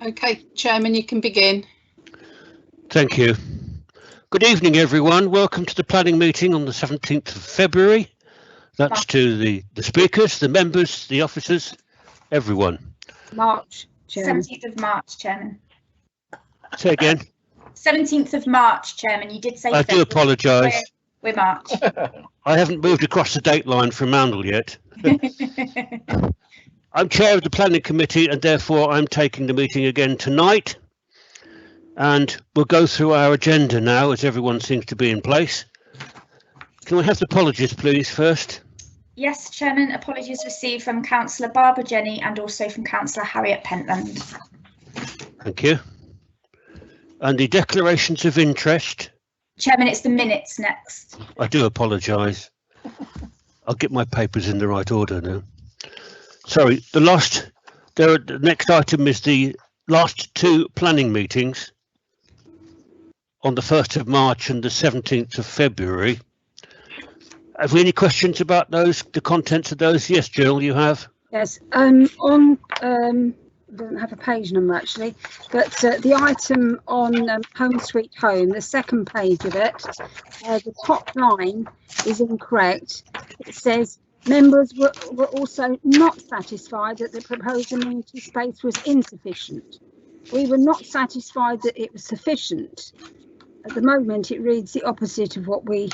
Okay, Chairman, you can begin. Thank you. Good evening, everyone. Welcome to the planning meeting on the 17th of February. That's to the speakers, the members, the officers, everyone. March, Chairman. 17th of March, Chairman. Say again. 17th of March, Chairman. You did say I do apologise. We're March. I haven't moved across the date line from Mandel yet. I'm chair of the planning committee and therefore I'm taking the meeting again tonight. And we'll go through our agenda now as everyone seems to be in place. Can we have the apologies, please, first? Yes, Chairman. Apologies received from Councillor Barbara Jenny and also from Councillor Harriet Pentland. Thank you. And the declarations of interest. Chairman, it's the minutes next. I do apologise. I'll get my papers in the right order now. Sorry, the next item is the last two planning meetings on the 1st of March and the 17th of February. Have we any questions about those, the contents of those? Yes, Jill, you have? Yes, it doesn't have a page number actually, but the item on Home Sweet Home, the second page of it, the top line is incorrect. It says members were also not satisfied that the proposed amenity space was insufficient. We were not satisfied that it was sufficient. At the moment it reads the opposite of what we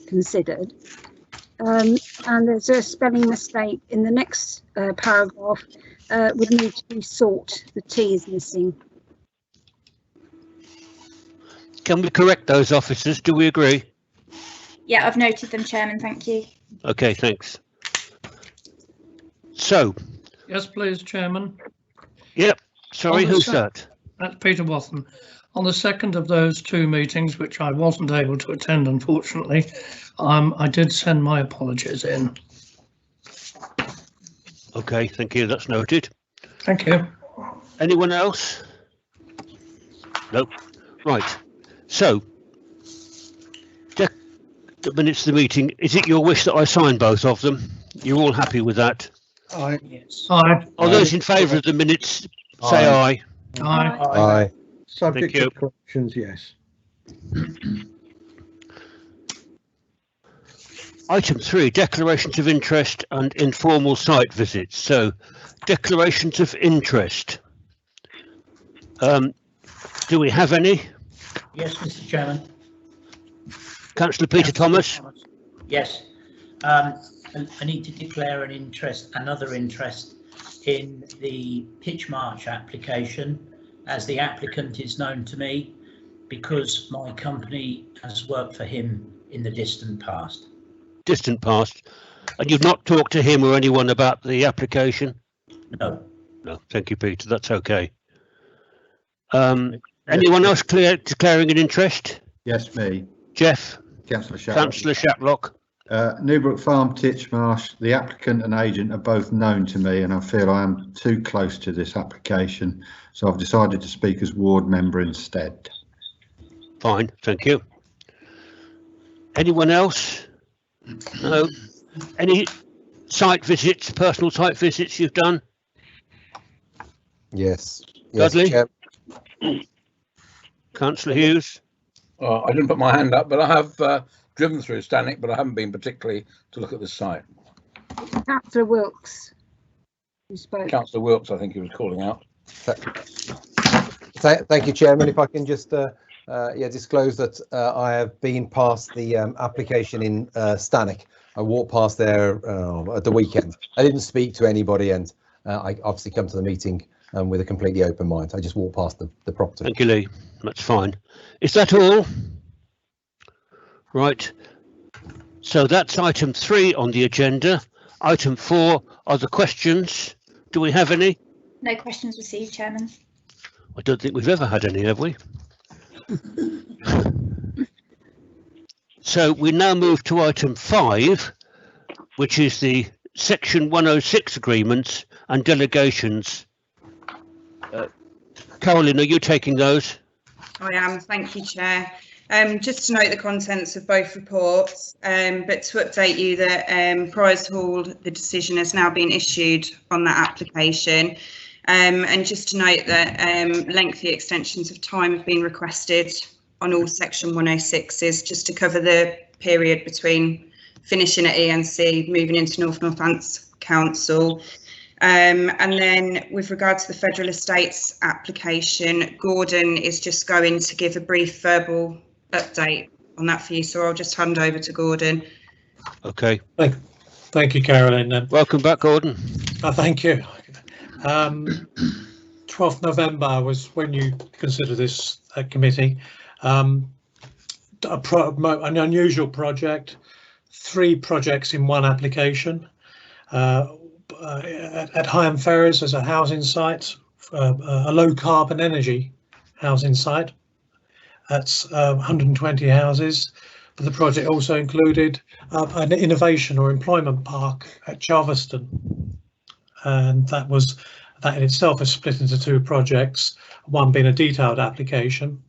considered. And there's a spelling mistake in the next paragraph. Would need to be sought. The T is missing. Can we correct those, officers? Do we agree? Yeah, I've noted them, Chairman. Thank you. Okay, thanks. So. Yes, please, Chairman. Yep. Sorry, who's that? That's Peter Wathen. On the second of those two meetings, which I wasn't able to attend, unfortunately, I did send my apologies in. Okay, thank you. That's noted. Thank you. Anyone else? Nope. Right. So, the minutes of the meeting. Is it your wish that I sign both of them? You're all happy with that? Aye. Yes. Aye. Are those in favour of the minutes? Say aye. Aye. Aye. Subject to corrections, yes. Item 3, declarations of interest and informal site visits. So, declarations of interest. Do we have any? Yes, Mr. Chairman. Councillor Peter Thomas? Yes. I need to declare another interest in the Pitch March application, as the applicant is known to me because my company has worked for him in the distant past. Distant past. And you've not talked to him or anyone about the application? No. No, thank you, Peter. That's okay. Anyone else declaring an interest? Yes, me. Jeff? Councillor Shatlock. Councillor Shatlock. Newbrook Farm, Titchmarsh, the applicant and agent are both known to me and I feel I am too close to this application, so I've decided to speak as ward member instead. Fine, thank you. Anyone else? No. Any site visits, personal site visits you've done? Yes. Dudley? Yes, Councillor Hughes? I didn't put my hand up, but I have driven through Stannick, but I haven't been particularly to look at the site. Councillor Wilkes, who spoke. Councillor Wilkes, I think he was calling out. Thank you, Chairman. If I can just disclose that I have been past the application in Stannick. I walked past there at the weekend. I didn't speak to anybody, and I obviously come to the meeting with a completely open mind. I just walked past the property. Thank you, Lee. That's fine. Is that all? Right. So that's item 3 on the agenda. Item 4 are the questions. Do we have any? No questions received, Chairman. I don't think we've ever had any, have we? So we now move to item 5, which is the Section 106 agreements and delegations. Carolyn, are you taking those? I am, thank you, Chair. Just to note the contents of both reports, but to update you that Prize Hall, the decision has now been issued on that application. And just to note that lengthy extensions of time have been requested on all section 106s just to cover the period between finishing at ENC, moving into North Northants Council. And then with regard to the Federal Estates application, Gordon is just going to give a brief verbal update on that for you. So I'll just hand over to Gordon. Okay. Thank you, Carolyn. Welcome back, Gordon. Thank you. 12th November was when you consider this committee. An unusual project, 3 projects in one application. At Higham Ferries, there's a housing site, a low carbon energy housing site. That's 120 houses. But the project also included an innovation or employment park at Charveston, and that in itself is split into 2 projects. One being a detailed application,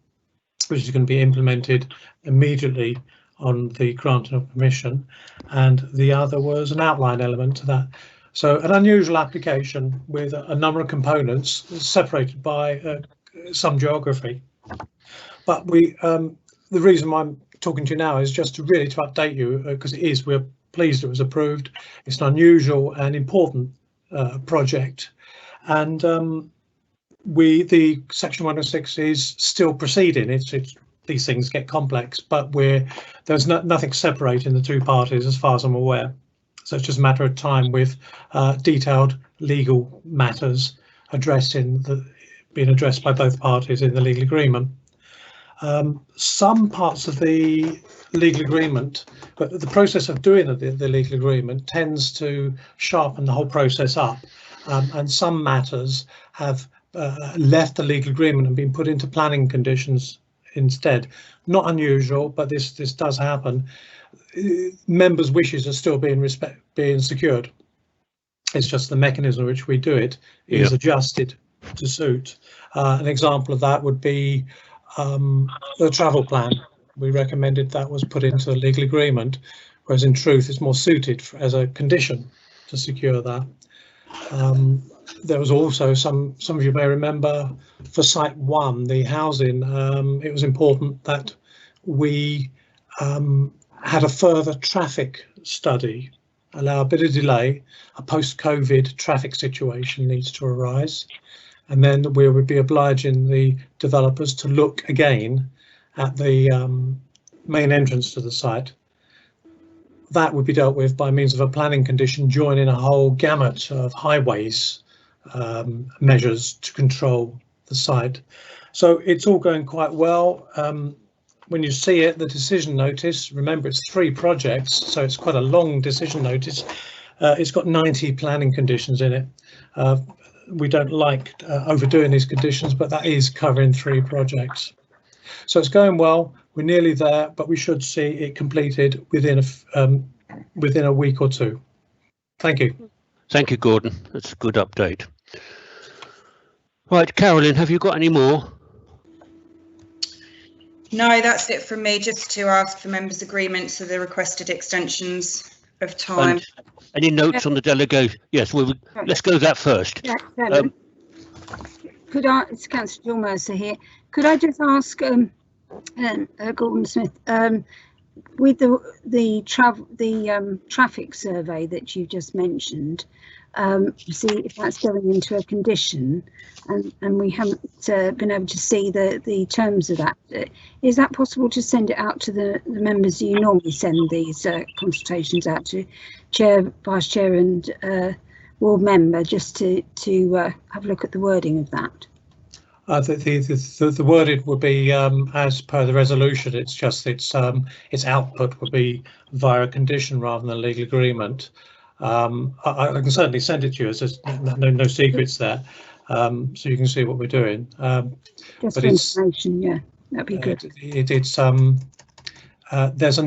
which is going to be implemented immediately on the grant of permission, and the other was an outline element to that. So an unusual application with a number of components separated by some geography. But the reason why I'm talking to you now is just to update you, because we're pleased it was approved. It's an unusual and important project, and the section 106 is still proceeding. It's these things get complex, but there's nothing separating the 2 parties as far as I'm aware. So it's just a matter of time with detailed legal matters being addressed by both parties in the legal agreement. Some parts of the legal agreement, but the process of doing the legal agreement tends to sharpen the whole process up, and some matters have left the legal agreement and been put into planning conditions instead. Not unusual, but this does happen. Members' wishes are still being secured. It's just the mechanism in which we do it is adjusted to suit. An example of that would be the travel plan. We recommended that was put into the legal agreement, whereas in truth it's more suited as a condition to secure that. There was also some of you may remember for Site 1, the housing, it was important that we had a further traffic study, allow a bit of delay. A post-COVID traffic situation needs to arise, and then we would be obliging the developers to look again at the main entrance to the site. That would be dealt with by means of a planning condition joining a whole gamut of highways measures to control the site. So it's all going quite well. When you see it, the decision notice, remember it's 3 projects, so it's quite a long decision notice. It's got 90 planning conditions in it. We don't like overdoing these conditions, but that is covering 3 projects. So it's going well. We're nearly there, but we should see it completed within a week or 2. Thank you. Thank you, Gordon. That's a good update. Right, Carolyn, have you got any more? No, that's it from me, just to ask for members' agreement to the requested extensions of time. And any notes on the delegation? Yes, let's go with that first. Yeah, it's Councillor Mercer here. Could I just ask Gordon Smith, with the traffic survey that you just mentioned, see if that's going into a condition, and we haven't been able to see the terms of that. Is that possible to send it out to the members you normally send these consultations out to, Chair, Vice Chair and Ward Member, just to have a look at the wording of that? The wording would be as per the resolution. It's just its output would be via a condition rather than a legal agreement. I can certainly send it to you. There's no secrets there, so you can see what we're doing. Just but information, yeah, that'd be good. There's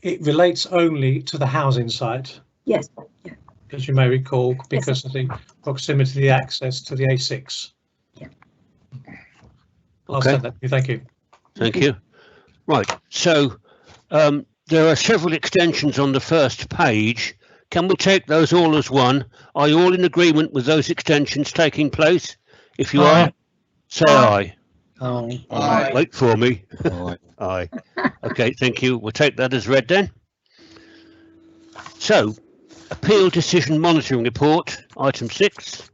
it relates only to the housing site. Yes. Yeah. As you may recall, because of the proximity of the access to the A6. Yeah. I'll send that to you. Thank you. Thank you. Right. So there are several extensions on the first page Can we take those all as one? Are you all in agreement with those extensions taking place? If you are, say aye. Aye. Aye. Wait for me. Aye. Aye. Okay, thank you. We'll take that as read then. So, appeal decision monitoring report, item 6.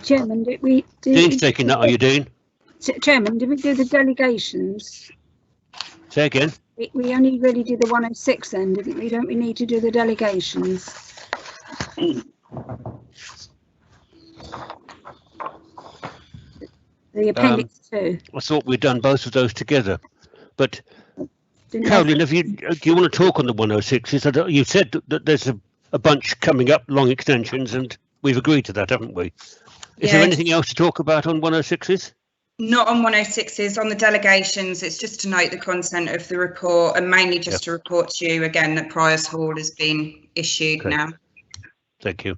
Chairman, did we do? Dean's taking that, are you, Dean? Chairman, did we do the delegations? Say again. We only really did the 106 then, didn't we? Don't we need to do the delegations? The appendix 2. I thought we'd done both of those together. But, Didn't Carolyn, do you want to talk on the 106s? You said that there's a bunch coming up, long extensions, and we've agreed to that, haven't we? Is there anything else to talk about on 106s? Not on 106s. On the delegations, it's just to note the content of the report and mainly just to report to you again that Priors Hall has been issued now. Thank you.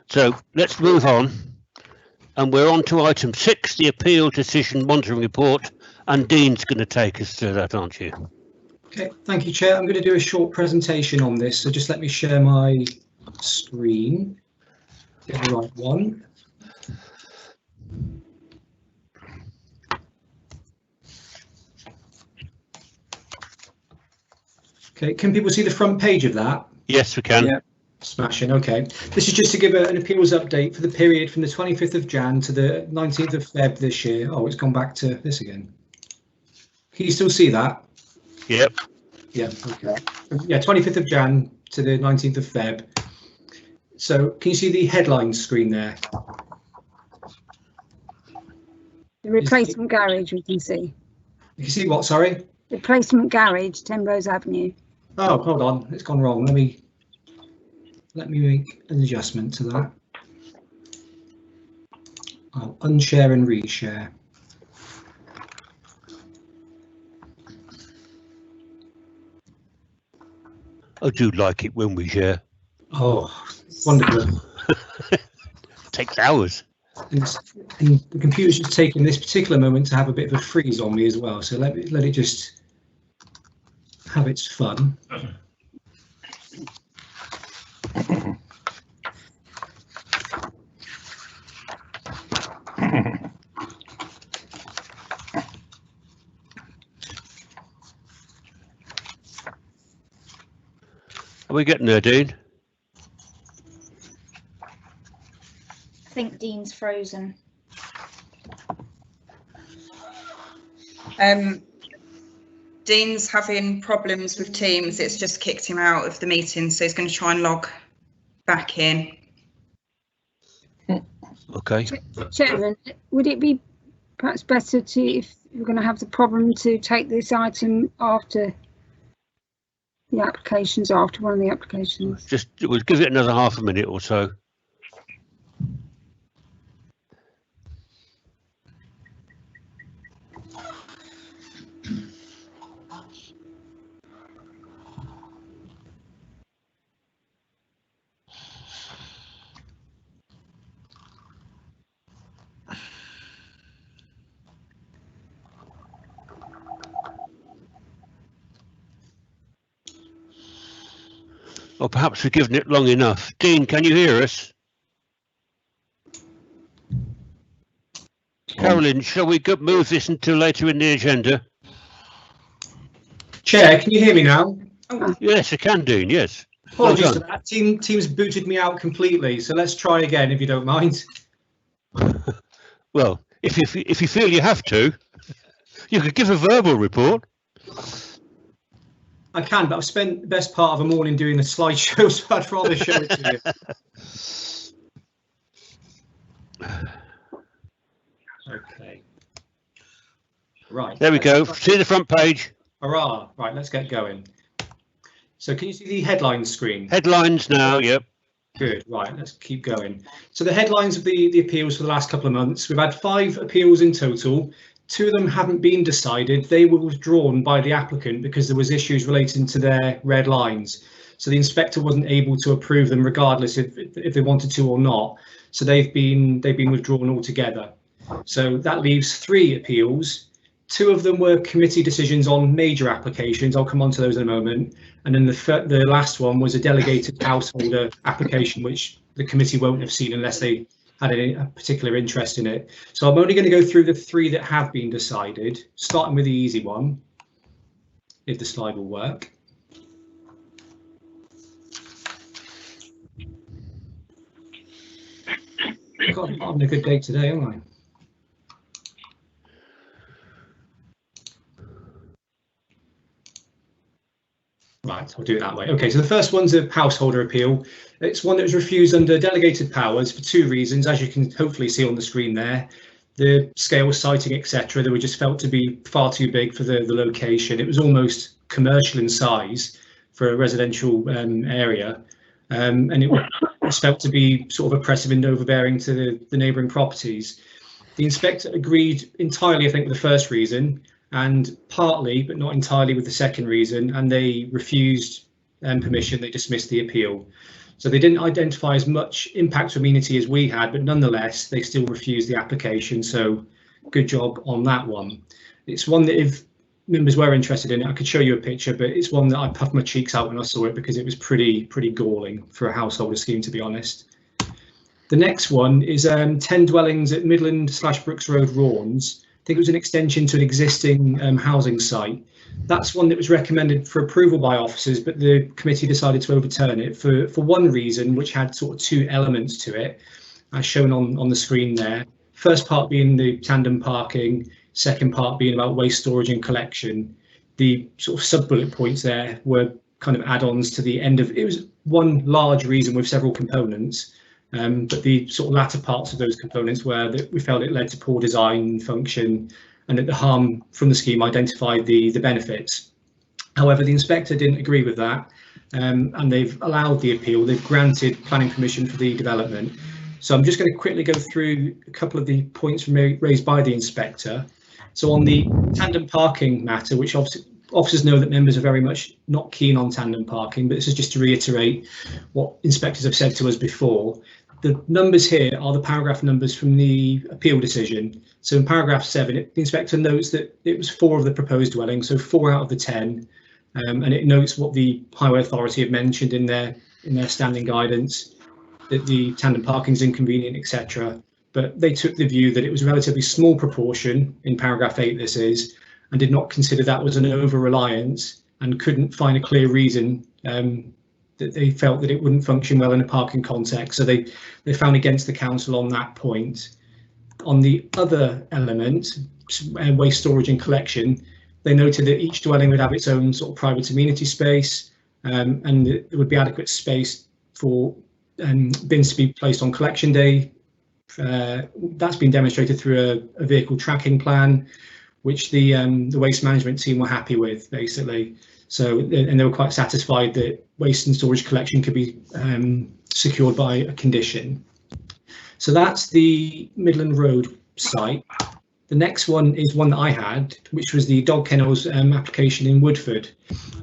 So let's move on. And we're on to item 6, the appeal decision monitoring report. And Dean's going to take us through that, aren't you? Okay, thank you, Chair. I'm going to do a short presentation on this. So just let me share my screen. Get the right one. Okay, can people see the front page of that? Yes, we can. Yeah, smashing. Okay, this is just to give an appeals update for the period from the 25th of Jan to the 19th of Feb this year. Oh, it's gone back to this again. Can you still see that? Yep. Yeah, okay. Yeah, 25th of Jan to the 19th of Feb. So can you see the headline screen there? The replacement garage we can see. You can see what, sorry? Replacement garage, 10 Rose Avenue. Oh, hold on, it's gone wrong. Let me make an adjustment to that. I'll unshare and reshare. I do like it when we share. Oh, wonderful. Takes hours. And the computer's just taking this particular moment to have a bit of a freeze on me as well. So let it just have its fun. Are we getting there, Dean? I think Dean's frozen. Dean's having problems with Teams. It's just kicked him out of the meeting, so he's going to try and log back in. Okay. Chairman, would it be perhaps better to, if you're going to have the problem, to take this item after the applications, or after one of the applications? Just we'll give it another half a minute or so. Or perhaps we've given it long enough. Dean, can you hear us? Carolyn, shall we move this until later in the agenda? Chair, can you hear me now? Yes, I can, Dean, yes. Apologies for that. Teams booted me out completely, so let's try again if you don't mind. Well, if you feel you have to, you could give a verbal report. I can, but I've spent the best part of a morning doing a slideshow, so I'd rather show it to you. Okay. Right. There we go. See the front page. Hurrah. Right, let's get going. So can you see the headlines screen? Headlines now, yep. Good. Right, let's keep going. So the headlines of the appeals for the last couple of months, we've had 5 appeals in total. 2 of them haven't been decided. They were withdrawn by the applicant because there was issues relating to their red lines. So the inspector wasn't able to approve them regardless if they wanted to or not. So they've been withdrawn altogether. So that leaves 3 appeals. 2 of them were committee decisions on major applications. I'll come on to those in a moment. And then the last one was a delegated householder application, which the committee won't have seen unless they had a particular interest in it. So I'm only going to go through the 3 that have been decided, starting with the easy one, if the slide will work. I'm having a good day today, aren't I? Right, I'll do it that way. Okay, so the first one's a householder appeal. It's one that was refused under delegated powers for 2 reasons, as you can hopefully see on the screen there. The scale, siting, etc. They were just felt to be far too big for the location. It was almost commercial in size for a residential area, and it was felt to be sort of oppressive and overbearing to the neighbouring properties. The inspector agreed entirely, I think, with the first reason, and partly, but not entirely, with the second reason, and they refused permission. They dismissed the appeal. So they didn't identify as much impact to amenity as we had, but nonetheless, they still refused the application. So good job on that one. It's one that if members were interested in it, I could show you a picture, but it's one that I puffed my cheeks out when I saw it because it was pretty galling for a householder scheme, to be honest. The next one is 10 dwellings at Midland/Brooks Road, Rawns. I think it was an extension to an existing housing site. That's one that was recommended for approval by officers, but the committee decided to overturn it for one reason, which had sort of 2 elements to it, as shown on the screen there. First part being the tandem parking, second part being about waste storage and collection. The sort of sub-bullet points there were kind of add-ons to the end of it. Was one large reason with several components. But the sort of latter parts of those components were that we felt it led to poor design and function, and that the harm from the scheme identified the benefits. However, the inspector didn't agree with that, and they've allowed the appeal. They've granted planning permission for the development. So I'm just going to quickly go through a couple of the points raised by the inspector. So on the tandem parking matter, which officers know that members are very much not keen on tandem parking, but this is just to reiterate what inspectors have said to us before. The numbers here are the paragraph numbers from the appeal decision. So in paragraph 7, the inspector notes that it was 4 of the proposed dwellings, so 4 out of the 10, and it notes what the Highway Authority have mentioned in their standing guidance, that the tandem parking is inconvenient, etc. But they took the view that it was a relatively small proportion, in paragraph 8 this is, and did not consider that was an over-reliance, and couldn't find a clear reason that they felt that it wouldn't function well in a parking context. So they found against the council on that point. On the other element, waste storage and collection, they noted that each dwelling would have its own sort of private amenity space, and there would be adequate space for bins to be placed on collection day. That's been demonstrated through a vehicle tracking plan, which the waste management team were happy with, basically. So, and they were quite satisfied that waste and storage collection could be secured by a condition. So that's the Midland Road site. The next one is one that I had, which was the dog kennels application in Woodford.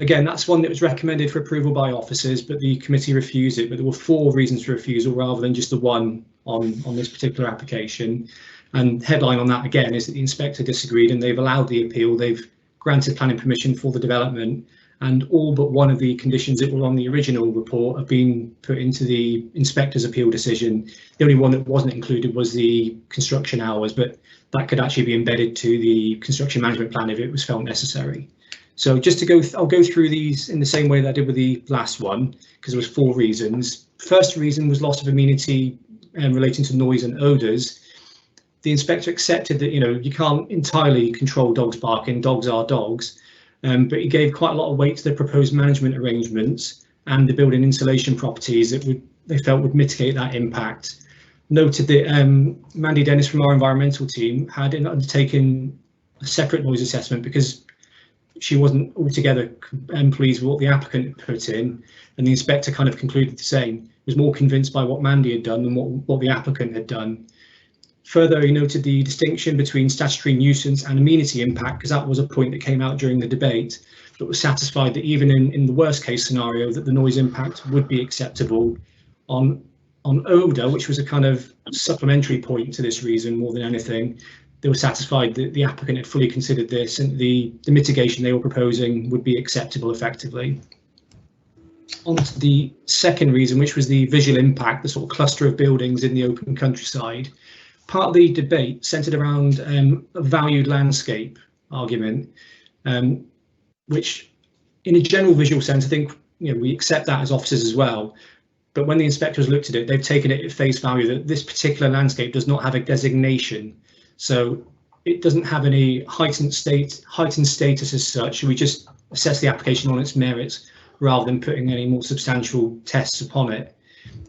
Again, that's one that was recommended for approval by officers, but the committee refused it. But there were 4 reasons for refusal rather than just the one on this particular application. And headline on that again is that the inspector disagreed, and they've allowed the appeal. They've granted planning permission for the development, and all but one of the conditions that were on the original report have been put into the inspector's appeal decision. The only one that wasn't included was the construction hours, but that could actually be embedded to the construction management plan if it was felt necessary. So just to go, I'll go through these in the same way that I did with the last one, because there was 4 reasons. First reason was loss of amenity relating to noise and odours. The inspector accepted that, you know, you can't entirely control dogs barking, dogs are dogs, but he gave quite a lot of weight to the proposed management arrangements and the building insulation properties that they felt would mitigate that impact. Noted that Mandy Dennis from our environmental team had undertaken a separate noise assessment because she wasn't altogether pleased with what the applicant put in, and the inspector kind of concluded the same. Was more convinced by what Mandy had done than what the applicant had done. Further, he noted the distinction between statutory nuisance and amenity impact, because that was a point that came out during the debate, but was satisfied that even in the worst case scenario that the noise impact would be acceptable. On odour, which was a kind of supplementary point to this reason more than anything, they were satisfied that the applicant had fully considered this and the mitigation they were proposing would be acceptable effectively. On to the second reason, which was the visual impact, the sort of cluster of buildings in the open countryside. Part of the debate centred around a valued landscape argument, which in a general visual sense, I think we accept that as officers as well. But when the inspectors looked at it, they've taken it at face value that this particular landscape does not have a designation. So it doesn't have any heightened status as such. We just assess the application on its merits rather than putting any more substantial tests upon it.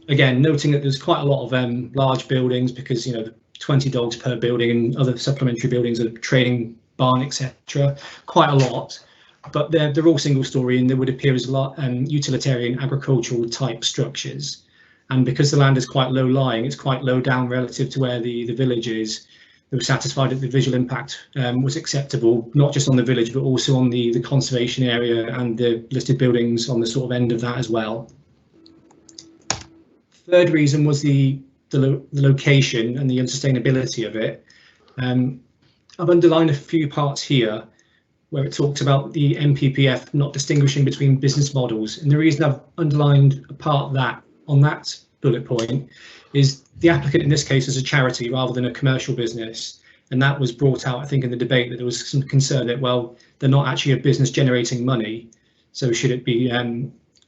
Again, noting that there's quite a lot of large buildings because, 20 dogs per building and other supplementary buildings, a training barn, etc. Quite a lot, but they're all single story and they would appear as utilitarian agricultural type structures. And because the land is quite low lying, it's quite low down relative to where the village is. They were satisfied that the visual impact was acceptable, not just on the village, but also on the conservation area and the listed buildings on the sort of end of that as well. Third reason was the location and the unsustainability of it. I've underlined a few parts here where it talks about the MPPF not distinguishing between business models. And the reason I've underlined a part of that on that bullet point is the applicant in this case is a charity rather than a commercial business. And that was brought out, I think, in the debate that there was some concern that, well, they're not actually a business generating money. So should it be,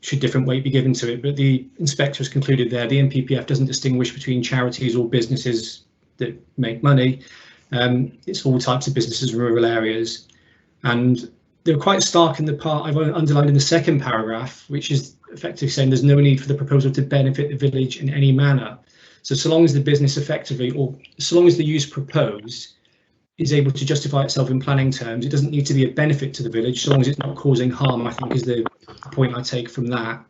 should different weight be given to it? But the inspectors concluded there, the MPPF doesn't distinguish between charities or businesses that make money. It's all types of businesses in rural areas. And they're quite stark in the part I've underlined in the second paragraph, which is effectively saying there's no need for the proposal to benefit the village in any manner. So long as the business effectively, or so long as the use proposed is able to justify itself in planning terms, it doesn't need to be a benefit to the village, so long as it's not causing harm, I think is the point I take from that.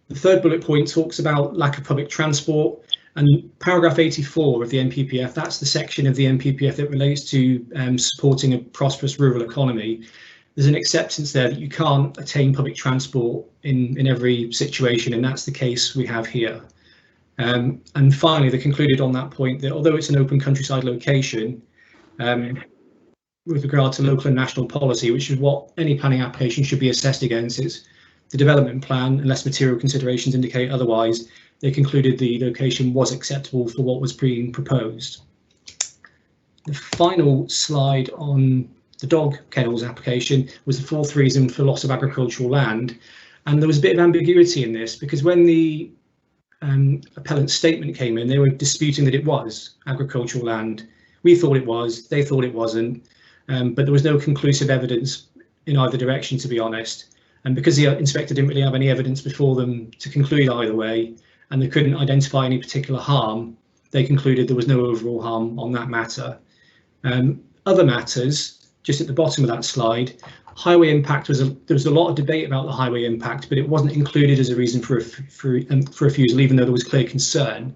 The third bullet point talks about lack of public transport, and paragraph 84 of the MPPF, that's the section of the MPPF that relates to supporting a prosperous rural economy. There's an acceptance there that you can't attain public transport in every situation, and that's the case we have here. And finally, they concluded on that point that although it's an open countryside location, with regard to local and national policy, which is what any planning application should be assessed against, it's the development plan, unless material considerations indicate otherwise, they concluded the location was acceptable for what was being proposed. The final slide on the dog kennels application was the fourth reason for loss of agricultural land. And there was a bit of ambiguity in this because when the appellant's statement came in, they were disputing that it was agricultural land. We thought it was, they thought it wasn't, but there was no conclusive evidence in either direction, to be honest. And because the inspector didn't really have any evidence before them to conclude either way, and they couldn't identify any particular harm, they concluded there was no overall harm on that matter. Other matters, just at the bottom of that slide, highway impact there was a lot of debate about the highway impact, but it wasn't included as a reason for refusal, even though there was clear concern.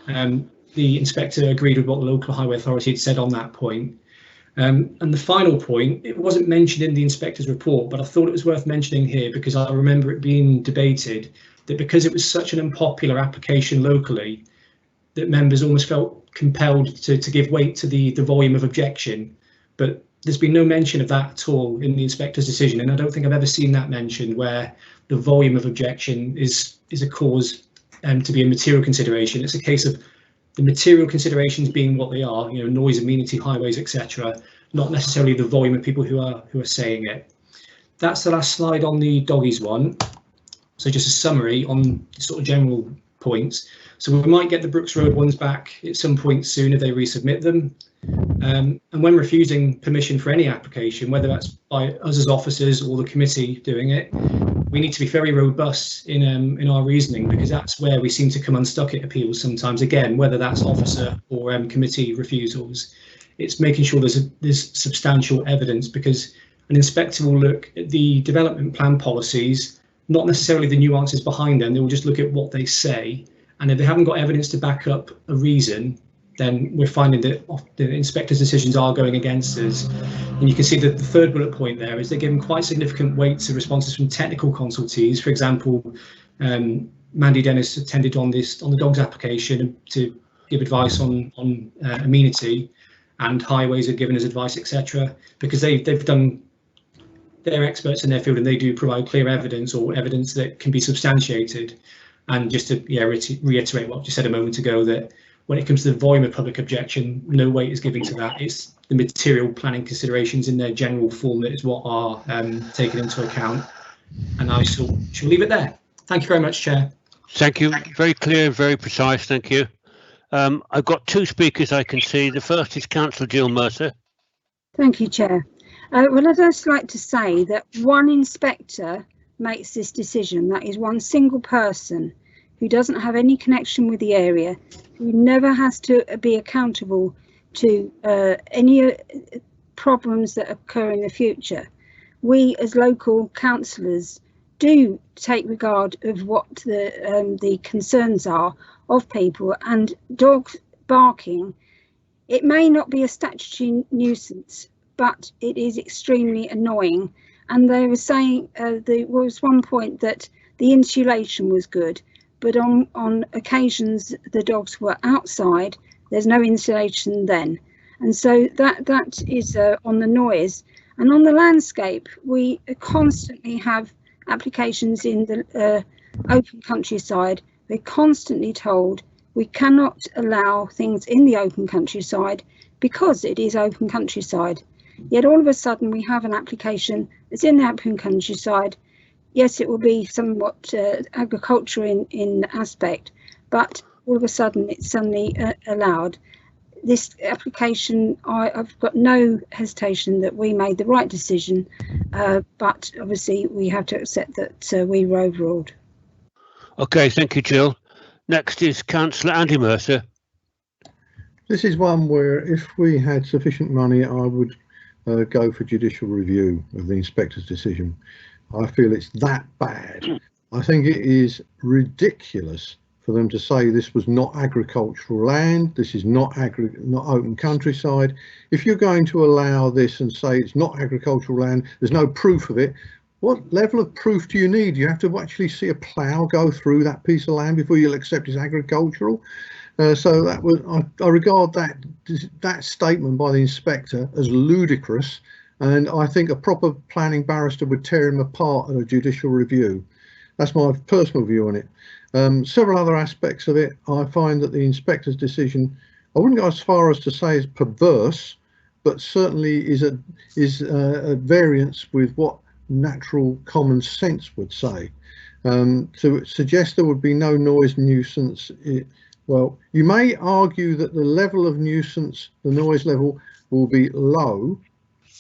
The inspector agreed with what the local highway authority had said on that point. And the final point, it wasn't mentioned in the inspector's report, but I thought it was worth mentioning here because I remember it being debated that because it was such an unpopular application locally, that members almost felt compelled to give weight to the volume of objection. But there's been no mention of that at all in the inspector's decision, and I don't think I've ever seen that mentioned where the volume of objection is a cause to be a material consideration. It's a case of the material considerations being what they are, noise, amenity, highways, etc., not necessarily the volume of people who are saying it. That's the last slide on the doggies one. So just a summary on sort of general points. So we might get the Brooks Road ones back at some point soon if they resubmit them. And when refusing permission for any application, whether that's by us as officers or the committee doing it, we need to be very robust in our reasoning, because that's where we seem to come unstuck at appeals sometimes. Again, whether that's officer or committee refusals, it's making sure there's substantial evidence, because an inspector will look at the development plan policies, not necessarily the nuances behind them. They will just look at what they say, and if they haven't got evidence to back up a reason, then we're finding that the inspector's decisions are going against us. And you can see that the third bullet point there is they're giving quite significant weight to responses from technical consultees. For example, Mandy Dennis attended on the dogs application to give advice on amenity, and highways have given us advice, etc., because they've done, they're experts in their field and they do provide clear evidence or evidence that can be substantiated. And just to reiterate what you said a moment ago, that when it comes to the volume of public objection, no weight is given to that. It's the material planning considerations in their general form that is what are taken into account. And I shall leave it there. Thank you very much, Chair. Thank you. Very clear, very precise. Thank you. I've got two speakers I can see. The first is Councillor Jill Mercer. Thank you, Chair. Well, I'd just like to say that one inspector makes this decision. That is one single person who doesn't have any connection with the area, who never has to be accountable to any problems that occur in the future. We as local councillors do take regard of what the concerns are of people, and dog barking, it may not be a statutory nuisance, but it is extremely annoying. And they were saying there was one point that the insulation was good, but on occasions the dogs were outside, there's no insulation then. And so that is on the noise. And on the landscape, we constantly have applications in the open countryside. We're constantly told we cannot allow things in the open countryside because it is open countryside. Yet all of a sudden we have an application that's in the open countryside. Yes, it will be somewhat agricultural in aspect, but all of a sudden it's suddenly allowed. This application, I've got no hesitation that we made the right decision, but obviously we have to accept that we were overruled. Okay, thank you, Jill. Next is Councillor Andy Mercer. This is one where if we had sufficient money, I would go for judicial review of the inspector's decision. I feel it's that bad. I think it is ridiculous for them to say this was not agricultural land, this is not open countryside. If you're going to allow this and say it's not agricultural land, there's no proof of it, what level of proof do you need? You have to actually see a plough go through that piece of land before you'll accept it's agricultural. So that was, I regard that statement by the inspector as ludicrous, and I think a proper planning barrister would tear him apart at a judicial review. That's my personal view on it. Several other aspects of it, I find that the inspector's decision, I wouldn't go as far as to say is perverse, but certainly is a variance with what natural common sense would say. To suggest there would be no noise nuisance, well, you may argue that the level of nuisance, the noise level, will be low.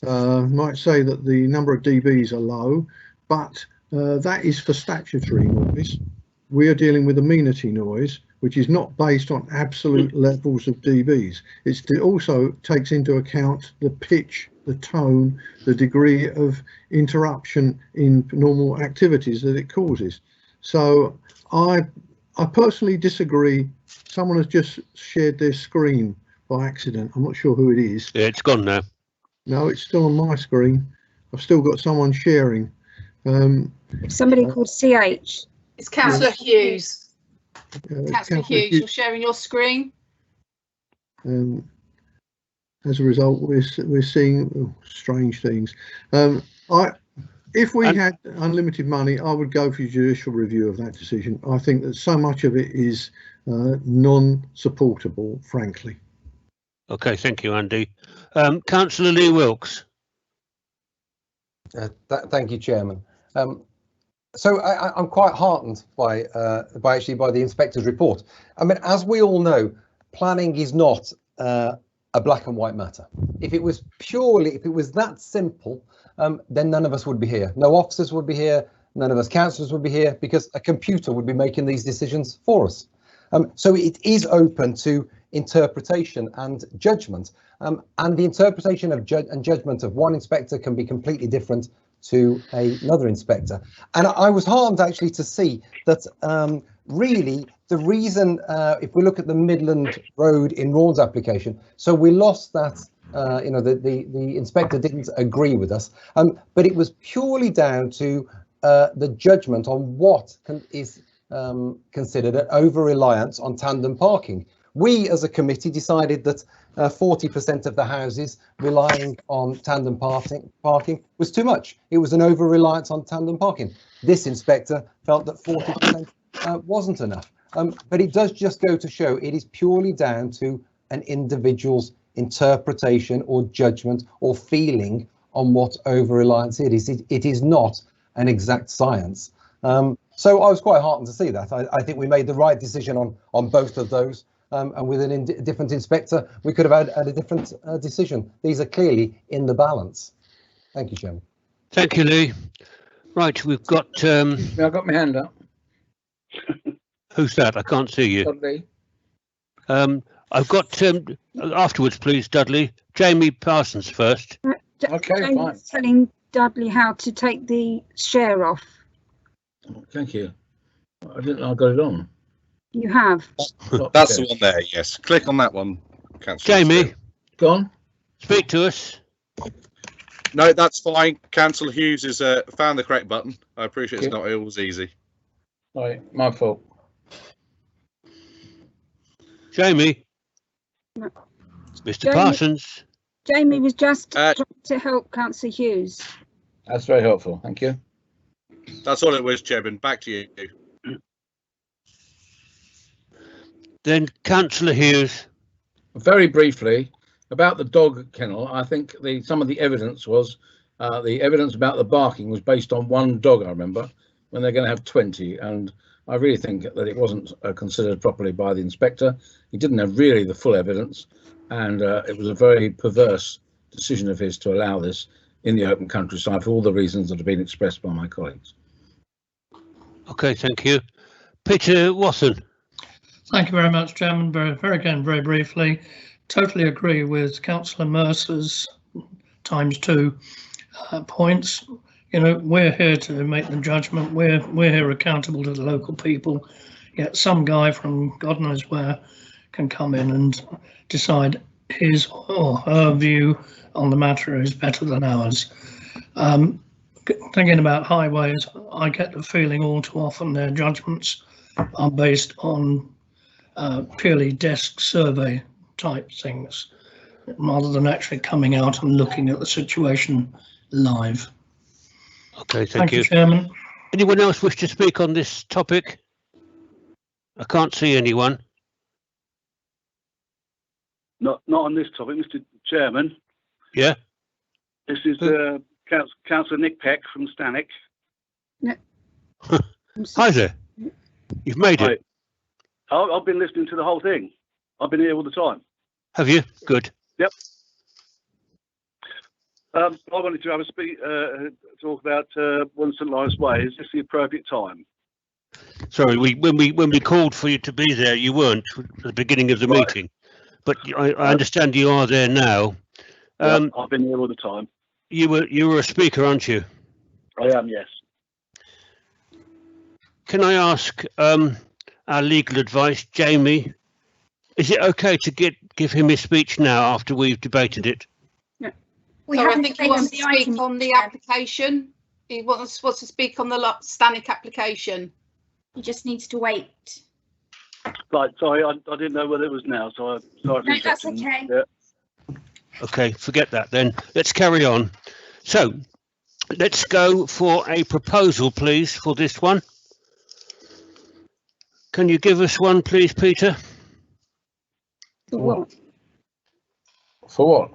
Might say that the number of dBs are low, but that is for statutory noise. We are dealing with amenity noise, which is not based on absolute levels of dBs. It also takes into account the pitch, the tone, the degree of interruption in normal activities that it causes. So I personally disagree. Someone has just shared their screen by accident. I'm not sure who it is. Yeah, it's gone now. No, it's still on my screen. I've still got someone sharing. Somebody called CH. It's Councillor Hughes. Councillor Hughes, you're sharing your screen. As a result, we're seeing strange things. If we had unlimited money, I would go for a judicial review of that decision. I think that so much of it is non-supportable, frankly. Okay, thank you, Andy. Councillor Lee Wilkes. Thank you, Chairman. So I'm quite heartened by the inspector's report. I mean, as we all know, planning is not a black and white matter. If it was that simple, then none of us would be here. No officers would be here. None of us councillors would be here, because a computer would be making these decisions for us. So it is open to interpretation and judgment, and the interpretation of judgment of one inspector can be completely different to another inspector. And I was heartened actually to see that really the reason, if we look at the Midland Road in Raun's application, so we lost that, the inspector didn't agree with us, but it was purely down to the judgment on what is considered an over-reliance on tandem parking. We as a committee decided that 40% of the houses relying on tandem parking was too much. It was an over-reliance on tandem parking. This inspector felt that 40% wasn't enough. But it does just go to show it is purely down to an individual's interpretation or judgment or feeling on what over-reliance is. It is not an exact science. So I was quite heartened to see that. I think we made the right decision on both of those. And with a different inspector, we could have had a different decision. These are clearly in the balance. Thank you, Chairman. Thank you, Lee. Right, we've got. I've got my hand up. Who's that? I can't see you. Dudley. I've got afterwards, please, Dudley. Jamie Parsons first. Okay, fine. Jamie's telling Dudley how to take the share off. Thank you. I didn't know I got it on. You have. That's the one there, yes. Click on that one, Councillor. Jamie, go on. Speak to us. No, that's fine. Councillor Hughes has found the correct button. I appreciate it's not always easy. Right, my fault. Jamie. No. Mr. Parsons. Jamie was just trying to help Councillor Hughes. That's very helpful. Thank you. That's all it was, Chairman. Back to you. Then Councillor Hughes. Very briefly, about the dog kennel, I think some of the evidence was, the evidence about the barking was based on one dog, I remember, when they're going to have 20. And I really think that it wasn't considered properly by the inspector. He didn't have really the full evidence. And it was a very perverse decision of his to allow this in the open countryside for all the reasons that have been expressed by my colleagues. Okay, thank you. Peter Watson. Thank you very much, Chairman. Very briefly, totally agree with Councillor Mercer's ×2 points. You know, we're here to make the judgment. We're here accountable to the local people. Yet some guy from God knows where can come in and decide his or her view on the matter is better than ours. Thinking about highways, I get the feeling all too often their judgments are based on purely desk survey type things, rather than actually coming out and looking at the situation live. Okay, thank you, Chairman. Anyone else wish to speak on this topic? I can't see anyone. Not on this topic, Mr. Chairman. Yeah. This is Councillor Nick Peck from Stanwick. No. Hi there. You've made it. I've been listening to the whole thing. I've been here all the time. Have you? Good. Yep. I wanted to have a talk about One St Lawrence Way. Is this the appropriate time? Sorry, when we called for you to be there, you weren't at the beginning of the meeting, but I understand you are there now. Yep, I've been here all the time. You were a speaker, aren't you? I am, yes. Can I ask our legal advice, Jamie? Is it okay to give him his speech now after we've debated it? No. I think he wants to speak on the application. He wants to speak on the Stanwick application. He just needs to wait. Right, sorry, I didn't know whether it was now, so sorry. No, that's okay. Yeah. Okay, forget that then. Let's carry on. So, let's go for a proposal, please, for this one. Can you give us one, please, Peter? For what? For what?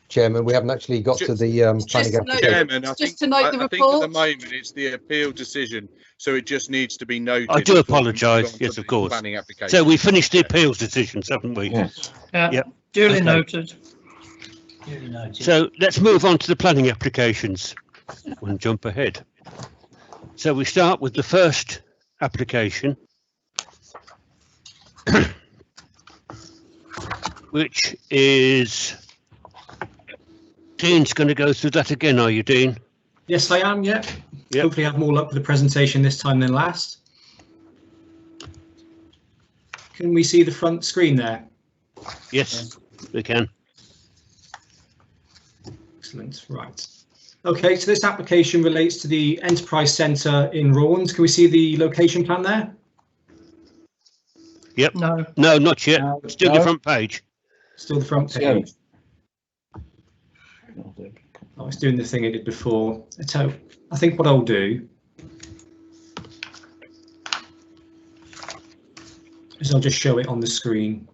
Chairman, we haven't actually got to the planning application. Chairman, I think to note the I think report. at the moment it's the appeal decision, so it just needs to be noted. I do apologise. Yes, of course. Planning application. So we finished the appeals decisions, haven't we? Yes. Yep. Duly Okay. noted. Duly noted. So let's move on to the planning applications and jump ahead. So we start with the first application, which is, Dean's going to go through that again, are you, Dean? Yes, I am, yeah. Yep. Hopefully I have more luck with the presentation this time than last. Can we see the front screen there? Yes, we can. Excellent, right. Okay, so this application relates to the Enterprise Centre in Rawns. Can we see the location plan there? Yep. No. No, not yet. No, Still no. the front page. Still the front page. I was doing the thing I did before. I think what I'll do is I'll just show it on the screen.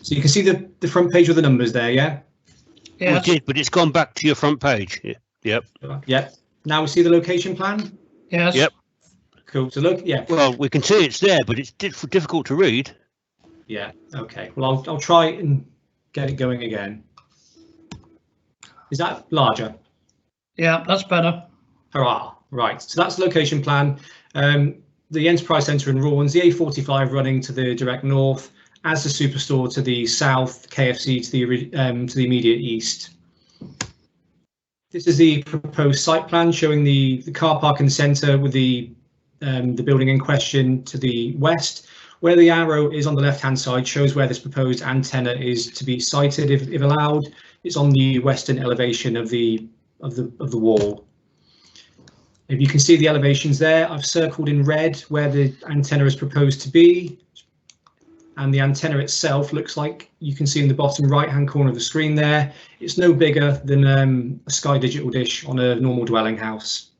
So you can see the front page with the numbers there, yeah? Yes. We did, but it's gone back to your front page. Yep. Yep. Now we see the location plan? Yes. Yep. Cool. So look, yeah. Well, we can see it's there, but it's difficult to read. Yeah. Okay. Well, I'll try and get it going again. Is that larger? Yeah, that's better. Hurrah. Right. So that's the location plan. The Enterprise Centre in Rawns, the A45 running to the direct north, as the Superstore to the south, KFC to the immediate east. This is the proposed site plan showing the car park in the centre with the building in question to the west. Where the arrow is on the left-hand side shows where this proposed antenna is to be sited if allowed. It's on the western elevation of the wall. If you can see the elevations there, I've circled in red where the antenna is proposed to be. And the antenna itself looks like you can see in the bottom right-hand corner of the screen there. It's no bigger than a Sky Digital dish on a normal dwelling house.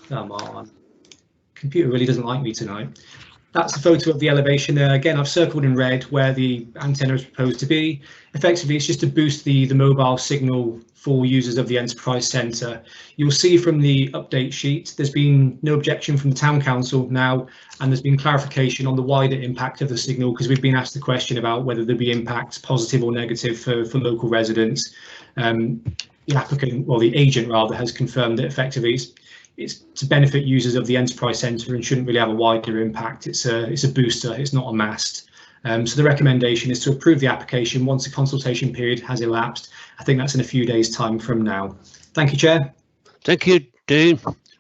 Come on. Computer really doesn't like me tonight. That's a photo of the elevation there. Again, I've circled in red where the antenna is proposed to be. Effectively, it's just to boost the mobile signal for users of the Enterprise Centre. You'll see from the update sheet, there's been no objection from the Town Council now, and there's been clarification on the wider impact of the signal because we've been asked the question about whether there'd be impacts, positive or negative, for local residents. The applicant, or the agent rather, has confirmed that effectively it's to benefit users of the Enterprise Centre and shouldn't really have a wider impact. It's a booster, it's not a mast. So the recommendation is to approve the application once the consultation period has elapsed. I think that's in a few days' time from now. Thank you, Chair. Thank you, Dean.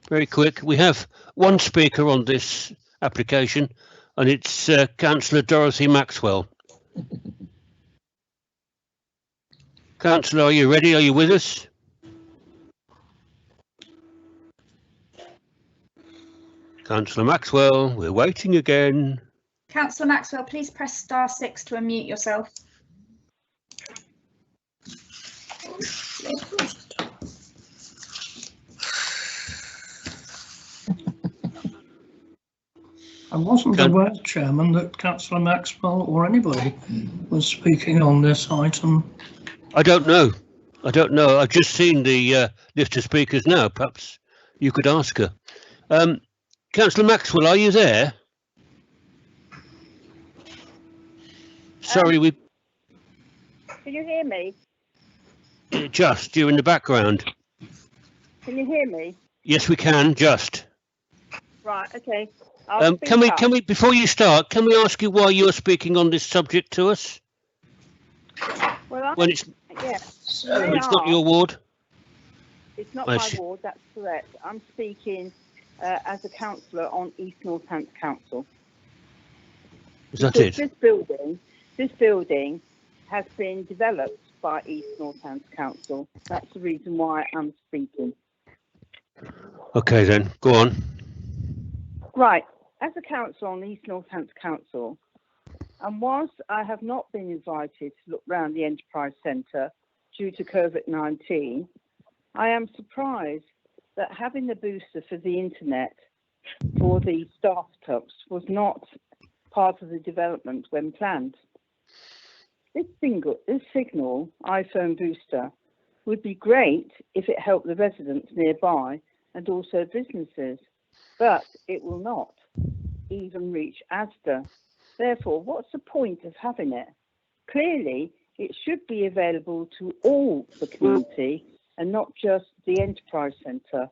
Very quick. We have one speaker on this application, and it's Councillor Dorothy Maxwell. Councillor, are you ready? Are you with us? Councillor Maxwell, we're waiting again. Councillor Maxwell, please press *6 to unmute yourself. I wasn't aware, Chairman, that Councillor Maxwell or anybody was speaking on this item. I don't know. I've just seen the list of speakers now. Perhaps you could ask her. Councillor Maxwell, are you there? Sorry, Can you hear me? Just, you're in the background. Can you hear me? Yes, we can, just. Right, okay. Can we, before you start, can we ask you why you're speaking on this subject to us? Well, when it's not your ward? It's not my ward, that's correct. I'm speaking as a councillor on East Northants Council. Is that it? This building has been developed by East Northants Council. That's the reason why I'm speaking. Okay then, go on. Right, as a councillor on East Northants Council, and whilst I have not been invited to look round the Enterprise Centre due to COVID-19, I am surprised that having the booster for the internet for the startups was not part of the development when planned. This signal iPhone booster would be great if it helped the residents nearby and also businesses, but it will not even reach Asda. Therefore, what's the point of having it? Clearly, it should be available to all the community and not just the Enterprise Centre.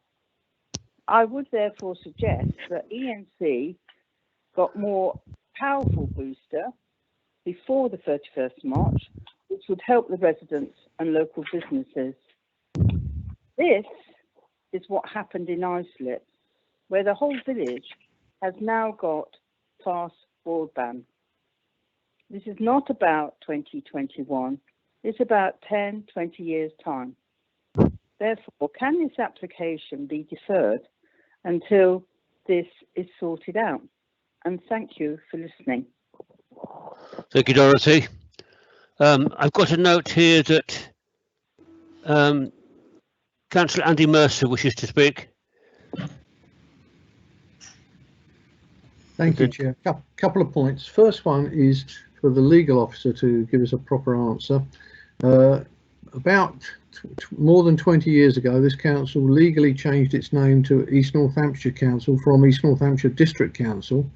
I would therefore suggest that ENC got more powerful booster before the 31st March, which would help the residents and local businesses. This is what happened in Islip, where the whole village has now got fast broadband. This is not about 2021, it's about 10, 20 years' time. Therefore, can this application be deferred until this is sorted out? and thank you for listening. Thank you, Dorothy. I've got a note here that Councillor Andy Mercer wishes to speak. Thank you, Chair. Couple of points. First one is for the legal officer to give us a proper answer. About more than 20 years ago, this council legally changed its name to East Northamptonshire Council from East Northamptonshire District Council.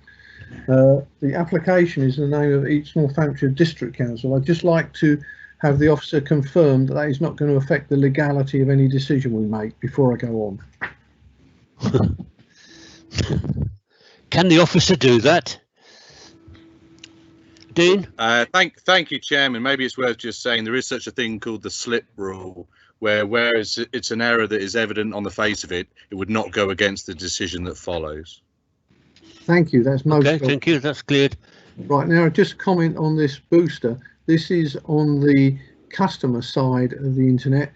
The application is in the name of East Northamptonshire District Council. I'd just like to have the officer confirm that that is not going to affect the legality of any decision we make before I go on. Can the officer do that? Dean? Thank you, Chairman. Maybe it's worth just saying there is such a thing called the slip rule, whereas it's an error that is evident on the face of it, it would not go against the decision that follows. Thank you. That's most okay. Thank you. That's cleared. Right, now just comment on this booster. This is on the customer side of the internet,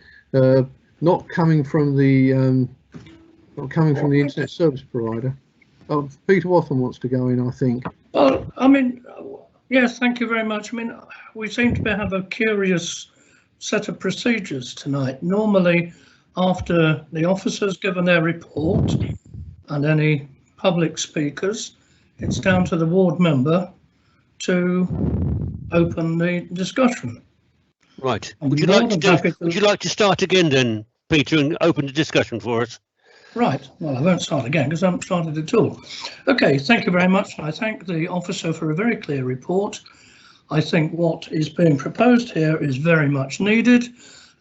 not coming from the internet service provider. Peter Wathen wants to go in, I think. Well, I mean, yes, thank you very much. I mean, we seem to have a curious set of procedures tonight. Normally, after the officers given their report and any public speakers, it's down to the ward member to open the discussion. Right. Would you like to start again then, Peter, and open the discussion for us? Right. Well, I won't start again because I haven't started at all. Okay, thank you very much. I thank the officer for a very clear report. I think what is being proposed here is very much needed,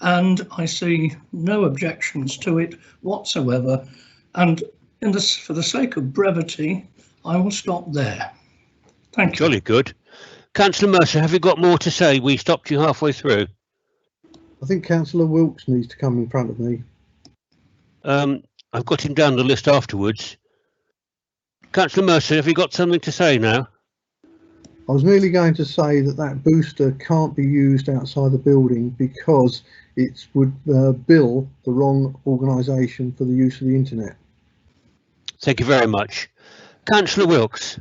and I see no objections to it whatsoever. And for the sake of brevity, I will stop there. Thank you. Jolly good. Councillor Mercer, have you got more to say? We stopped you halfway through. I think Councillor Wilkes needs to come in front of me. I've got him down the list afterwards. Councillor Mercer, have you got something to say now? I was merely going to say that that booster can't be used outside the building because it would bill the wrong organisation for the use of the internet. Thank you very much. Councillor Wilkes.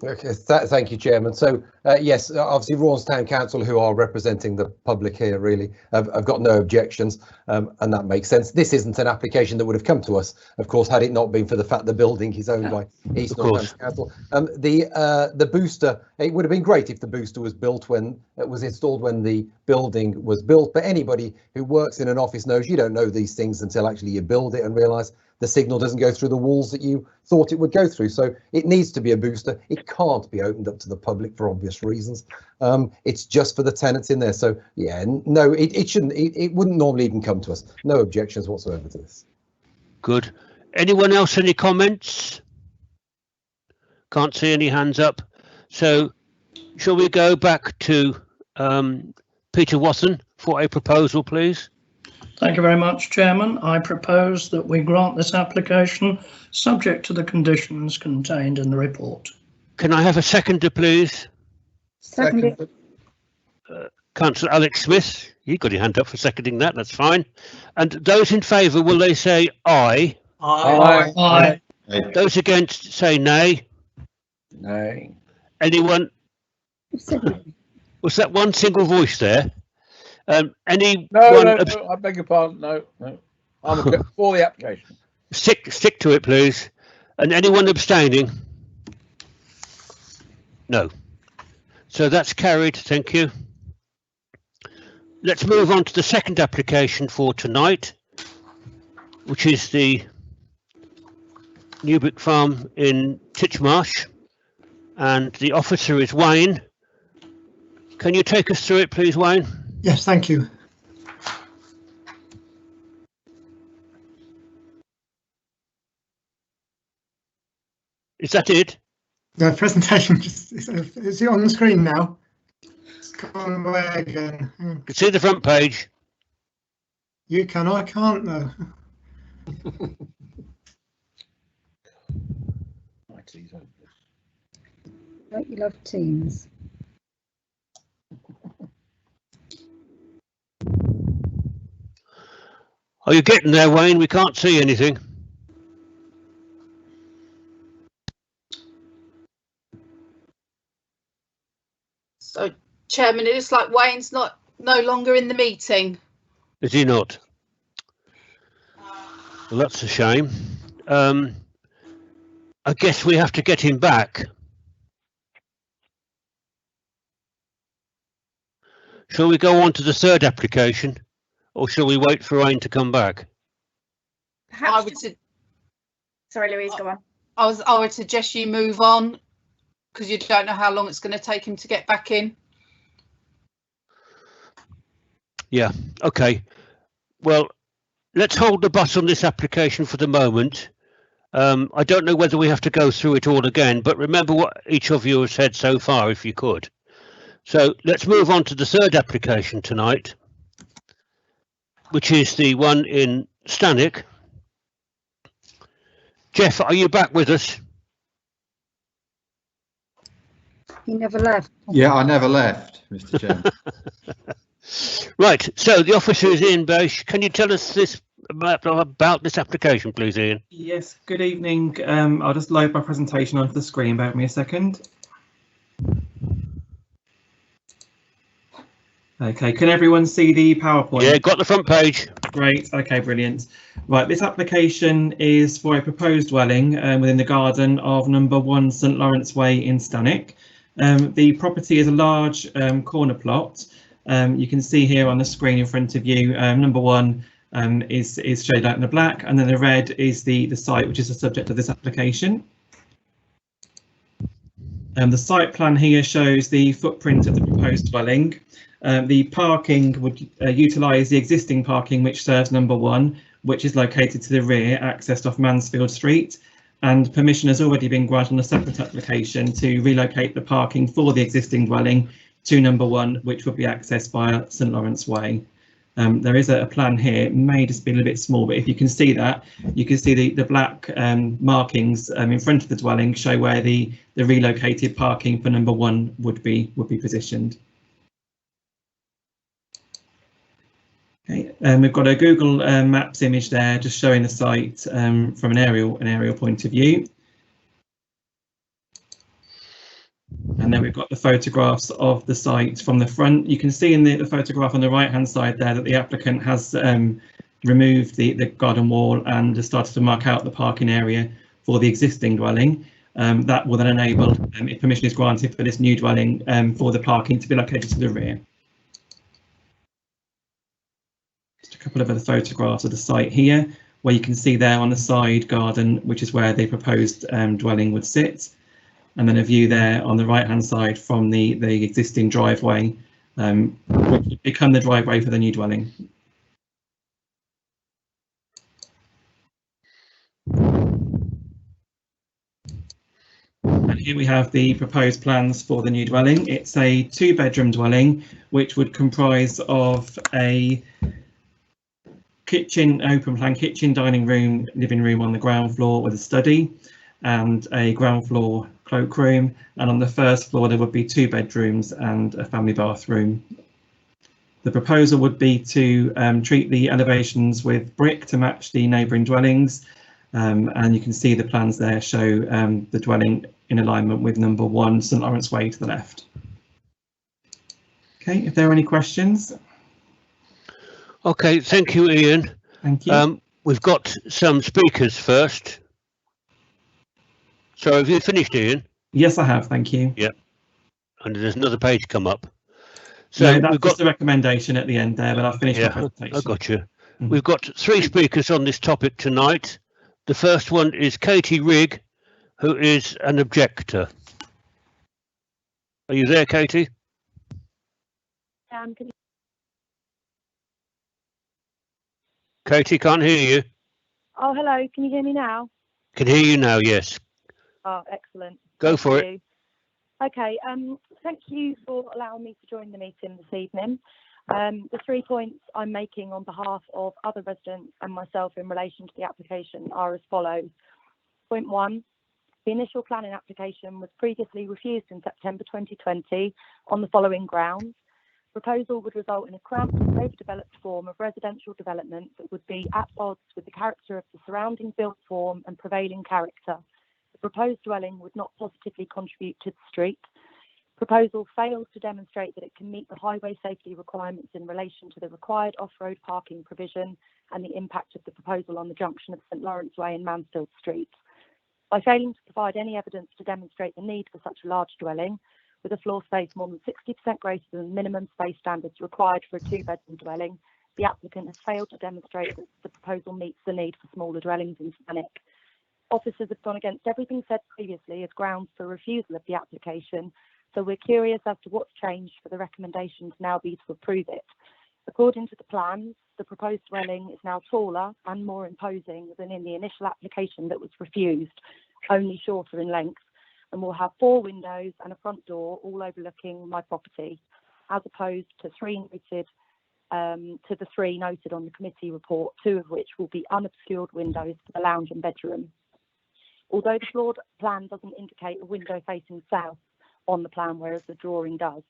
Okay, thank you, Chairman. So, yes, obviously Raunds Town Council, who are representing the public here, really, have got no objections, and that makes sense. This isn't an application that would have come to us, of course, had it not been for the fact the building is owned by East Northampton Council. The booster, it would have been great if the booster was built when it was installed when the building was built, but anybody who works in an office knows you don't know these things until actually you build it and realise the signal doesn't go through the walls that you thought it would go through. So it needs to be a booster. It can't be opened up to the public for obvious reasons. It's just for the tenants in there. So yeah, no, it shouldn't. It wouldn't normally even come to us. No objections whatsoever to this. Good. Anyone else? Any comments? Can't see any hands up. So shall we go back to Peter Wathen for a proposal, please? Thank you very much, Chairman. I propose that we grant this application subject to the conditions contained in the report. Can I have a seconder, please? Seconded. Councillor Alex Smith, you've got your hand up for seconding that, that's fine. And those in favour, will they say aye? Aye. Aye. Aye. Those against say nay? Nay. Anyone? Was that one single voice there? No, I beg your pardon. No. I'm for the application. Stick to it, please. And anyone abstaining? No. So that's carried. Thank you. Let's move on to the second application for tonight, which is the Newbrick Farm in Titchmarsh, and the officer is Wayne. Can you take us through it, please, Wayne? Yes, thank you. Is that it? The presentation, is it on the screen now? It's gone away again. You can see the front page. You can, I can't though. Don't you love Teams? Are you getting there, Wayne? We can't see anything. So, Chairman, it looks like Wayne's no longer in the meeting. Is he not? Well, that's a shame. I guess we have to get him back. Shall we go on to the third application, or shall we wait for Wayne to come back? I would Sorry, Louise, go on. I would suggest you move on, because you don't know how long it's going to take him to get back in. Yeah, okay. Well, let's hold the bus on this application for the moment. I don't know whether we have to go through it all again, but remember what each of you has said so far, if you could. So let's move on to the third application tonight, which is the one in Stanwick. Jeff, are you back with us? He never left. Yeah, I never left, Mr. Chairman. Right, so the officer is Ian Bosch. Can you tell us this about this application, please, Ian? Yes, good evening. I'll just load my presentation onto the screen. Bear with me a second. Okay, can everyone see the PowerPoint? Yeah, got the front page. Great, okay, brilliant. Right, this application is for a proposed dwelling within the garden of number 1 St Lawrence Way in Stanwick. The property is a large corner plot. You can see here on the screen in front of you, number 1 is shaded out in the black, and then the red is the site, which is the subject of this application. The site plan here shows the footprint of the proposed dwelling. The parking would utilise the existing parking which serves number 1, which is located to the rear, accessed off Mansfield Street, and permission has already been granted on a separate application to relocate the parking for the existing dwelling to number 1, which would be accessed via St Lawrence Way. There is a plan here. It may just be a little bit small, but if you can see that, you can see the black markings in front of the dwelling show where the relocated parking for number 1 would be positioned. Okay, we've got a Google Maps image there, just showing the site from an aerial point of view. And then we've got the photographs of the site from the front. You can see in the photograph on the right hand side there that the applicant has removed the garden wall and has started to mark out the parking area for the existing dwelling. That will then enable, if permission is granted for this new dwelling, for the parking to be located to the rear. Just a couple of other photographs of the site here, where you can see there on the side garden, which is where the proposed dwelling would sit. And then a view there on the right hand side from the existing driveway, which would become the driveway for the new dwelling. And here we have the proposed plans for the new dwelling. It's a 2-bedroom dwelling, which would comprise of a kitchen, open plan kitchen, dining room, living room on the ground floor with a study, and a ground floor cloakroom, and on the first floor there would be 2 bedrooms and a family bathroom. The proposal would be to treat the elevations with brick to match the neighbouring dwellings, and you can see the plans there show the dwelling in alignment with number 1 St Lawrence Way to the left. Okay, if there are any questions. Okay, thank you, Ian. Thank you. We've got some speakers first. So have you finished, Ian? Yes, I have, thank you. Yeah, and there's another page come up. So no, that's we've got just a recommendation at the end there, but I've finished my presentation. I got you. We've got 3 speakers on this topic tonight. The first one is Katie Rigg, who is an objector. Are you there, Katie? Katie, can't hear you. Oh, hello. Can you hear me now? Can hear you now, yes. Oh, excellent. Go for it. Okay. Thank you for allowing me to join the meeting this evening. The 3 points I'm making on behalf of other residents and myself in relation to the application are as follows. Point 1, the initial planning application was previously refused in September 2020 on the following grounds. Proposal would result in a cramped and overdeveloped form of residential development that would be at odds with the character of the surrounding built form and prevailing character. The proposed dwelling would not positively contribute to the street. Proposal fails to demonstrate that it can meet the highway safety requirements in relation to the required off-road parking provision and the impact of the proposal on the junction of St Lawrence Way and Mansfield Street. By failing to provide any evidence to demonstrate the need for such a large dwelling, with a floor space more than 60% greater than the minimum space standards required for a two-bedroom dwelling, the applicant has failed to demonstrate that the proposal meets the need for smaller dwellings in Stanwick. Officers have gone against everything said previously as grounds for refusal of the application, so we're curious as to what's changed for the recommendation to now be to approve it. According to the plans, the proposed dwelling is now taller and more imposing than in the initial application that was refused, only shorter in length, and will have 4 windows and a front door all overlooking my property, as opposed to 3 noted to the 3 noted on the committee report, 2 of which will be unobscured windows for the lounge and bedroom. Although the floor plan doesn't indicate a window facing south on the plan, whereas the drawing does.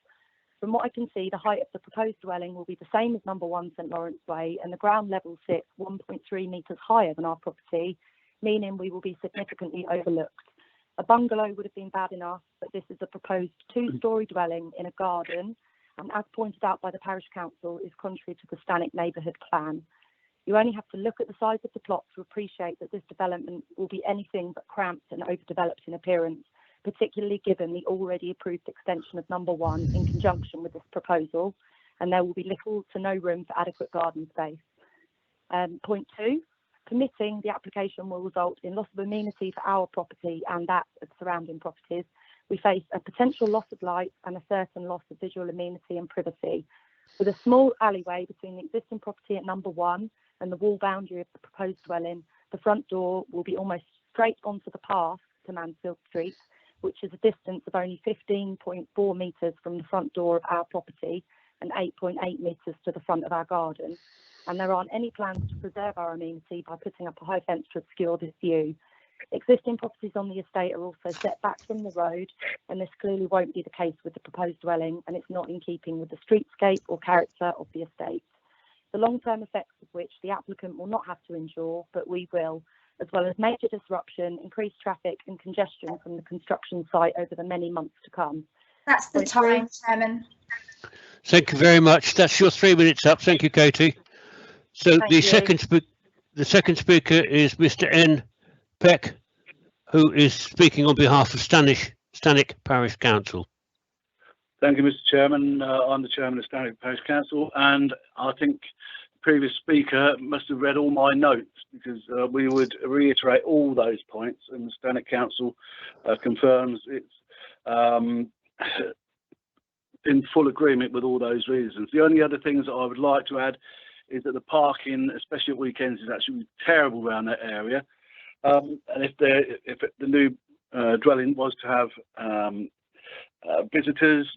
From what I can see, the height of the proposed dwelling will be the same as number 1 St Lawrence Way, and the ground level sits 1.3 metres higher than our property, meaning we will be significantly overlooked. A bungalow would have been bad enough, but this is a proposed 2-storey dwelling in a garden, and as pointed out by the parish council, is contrary to the Stanwick neighbourhood plan. You only have to look at the size of the plot to appreciate that this development will be anything but cramped and overdeveloped in appearance, particularly given the already approved extension of number 1 in conjunction with this proposal, and there will be little to no room for adequate garden space. Point 2, permitting the application will result in loss of amenity for our property and that of surrounding properties. We face a potential loss of light and a certain loss of visual amenity and privacy. With a small alleyway between the existing property at number 1 and the wall boundary of the proposed dwelling, the front door will be almost straight onto the path to Mansfield Street, which is a distance of only 15.4 metres from the front door of our property and 8.8 metres to the front of our garden. And there aren't any plans to preserve our amenity by putting up a high fence to obscure this view. Existing properties on the estate are also set back from the road, and this clearly won't be the case with the proposed dwelling, and it's not in keeping with the streetscape or character of the estate. The long-term effects of which the applicant will not have to endure, but we will, as well as major disruption, increased traffic and congestion from the construction site over the many months to come. That's the time, Chairman. Thank you very much. That's your 3 minutes up. Thank you, Katie. So the second speaker is Mr. N. Peck, who is speaking on behalf of Stanwick Parish Council. Thank you, Mr. Chairman. I'm the chairman of Stanwick Parish Council, and I think the previous speaker must have read all my notes, because we would reiterate all those points, and the Stanwick Council confirms it's in full agreement with all those reasons. The only other things that I would like to add is that the parking, especially at weekends, is actually terrible around that area. And if the new dwelling was to have visitors,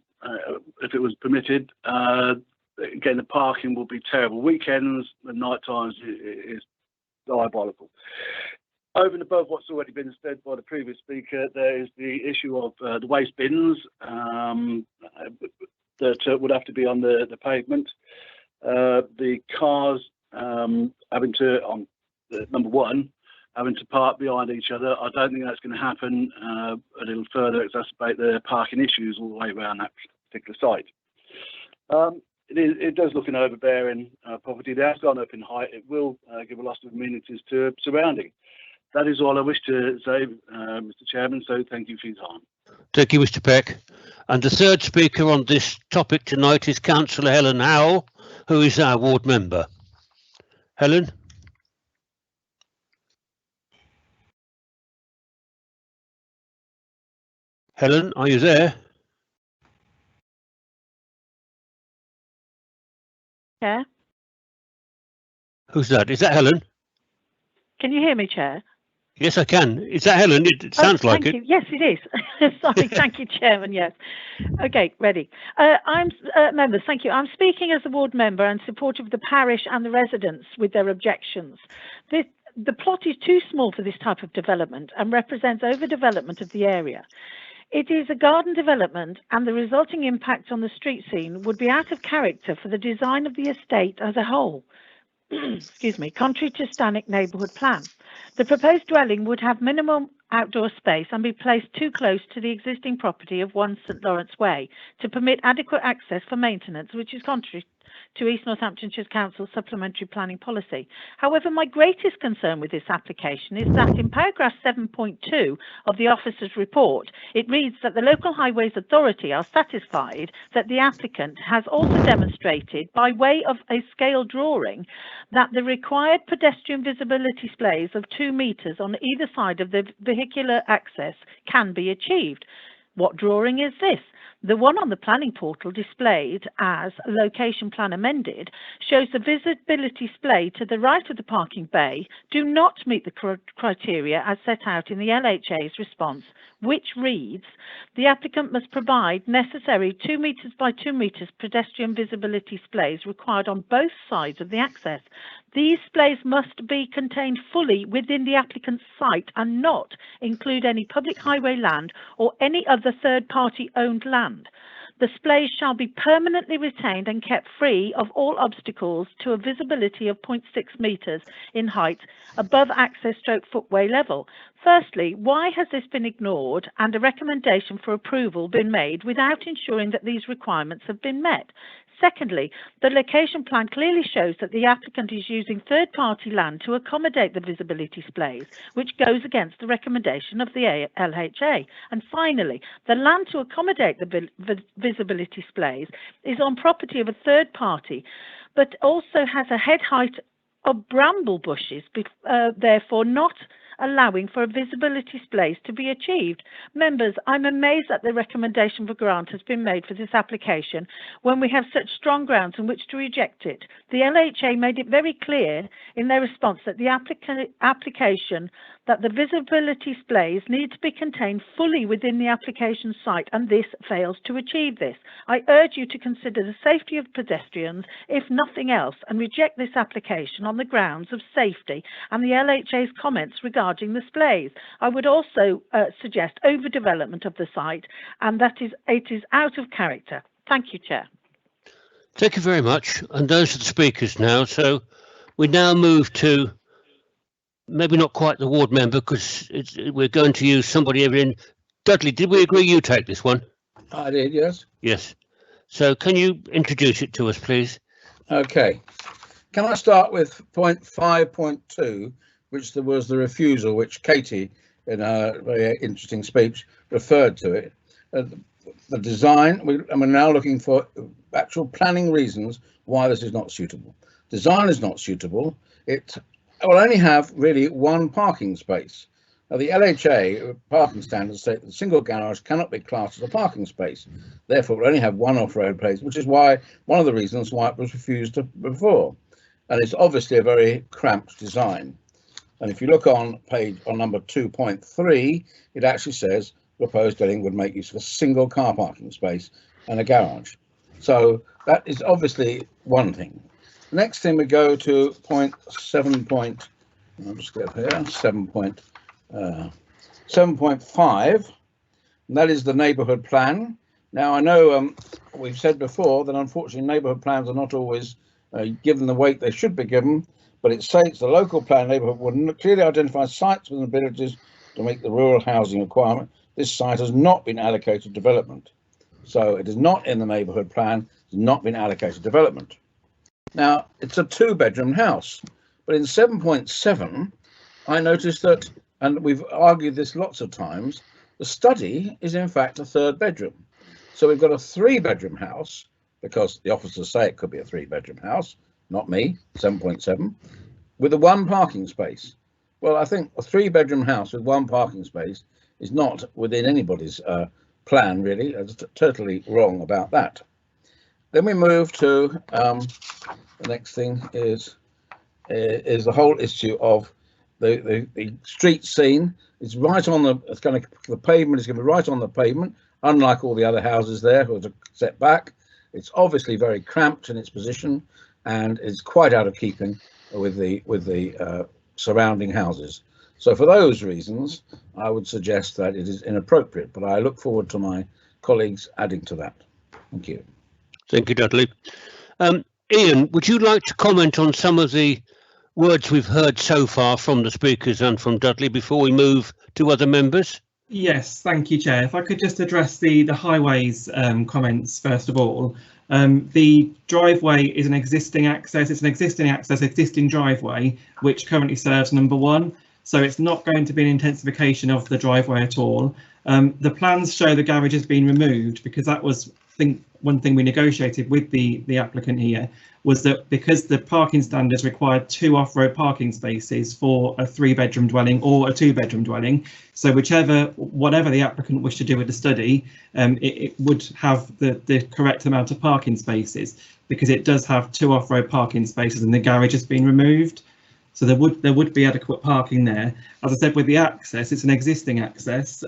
if it was permitted, again, the parking will be terrible. Weekends and night times is diabolical. Over and above what's already been said by the previous speaker, there is the issue of the waste bins that would have to be on the pavement. The cars having to, on number 1, having to park behind each other. I don't think that's going to happen, and it'll further exacerbate the parking issues all the way around that particular site. It does look an overbearing property. It has gone up in height. It will give a loss of amenities to surrounding. That is all I wish to say, Mr. Chairman, so thank you for your time. Thank you, Mr. Peck. And the third speaker on this topic tonight is Councillor Helen Howell, who is our ward member. Helen? Helen, are you there? Chair? Who's that? Is that Helen? Can you hear me, Chair? Yes, I can. Is that Helen? It sounds like it. Thank you. Yes, it is. Sorry, thank you, Chairman. Yes. Okay, ready. Members, thank you. I'm speaking as a ward member and supportive of the parish and the residents with their objections. The plot is too small for this type of development and represents overdevelopment of the area. It is a garden development, and the resulting impact on the street scene would be out of character for the design of the estate as a whole. Excuse me, contrary to Stanwick neighbourhood plan. The proposed dwelling would have minimum outdoor space and be placed too close to the existing property of 1 St Lawrence Way to permit adequate access for maintenance, which is contrary to East Northamptonshire Council supplementary planning policy. However, my greatest concern with this application is that in paragraph 7.2 of the officer's report, it reads that the Local Highways Authority are satisfied that the applicant has also demonstrated by way of a scale drawing that the required pedestrian visibility displays of 2 metres on either side of the vehicular access can be achieved. What drawing is this? The one on the planning portal displayed as location plan amended shows the visibility display to the right of the parking bay do not meet the criteria as set out in the LHA's response, which reads, the applicant must provide necessary 2 metres by 2 metres pedestrian visibility displays required on both sides of the access. These displays must be contained fully within the applicant's site and not include any public highway land or any other third-party owned land. The displays shall be permanently retained and kept free of all obstacles to a visibility of 0.6 metres in height above access/footway level. Firstly, why has this been ignored and a recommendation for approval been made without ensuring that these requirements have been met? Secondly, the location plan clearly shows that the applicant is using third-party land to accommodate the visibility displays, which goes against the recommendation of the LHA. And finally, the land to accommodate the visibility displays is on property of a third party, but also has a head height of bramble bushes, therefore not allowing for visibility displays to be achieved. Members, I'm amazed that the recommendation for grant has been made for this application when we have such strong grounds on which to reject it. The LHA made it very clear in their response that the application that the visibility displays need to be contained fully within the application site, and this fails to achieve this. I urge you to consider the safety of pedestrians, if nothing else, and reject this application on the grounds of safety and the LHA's comments regarding the displays. I would also suggest overdevelopment of the site, and that it is out of character. Thank you, Chair. Thank you very much. And those are the speakers now. So we now move to maybe not quite the ward member, because we're going to use somebody in. Dudley, did we agree you take this one? I did, yes. Yes. So can you introduce it to us, please? Okay. Can I start with point 5.2, which there was the refusal, which Katie, in her very interesting speech, referred to it. The design, and we're now looking for actual planning reasons why this is not suitable. Design is not suitable. It will only have really 1 parking space. Now, the LHA parking standards state that a single garage cannot be classed as a parking space. Therefore, it will only have 1 off-road place, which is why one of the reasons why it was refused before. And it's obviously a very cramped design. And if you look on number 2.3, it actually says proposed building would make use of a single car parking space and a garage. So that is obviously one thing. The next thing, we go to point 7. I'll just go here, 7.5, and that is the neighbourhood plan. Now, I know we've said before that unfortunately neighbourhood plans are not always given the weight they should be given, but it states the local plan neighbourhood will clearly identify sites with abilities to meet the rural housing requirement. This site has not been allocated development. So it is not in the neighbourhood plan, it's not been allocated development. Now, it's a 2-bedroom house, but in 7.7, I noticed that, and we've argued this lots of times, the study is in fact a 3rd bedroom. So we've got a 3-bedroom house, because the officers say it could be a 3-bedroom house, not me, 7.7, with a 1 parking space. Well, I think a 3-bedroom house with 1 parking space is not within anybody's plan, really. It's totally wrong about that. Then we move to the next thing is the whole issue of the street scene. It's right on the pavement is going to be right on the pavement, unlike all the other houses there who are set back. It's obviously very cramped in its position, and it's quite out of keeping with the surrounding houses. So for those reasons, I would suggest that it is inappropriate, but I look forward to my colleagues adding to that. Thank you. Thank you, Dudley. Ian, would you like to comment on some of the words we've heard so far from the speakers and from Dudley before we move to other members? Yes, thank you, Chair. If I could just address the highways comments first of all. The driveway is an existing access. It's an existing driveway, which currently serves number 1. So it's not going to be an intensification of the driveway at all. The plans show the garage has been removed because that was, I think, one thing we negotiated with the applicant here was that because the parking standards required 2 off-road parking spaces for a 3-bedroom dwelling or a 2-bedroom dwelling. So whatever the applicant wished to do with the study, it would have the correct amount of parking spaces because it does have 2 off-road parking spaces and the garage has been removed. So there would be adequate parking there. As I said, with the access, it's an existing access.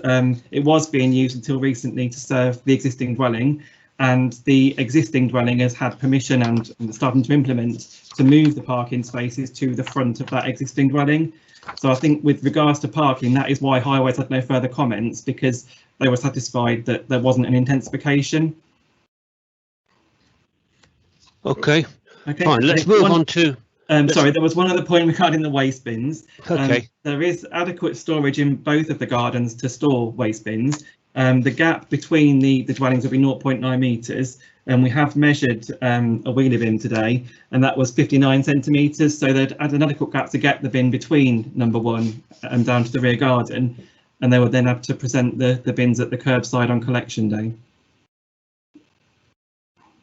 It was being used until recently to serve the existing dwelling, and the existing dwelling has had permission and starting to implement to move the parking spaces to the front of that existing dwelling. So I think with regards to parking, that is why Highways had no further comments, because they were satisfied that there wasn't an intensification. Okay. Fine. Let's move on to. Sorry, there was one other point regarding the waste bins. Okay. There is adequate storage in both of the gardens to store waste bins. The gap between the dwellings will be 0.9 metres, and we have measured a wheelie bin today, and that was 59 centimetres. So they'd add an adequate gap to get the bin between number 1 and down to the rear garden, and they would then have to present the bins at the curbside on collection day.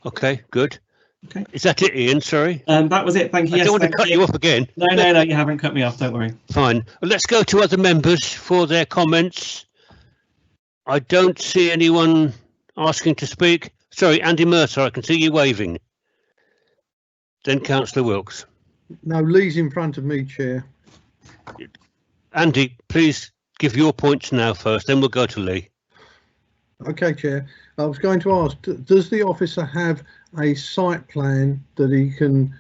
Okay, good. Okay. Is that it, Ian? Sorry. That was it. Thank you. I don't want to cut you off again. No, you haven't cut me off. Don't worry. Fine. Well, let's go to other members for their comments. I don't see anyone asking to speak. Sorry, Andy Mercer, I can see you waving. Then Councillor Wilkes. No, Lee's in front of me, Chair. Andy, please give your points now first, then we'll go to Lee. Okay, Chair. I was going to ask, does the officer have a site plan that he can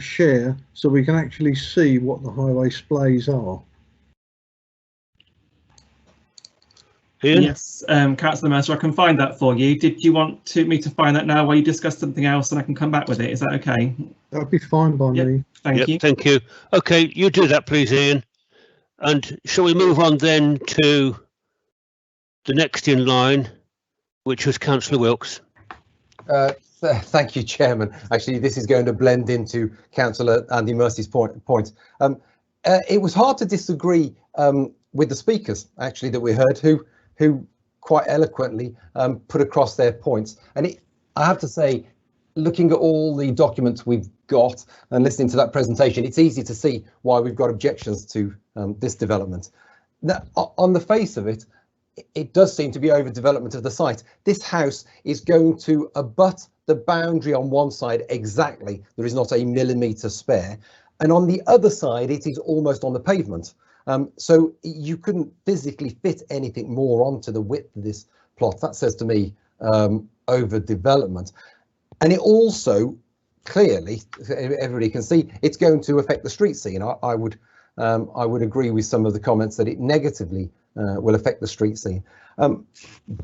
share so we can actually see what the highway splays are? Ian? Yes, Councillor Mercer, I can find that for you. Did you want me to find that now while you discuss something else and I can come back with it? Is that okay? That'd be fine by me. Thank you. Thank you. Okay, you do that, please, Ian. And shall we move on then to the next in line, which was Councillor Wilkes? Thank you, Chairman. Actually, this is going to blend into Councillor Andy Mercy's point. It was hard to disagree with the speakers, actually, that we heard, who quite eloquently put across their points. And I have to say, looking at all the documents we've got and listening to that presentation, it's easy to see why we've got objections to this development. Now, on the face of it, it does seem to be overdevelopment of the site. This house is going to abut the boundary on one side exactly. There is not a millimetre spare. And on the other side, it is almost on the pavement. So you couldn't physically fit anything more onto the width of this plot. That says to me overdevelopment. And it also clearly, everybody can see, it's going to affect the street scene. I would agree with some of the comments that it negatively will affect the street scene.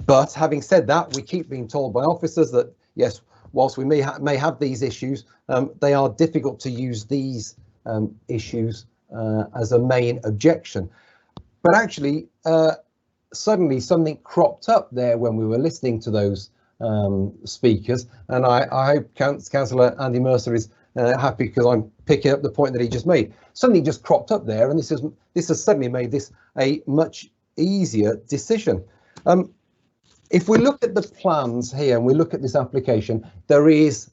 But having said that, we keep being told by officers that, yes, whilst we may have these issues, they are difficult to use these issues as a main objection. But actually, suddenly something cropped up there when we were listening to those speakers, and I hope Councillor Andy Mercer is happy because I'm picking up the point that he just made. Something just cropped up there, and this has suddenly made this a much easier decision. If we look at the plans here and we look at this application, there is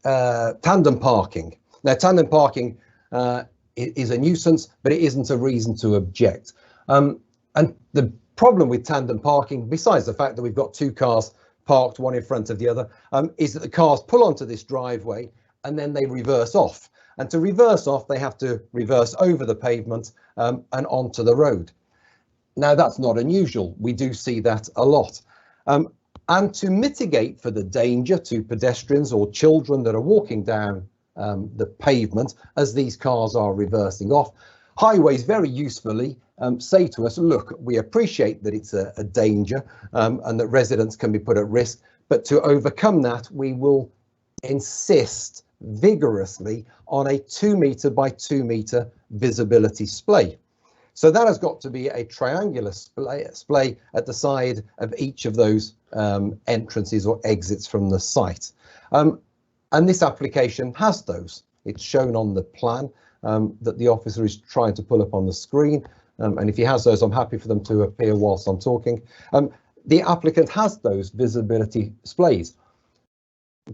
tandem parking. Now, tandem parking is a nuisance, but it isn't a reason to object. And the problem with tandem parking, besides the fact that we've got 2 cars parked, one in front of the other, is that the cars pull onto this driveway and then they reverse off. And to reverse off, they have to reverse over the pavement and onto the road. Now, that's not unusual. We do see that a lot. And to mitigate for the danger to pedestrians or children that are walking down the pavement as these cars are reversing off, highways very usefully say to us, look, we appreciate that it's a danger and that residents can be put at risk, but to overcome that, we will insist vigorously on a 2 metre by 2 metre visibility splay. So that has got to be a triangular splay at the side of each of those entrances or exits from the site. And this application has those. It's shown on the plan that the officer is trying to pull up on the screen. And if he has those, I'm happy for them to appear whilst I'm talking. The applicant has those visibility displays.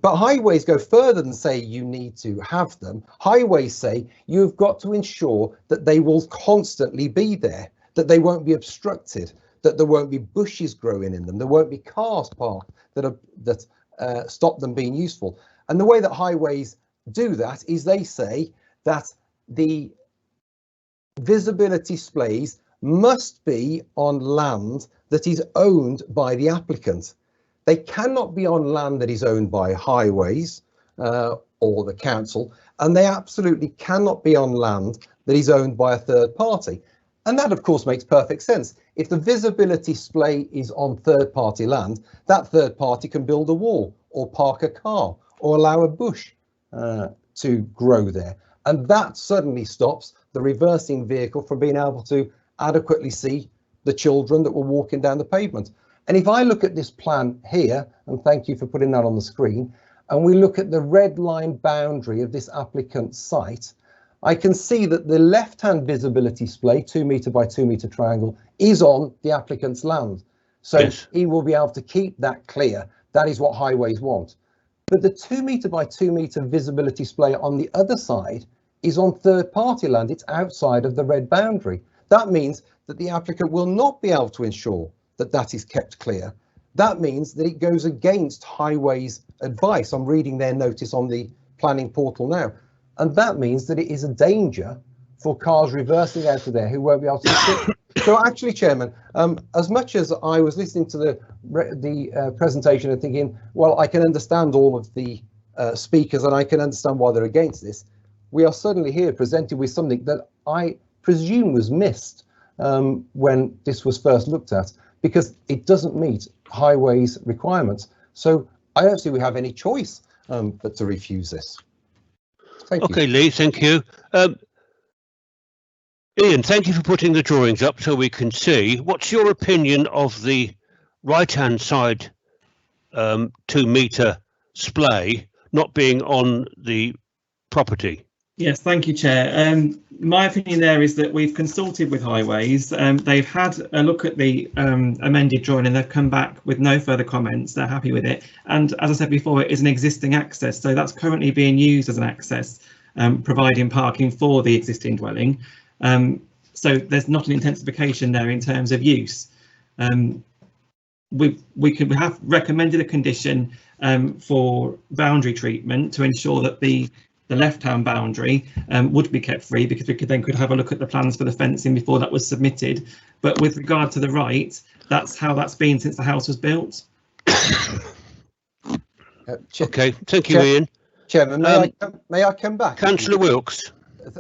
But highways go further than say you need to have them. Highways say you've got to ensure that they will constantly be there, that they won't be obstructed, that there won't be bushes growing in them, there won't be cars parked that stop them being useful. And the way that highways do that is they say that the visibility displays must be on land that is owned by the applicant. They cannot be on land that is owned by highways or the council, and they absolutely cannot be on land that is owned by a third party. And that, of course, makes perfect sense. If the visibility display is on third party land, that third party can build a wall or park a car or allow a bush to grow there. And that suddenly stops the reversing vehicle from being able to adequately see the children that were walking down the pavement. And if I look at this plan here, and thank you for putting that on the screen, and we look at the red line boundary of this applicant's site, I can see that the left-hand visibility display, 2 metre by 2 metre triangle, is on the applicant's land. So yes, he will be able to keep that clear. That is what highways want. But the 2 metre by 2 metre visibility display on the other side is on third-party land. It's outside of the red boundary. That means that the applicant will not be able to ensure that that is kept clear. That means that it goes against highways advice. I'm reading their notice on the planning portal now. And that means that it is a danger for cars reversing out of there who won't be able to see. So actually, Chairman, as much as I was listening to the presentation and thinking, well, I can understand all of the speakers and I can understand why they're against this, we are suddenly here presented with something that I presume was missed when this was first looked at, because it doesn't meet highways requirements. So I don't see we have any choice but to refuse this. Thank you. Okay, Lee, thank you. Ian, thank you for putting the drawings up so we can see. What's your opinion of the right-hand side 2 metre splay not being on the property? Yes, thank you, Chair. My opinion there is that we've consulted with highways. They've had a look at the amended drawing and they've come back with no further comments. They're happy with it. And as I said before, it is an existing access. So that's currently being used as an access, providing parking for the existing dwelling. So there's not an intensification there in terms of use. We have recommended a condition for boundary treatment to ensure that the left-hand boundary would be kept free, because we could have a look at the plans for the fencing before that was submitted. But with regard to the right, that's how that's been since the house was built. Okay, thank you, Ian. Chairman, may I come back? Councillor Wilkes.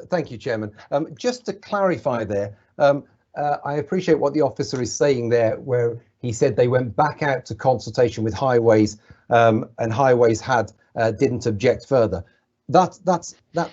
Thank you, Chairman. Just to clarify there, I appreciate what the officer is saying there, where he said they went back out to consultation with highways and highways didn't object further. That's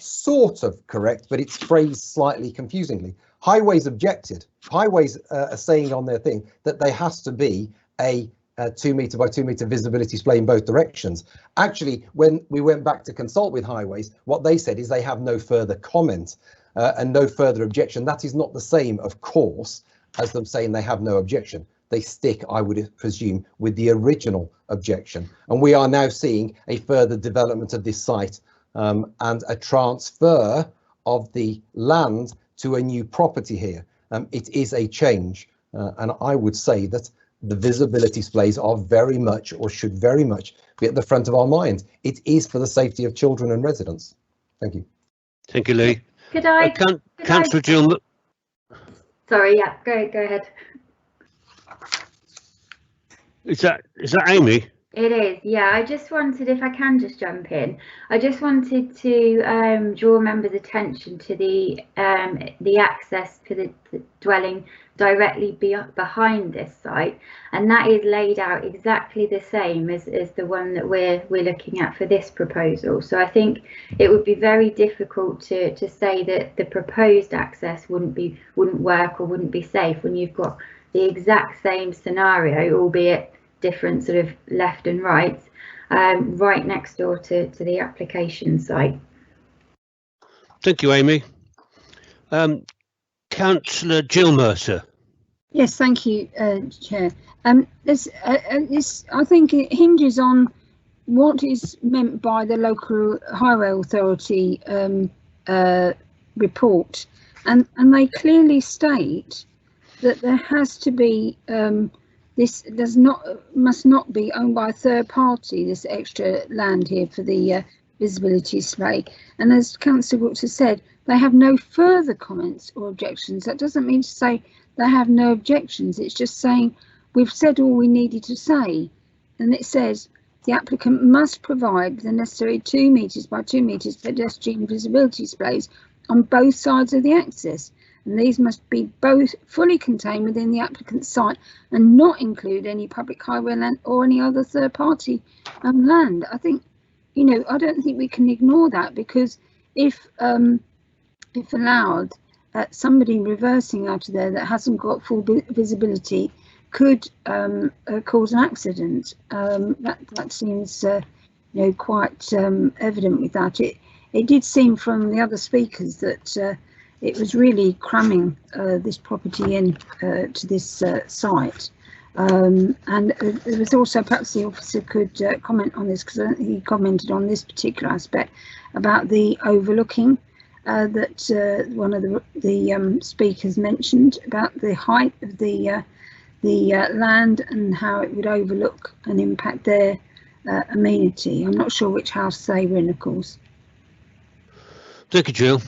sort of correct, but it's phrased slightly confusingly. Highways objected. Highways are saying on their thing that there has to be a 2 metre by 2 metre visibility display in both directions. Actually, when we went back to consult with highways, what they said is they have no further comment and no further objection. That is not the same, of course, as them saying they have no objection. They stick, I would presume, with the original objection. And we are now seeing a further development of this site and a transfer of the land to a new property here. It is a change, and I would say that the visibility displays are very much, or should very much, be at the front of our mind. It is for the safety of children and residents. Thank you. Thank you, Lee. Could I? Councillor Jill. Sorry, yeah, go ahead. Is that Amy? It is, yeah. I just wanted, if I can just jump in, I just wanted to draw members' attention to the access to the dwelling directly behind this site, and that is laid out exactly the same as the one that we're looking at for this proposal. So I think it would be very difficult to say that the proposed access wouldn't work or wouldn't be safe when you've got the exact same scenario, albeit different sort of left and right, right next door to the application site. Thank you, Amy. Councillor Jill Mercer. Yes, thank you, Chair. This I think it hinges on what is meant by the local highway authority report, and they clearly state that there has to be this must not be owned by a third party, this extra land here for the visibility display. And as Councillor Wilcox has said, they have no further comments or objections. That doesn't mean to say they have no objections. It's just saying we've said all we needed to say. And it says the applicant must provide the necessary 2 metres by 2 metres pedestrian visibility displays on both sides of the axis. And these must be both fully contained within the applicant's site and not include any public highway land or any other third party land. I think, you know, I don't think we can ignore that, because if allowed, somebody reversing out of there that hasn't got full visibility could cause an accident. That seems you know, quite evident with that. It did seem from the other speakers that it was really cramming this property in to this site. And there was also, perhaps the officer could comment on this, because he commented on this particular aspect about the overlooking that one of the speakers mentioned, about the height of the land and how it would overlook and impact their amenity. I'm not sure which house they were in, of course. Thank you, Jill.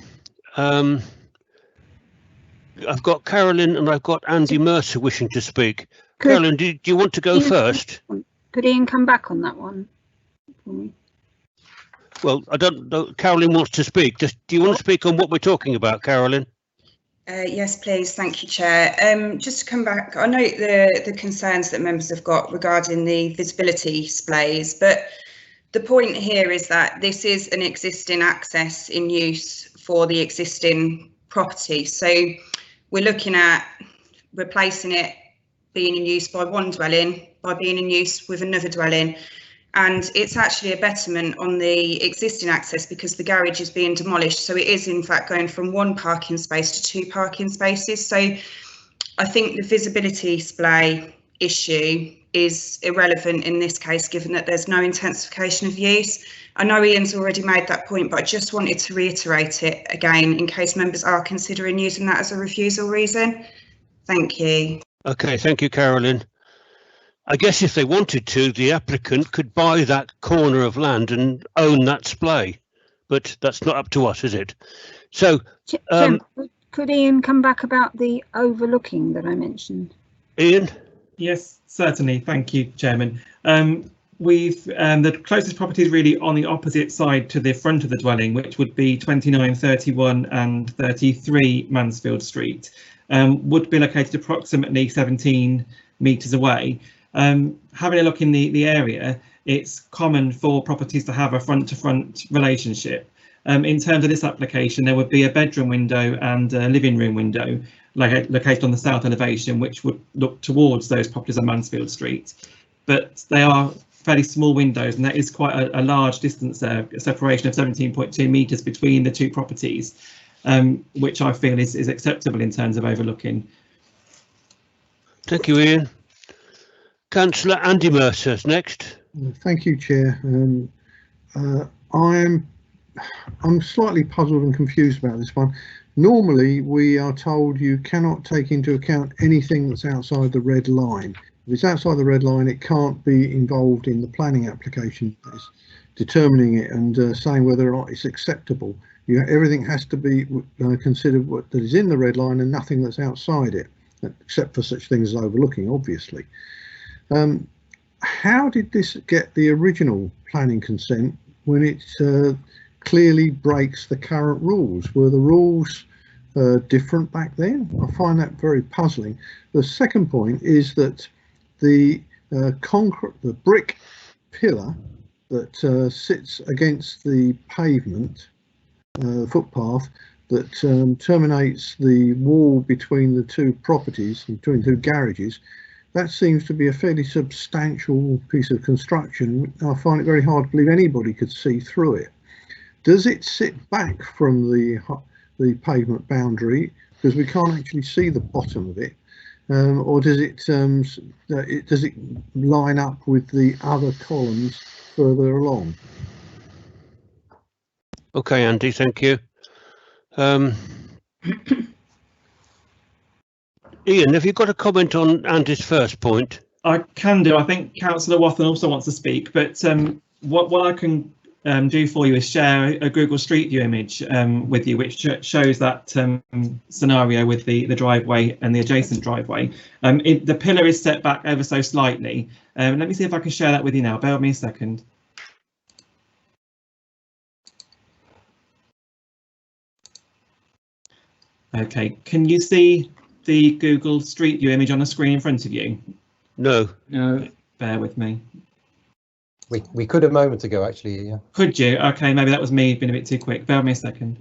I've got Carolyn and I've got Andy Mercer wishing to speak. Carolyn, do you want to go first? Could Ian come back on that one for me? Well, I don't know. Carolyn wants to speak. Do you want to speak on what we're talking about, Carolyn? Yes, please. Thank you, Chair. Just to come back, I note the concerns that members have got regarding the visibility displays, but the point here is that this is an existing access in use for the existing property. So we're looking at replacing it being in use by one dwelling by being in use with another dwelling. And it's actually a betterment on the existing access because the garage is being demolished. So it is in fact going from 1 parking space to 2 parking spaces. So I think the visibility display issue is irrelevant in this case, given that there's no intensification of use. I know Ian's already made that point, but I just wanted to reiterate it again in case members are considering using that as a refusal reason. Thank you. Okay, thank you, Carolyn. I guess if they wanted to, the applicant could buy that corner of land and own that display, but that's not up to us, is it? So, could Ian come back about the overlooking that I mentioned? Ian? Yes, certainly. Thank you, Chairman. We've the closest property is really on the opposite side to the front of the dwelling, which would be 29, 31 and 33 Mansfield Street. Would be located approximately 17 metres away. Having a look in the area, it's common for properties to have a front-to-front relationship. In terms of this application, there would be a bedroom window and a living room window located on the south elevation, which would look towards those properties on Mansfield Street. But they are fairly small windows, and there is quite a large distance there, a separation of 17.2 metres between the two properties, which I feel is acceptable in terms of overlooking. Thank you, Ian. Councillor Andy Mercer is next. Thank you, Chair. I'm slightly puzzled and confused about this one. Normally, we are told you cannot take into account anything that's outside the red line. If it's outside the red line, it can't be involved in the planning application. It's determining it and saying whether or not it's acceptable. Everything has to be considered what that is in the red line and nothing that's outside it, except for such things as overlooking, obviously. how did this get the original planning consent when it clearly breaks the current rules? Were the rules different back then? I find that very puzzling. The second point is that the brick pillar that sits against the pavement footpath that terminates the wall between the two properties, between two garages, that seems to be a fairly substantial piece of construction. I find it very hard to believe anybody could see through it. Does it sit back from the pavement boundary because we can't actually see the bottom of it, or does it line up with the other columns further along? Okay, Andy, thank you. Ian, have you got a comment on Andy's first point? I can do. I think Councillor Wathen also wants to speak, but what I can do for you is share a Google Street View image with you, which shows that scenario with the driveway and the adjacent driveway. The pillar is set back ever so slightly. Let me see if I can share that with you now. Bear with me a second. Okay, can you see the Google Street View image on the screen in front of you? No. No. Bear with me. We could a moment ago, actually. Yeah. Could you? Okay, maybe that was me being a bit too quick. Bear with me a second.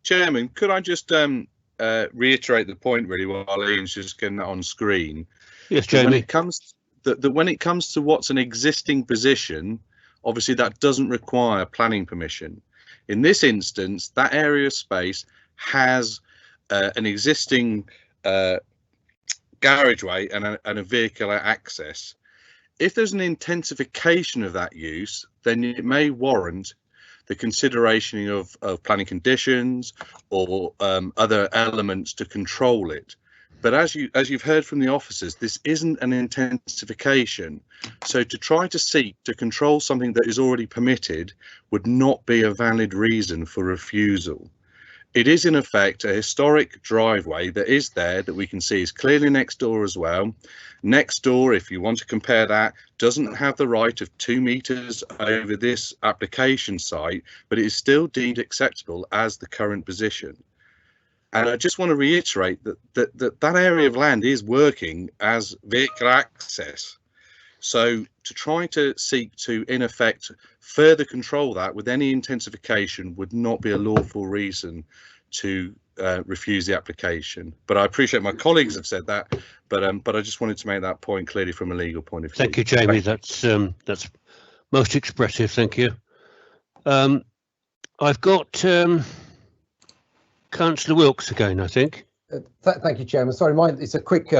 Chairman, could I just reiterate the point really while Ian's just getting that on screen? Yes, Jamie. When it comes to what's an existing position, obviously that doesn't require planning permission. In this instance, that area of space has an existing garageway and a vehicular access. If there's an intensification of that use, then it may warrant the consideration of planning conditions or other elements to control it. But as you've heard from the officers, this isn't an intensification. So to try to seek to control something that is already permitted would not be a valid reason for refusal. It is in effect a historic driveway that is there that we can see is clearly next door as well. Next door, if you want to compare that, doesn't have the right of 2 meters over this application site, but it is still deemed acceptable as the current position. And I just want to reiterate that area of land is working as vehicle access. So to try to seek to, in effect, further control that with any intensification would not be a lawful reason to refuse the application. But I appreciate my colleagues have said that, but I just wanted to make that point clearly from a legal point of view. Thank you, Jamie. That's most expressive. Thank you. I've got Councillor Wilkes again, I think. Thank you, Chairman. Sorry, it's a quick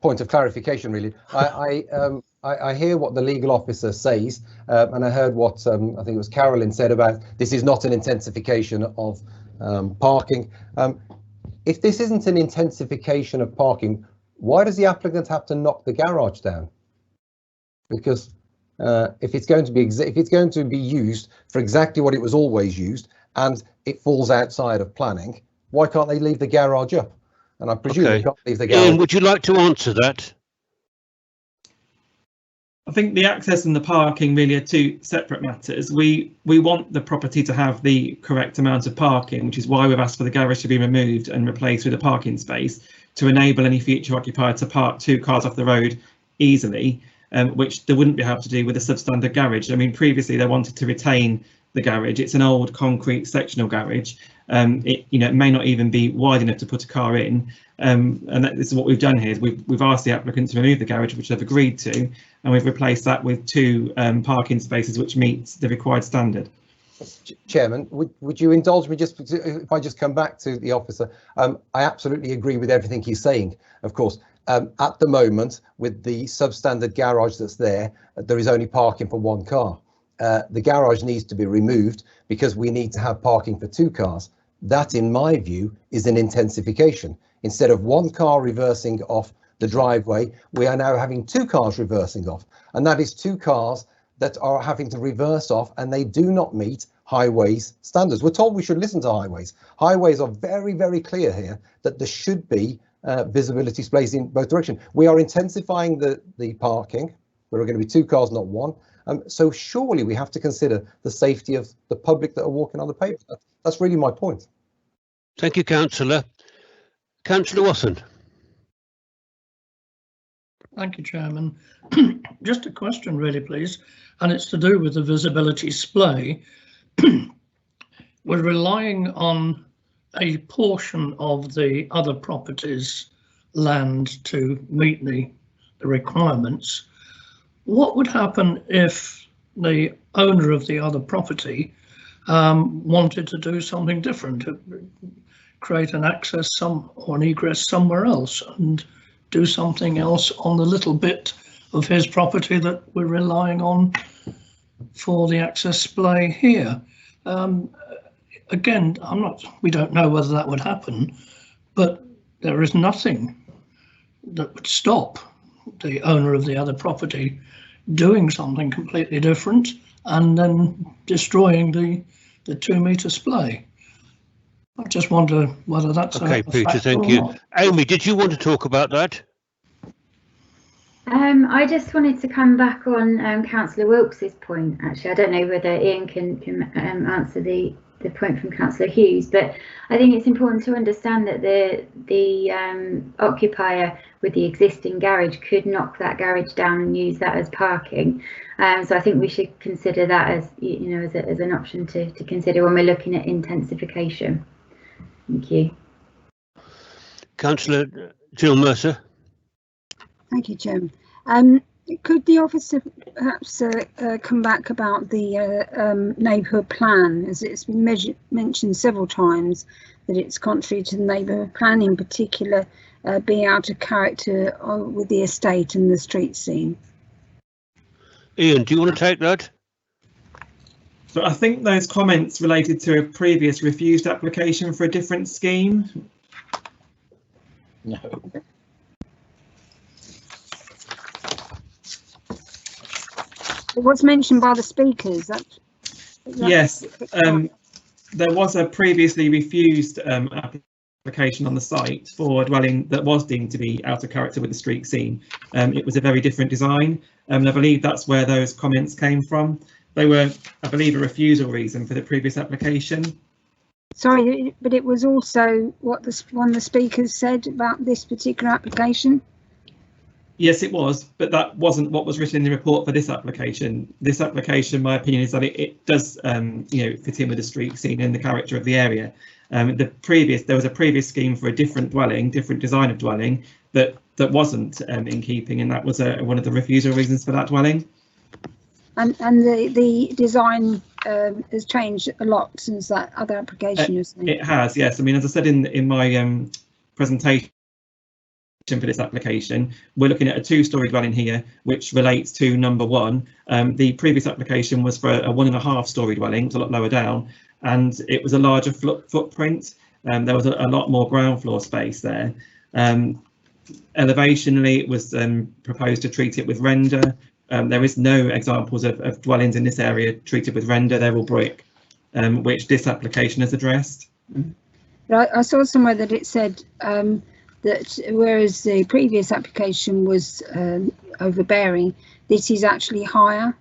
point of clarification, really. I hear what the legal officer says, and I heard what I think it was Carolyn said about this is not an intensification of parking. If this isn't an intensification of parking, why does the applicant have to knock the garage down? Because if it's going to be used for exactly what it was always used, and it falls outside of planning, why can't they leave the garage up? And I presume they can't leave the garage. Ian, would you like to answer that? I think the access and the parking really are two separate matters. We want the property to have the correct amount of parking, which is why we've asked for the garage to be removed and replaced with a parking space to enable any future occupier to park 2 cars off the road easily, which they wouldn't be able to do with a substandard garage. I mean, previously they wanted to retain the garage. It's an old concrete sectional garage. It may not even be wide enough to put a car in, and this is what we've done here. Is we've asked the applicant to remove the garage, which they've agreed to, and we've replaced that with 2 parking spaces which meet the required standard. Chairman, would you indulge me just if I just come back to the officer? I absolutely agree with everything he's saying. Of course, at the moment with the substandard garage that's there is only parking for 1 car. The garage needs to be removed because we need to have parking for 2 cars. That, in my view, is an intensification. Instead of 1 car reversing off the driveway, we are now having 2 cars reversing off. And that is 2 cars that are having to reverse off, and they do not meet highways standards. We're told we should listen to highways. Highways are very, very clear here that there should be visibility displays in both directions. We are intensifying the parking. There are going to be 2 cars, not 1. So surely we have to consider the safety of the public that are walking on the pavement. That's really my point. Thank you, Councillor. Councillor Watson. Thank you, Chairman. Just a question really, please, and it's to do with the visibility display. We're relying on a portion of the other property's land to meet the requirements. What would happen if the owner of the other property wanted to do something different, create an access or an egress somewhere else and do something else on the little bit of his property that we're relying on for the access display here? Again, we don't know whether that would happen, but there is nothing that would stop the owner of the other property doing something completely different and then destroying the 2-metre display. I just wonder whether that's okay, Peter, thank you. Not. Amy, did you want to talk about that? I just wanted to come back on Councillor Wilkes's point. Actually, I don't know whether Ian can answer the point from Councillor Hughes, but I think it's important to understand that the occupier with the existing garage could knock that garage down and use that as parking. So I think we should consider that as as an option to consider when we're looking at intensification. Thank you. Councillor Jill Mercer. Thank you, Chairman. Could the officer perhaps come back about the neighbourhood plan, as it's been mentioned several times that it's contrary to the neighbourhood plan, in particular being out of character with the estate and the street scene? Ian, do you want to take that? So I think those comments related to a previous refused application for a different scheme. No. It was mentioned by the speakers. Yes, there was a previously refused application on the site for a dwelling that was deemed to be out of character with the street scene. It was a very different design, and I believe that's where those comments came from. They were, I believe, a refusal reason for the previous application. Sorry, but it was also what one of the speakers said about this particular application. Yes, it was, but that wasn't what was written in the report for this application. This application, my opinion, is that it does, fit in with the street scene and the character of the area. There was a previous scheme for a different dwelling, different design of dwelling that wasn't in keeping, and that was one of the refusal reasons for that dwelling. And the design has changed a lot since that other application. It has, yes. I mean, as I said in my presentation for this application, we're looking at a 2-storey dwelling here, which relates to number 1. The previous application was for a 1.5-storey dwelling, it's a lot lower down, and it was a larger footprint. There was a lot more ground floor space there. Elevationally, it was proposed to treat it with render. There is no examples of dwellings in this area treated with render. They're all brick, which this application has addressed. I saw somewhere that it said that whereas the previous application was overbearing, this is actually higher.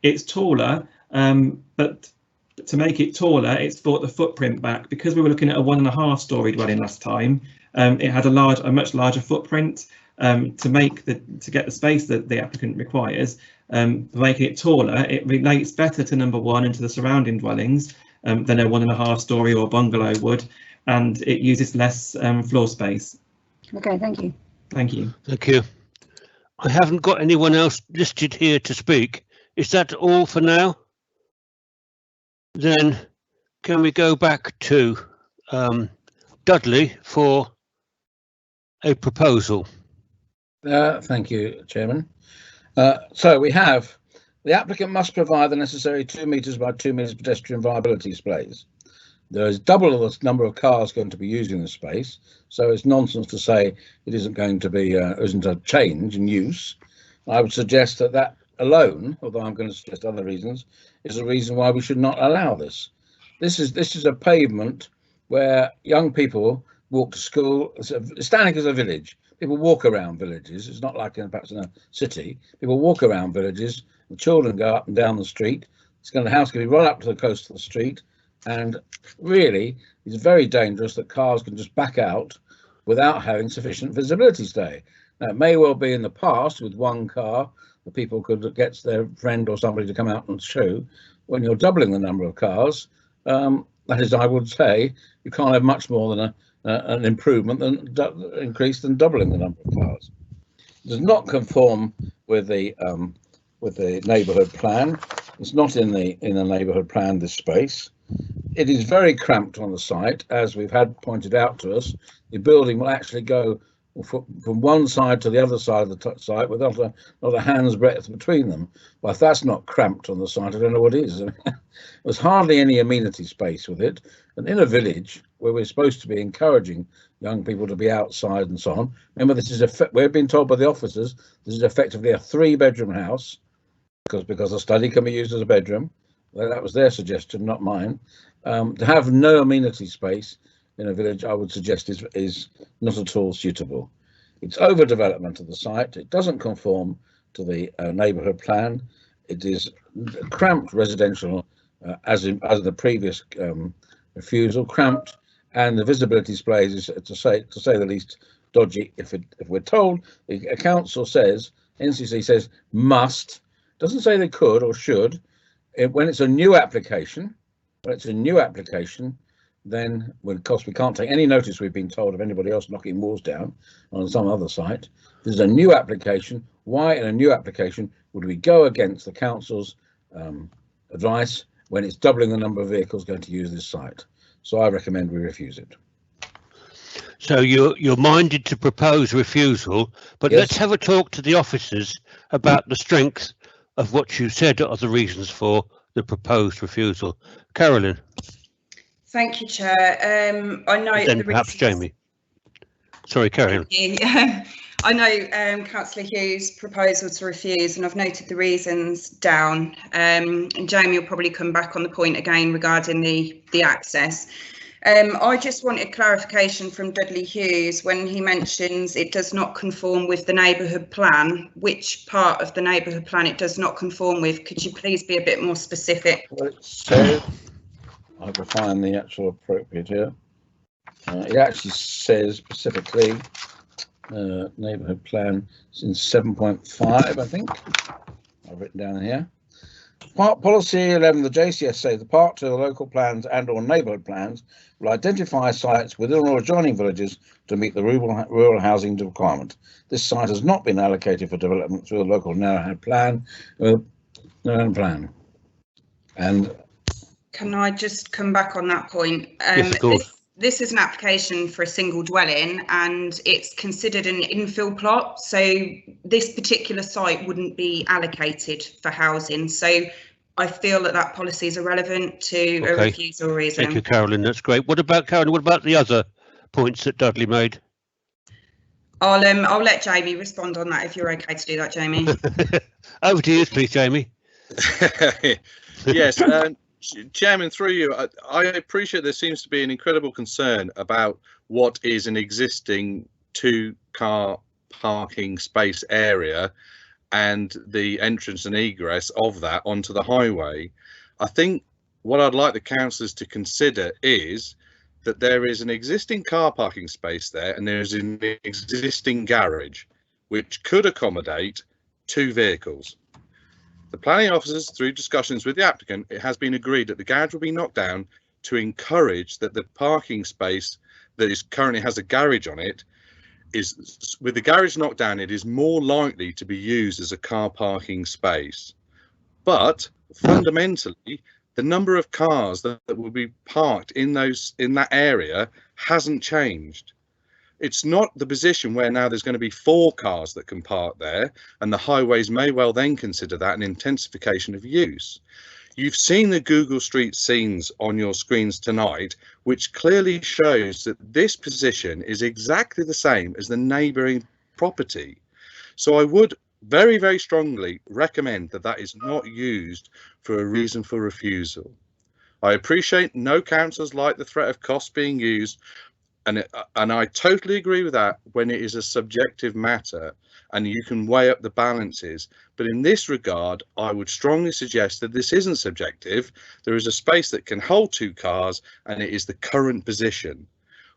It's taller, but to make it taller, it's brought the footprint back. Because we were looking at a 1.5-storey dwelling last time, it had a much larger footprint. To get the space that the applicant requires, making it taller, it relates better to number 1 and to the surrounding dwellings than a 1.5-storey or bungalow would, and it uses less floor space. Okay, thank you. Thank you. Thank you. I haven't got anyone else listed here to speak. Is that all for now? Then can we go back to Dudley for a proposal? Thank you, Chairman. So we have the applicant must provide the necessary 2 metres by 2 metres pedestrian viability displays. There is double the number of cars going to be using the space, so it's nonsense to say it isn't going to be isn't a change in use. I would suggest that alone, although I'm going to suggest other reasons, is a reason why we should not allow this. This is a pavement where young people walk to school. Stanwick is a village. People walk around villages. It's not like perhaps in a city. People walk around villages. The children go up and down the street. The house can be right up to the coast of the street, and really it's very dangerous that cars can just back out without having sufficient visibility stay. Now, it may well be in the past with one car that people could get their friend or somebody to come out and show. When you're doubling the number of cars, that is, I would say, you can't have much more than an improvement increase than doubling the number of cars. It does not conform with the neighbourhood plan. It's not in the neighbourhood plan, this space. It is very cramped on the site, as we've had pointed out to us. The building will actually go from one side to the other side of the site without not a hand's breadth between them. Well, if that's not cramped on the site, I don't know what is. There's hardly any amenity space with it. And in a village where we're supposed to be encouraging young people to be outside and so on, remember, this is we're being told by the officers this is effectively a 3-bedroom house, because a study can be used as a bedroom. Well, that was their suggestion, not mine. To have no amenity space in a village, I would suggest is not at all suitable. It's overdevelopment of the site. It doesn't conform to the neighbourhood plan. It is cramped residential, as in the previous refusal, cramped, and the visibility displays is, to say the least, dodgy. If we're told, the council says, NCC says must, doesn't say they could or should. When it's a new application, then, of course, we can't take any notice, we've been told, of anybody else knocking walls down on some other site. This is a new application. Why in a new application would we go against the council's advice when it's doubling the number of vehicles going to use this site? So I recommend we refuse it. So you're minded to propose refusal, but Yes. Let's have a talk to the officers about the strength of what you said are the reasons for the proposed refusal. Carolyn. Thank you, Chair. I know Then perhaps Jamie. Sorry, Carolyn. I know Councillor Hughes' proposal to refuse, and I've noted the reasons down. And Jamie will probably come back on the point again regarding the access. I just wanted clarification from Dudley Hughes when he mentions it does not conform with the neighbourhood plan. Which part of the neighbourhood plan it does not conform with? Could you please be a bit more specific? Well, it says, I will find the actual appropriate here. It actually says specifically neighbourhood plan in 7.5, I think. I've written down here. Part policy 11, the JCS say the part 2 of local plans and or neighbourhood plans will identify sites within or adjoining villages to meet the rural housing requirement. This site has not been allocated for development through a local neighbourhood plan. And can I just come back on that point? Yes, of course. This is an application for a single dwelling and it's considered an infill plot. So this particular site wouldn't be allocated for housing. So I feel that policy is irrelevant to a refusal reason. Thank you, Carolyn. That's great. What about Carolyn? What about the other points that Dudley made? I'll let Jamie respond on that if you're okay to do that, Jamie. Over to you, please, Jamie. Yes. Chairman, through you, I appreciate there seems to be an incredible concern about what is an existing 2-car parking space area and the entrance and egress of that onto the highway. I think what I'd like the councillors to consider is that there is an existing car parking space there and there is an existing garage which could accommodate 2 vehicles. The planning officers, through discussions with the applicant, it has been agreed that the garage will be knocked down to encourage that the parking space that currently has a garage on it is, with the garage knocked down, it is more likely to be used as a car parking space. But fundamentally, the number of cars that will be parked in that area hasn't changed. It's not the position where now there's going to be 4 cars that can park there, and the highways may well then consider that an intensification of use. You've seen the Google Street scenes on your screens tonight, which clearly shows that this position is exactly the same as the neighbouring property. So I would very, very strongly recommend that is not used for a reason for refusal. I appreciate no councillors like the threat of costs being used, and I totally agree with that when it is a subjective matter and you can weigh up the balances. But in this regard, I would strongly suggest that this isn't subjective. There is a space that can hold 2 cars, and it is the current position.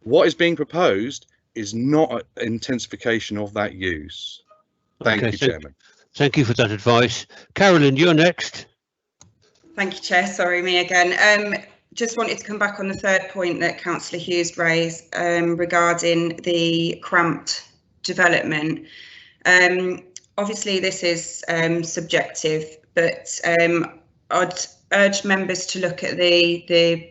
What is being proposed is not an intensification of that use. Thank you, Chairman. Thank you for that advice. Carolyn, you're next. Thank you, Chair. Sorry, me again. Just wanted to come back on the third point that Councillor Hughes raised regarding the cramped development. Obviously, this is subjective, but I'd urge members to look at the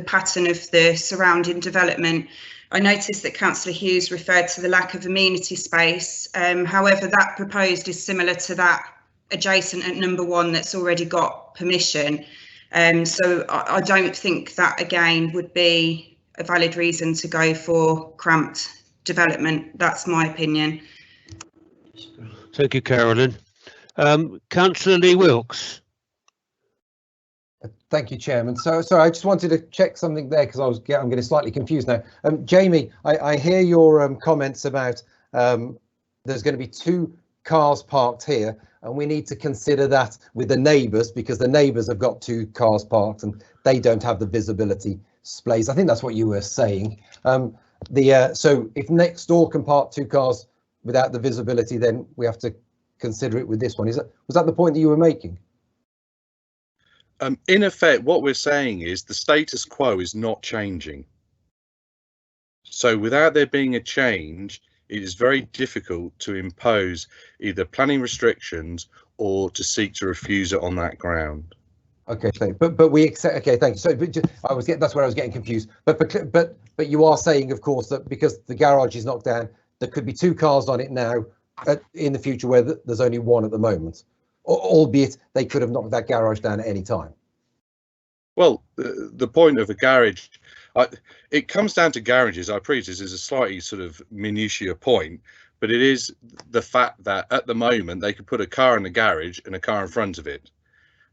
pattern of the surrounding development. I noticed that Councillor Hughes referred to the lack of amenity space. However, that proposed is similar to that adjacent at number 1 that's already got permission. So I don't think that, again, would be a valid reason to go for cramped development. That's my opinion. Thank you, Carolyn. Councillor Lee Wilkes. Thank you, Chairman. So I just wanted to check something there because I'm getting slightly confused now. Jamie, I hear your comments about there's going to be 2 cars parked here, and we need to consider that with the neighbours because the neighbours have got 2 cars parked and they don't have the visibility space. I think that's what you were saying. So if next door can park 2 cars without the visibility, then we have to consider it with this one. Was that the point that you were making? In effect, what we're saying is the status quo is not changing. So without there being a change, it is very difficult to impose either planning restrictions or to seek to refuse it on that ground. Okay, but we accept. Okay, thank you. So that's where I was getting confused. But you are saying, of course, that because the garage is knocked down, there could be 2 cars on it now in the future where there's only 1 at the moment, albeit they could have knocked that garage down at any time. Well, the point of a garage, it comes down to garages. I appreciate this is a slightly sort of minutiae point, but it is the fact that at the moment they could put a car in the garage and a car in front of it.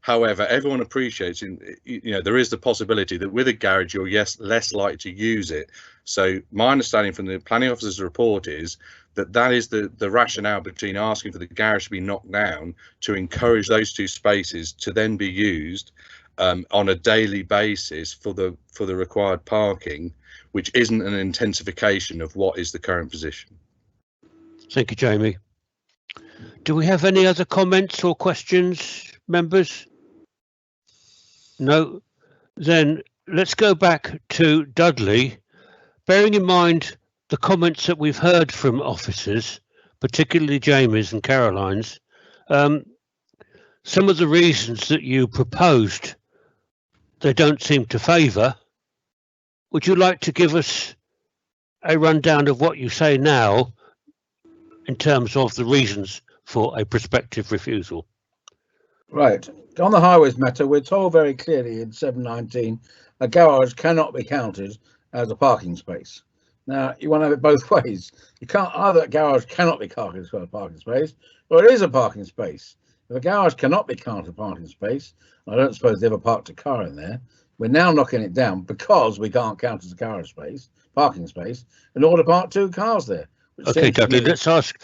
However, everyone appreciates, there is the possibility that with a garage, you're less likely to use it. So my understanding from the planning officer's report is that is the rationale between asking for the garage to be knocked down to encourage those 2 spaces to then be used on a daily basis for the required parking, which isn't an intensification of what is the current position. Thank you, Jamie. Do we have any other comments or questions, members? No? Then let's go back to Dudley. Bearing in mind the comments that we've heard from officers, particularly Jamie's and Caroline's, some of the reasons that you proposed they don't seem to favour. Would you like to give us a rundown of what you say now in terms of the reasons for a prospective refusal? Right. On the highways matter, we're told very clearly in 719 a garage cannot be counted as a parking space. Now, you want to have it both ways. You can't either a garage cannot be counted as a parking space, or it is a parking space. If a garage cannot be counted a parking space, I don't suppose they ever parked a car in there. We're now knocking it down because we can't count as a garage space, parking space, in order to park 2 cars there. Okay, Dudley, let's ask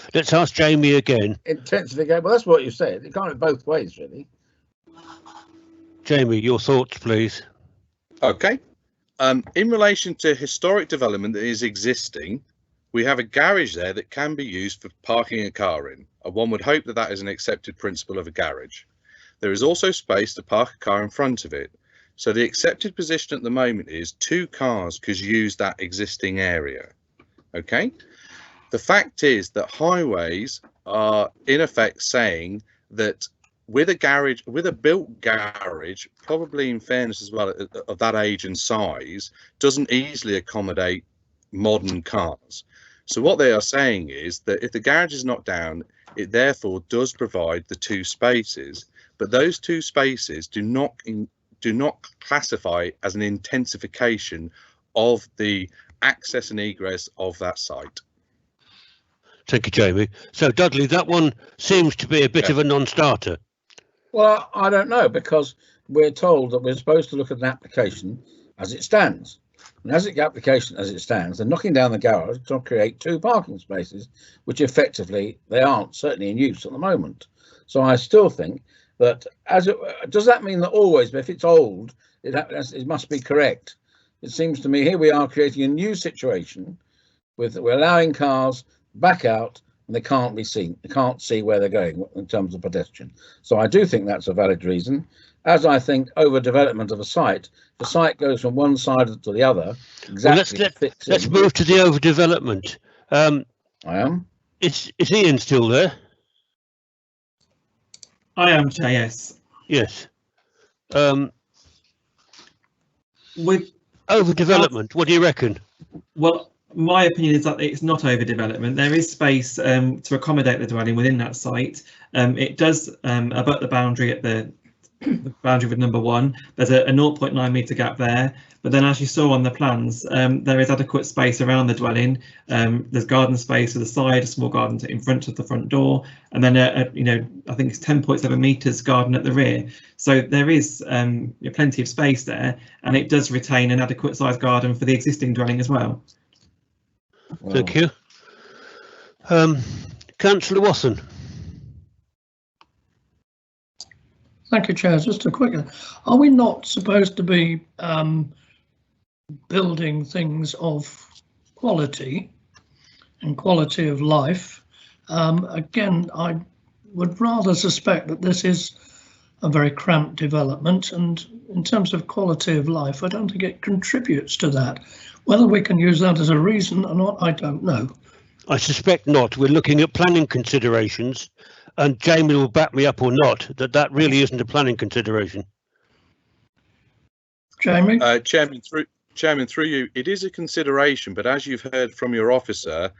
Jamie again. Intensification. Well, that's what you said. It can't be both ways, really. Jamie, your thoughts, please. Okay. In relation to historic development that is existing, we have a garage there that can be used for parking a car in. One would hope that that is an accepted principle of a garage. There is also space to park a car in front of it. So the accepted position at the moment is 2 cars could use that existing area. Okay. The fact is that highways are in effect saying that with a garage, with a built garage, probably in fairness as well of that age and size, doesn't easily accommodate modern cars. So what they are saying is that if the garage is knocked down, it therefore does provide the 2 spaces, but those 2 spaces do not classify as an intensification of the access and egress of that site. Thank you, Jamie. So, Dudley, that one seems to be a bit of a non-starter. Well, I don't know, because we're told that we're supposed to look at an application as it stands. And as the application as it stands, they're knocking down the garage to create 2 parking spaces, which effectively they aren't certainly in use at the moment. So I still think that does that mean that always, if it's old, it must be correct? It seems to me here we are creating a new situation with we're allowing cars back out and they can't be seen. They can't see where they're going in terms of pedestrian. So I do think that's a valid reason. As I think overdevelopment of a site, the site goes from one side to the other. Exactly. Well, let's move to the overdevelopment. I am. Is Ian still there? I am, Chair, yes. Yes. With overdevelopment, what do you reckon? Well, my opinion is that it's not overdevelopment. There is space to accommodate the dwelling within that site. It does abut the boundary at the boundary with number 1. There's a 0.9 metre gap there, but then as you saw on the plans, there is adequate space around the dwelling. There's garden space to the side, a small garden in front of the front door, and then I think it's 10.7 metres garden at the rear. So there is plenty of space there, and it does retain an adequate sized garden for the existing dwelling as well. Thank you. Councillor Watson. Thank you, Chair. Just a quick one. Are we not supposed to be building things of quality and quality of life? Again, I would rather suspect that this is a very cramped development, and in terms of quality of life, I don't think it contributes to that. Whether we can use that as a reason or not, I don't know. I suspect not. We're looking at planning considerations, and Jamie will back me up or not, that really isn't a planning consideration. Jamie? Chairman, through you, it is a consideration, but as you've heard from your officer,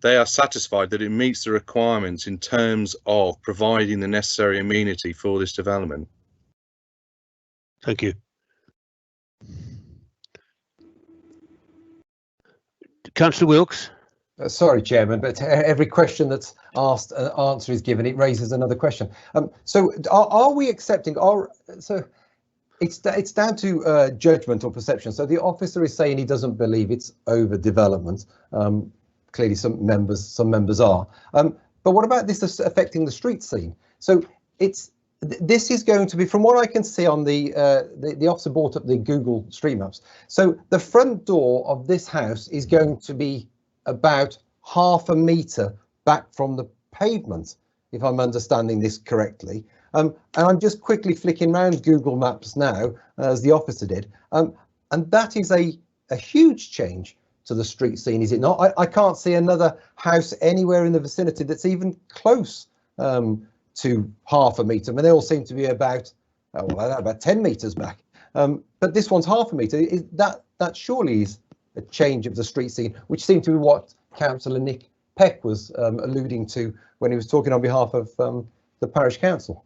they are satisfied that it meets the requirements in terms of providing the necessary amenity for this development. Thank you. Councillor Wilkes. Sorry, Chairman, but every question that's asked, an answer is given. It raises another question. So, are we accepting? So, it's down to judgment or perception. So the officer is saying he doesn't believe it's overdevelopment. Clearly, some members are. But what about this affecting the street scene? So this is going to be, from what I can see on the officer brought up the Google Street Maps. So the front door of this house is going to be about ½ a metre back from the pavement, if I'm understanding this correctly. And I'm just quickly flicking around Google Maps now, as the officer did, and that is a huge change to the street scene, is it not? I can't see another house anywhere in the vicinity that's even close to ½ a metre. I mean, they all seem to be about 10 metres back, but this one's ½ a metre. That surely is a change of the street scene, which seemed to be what Councillor Nick Peck was alluding to when he was talking on behalf of the parish council.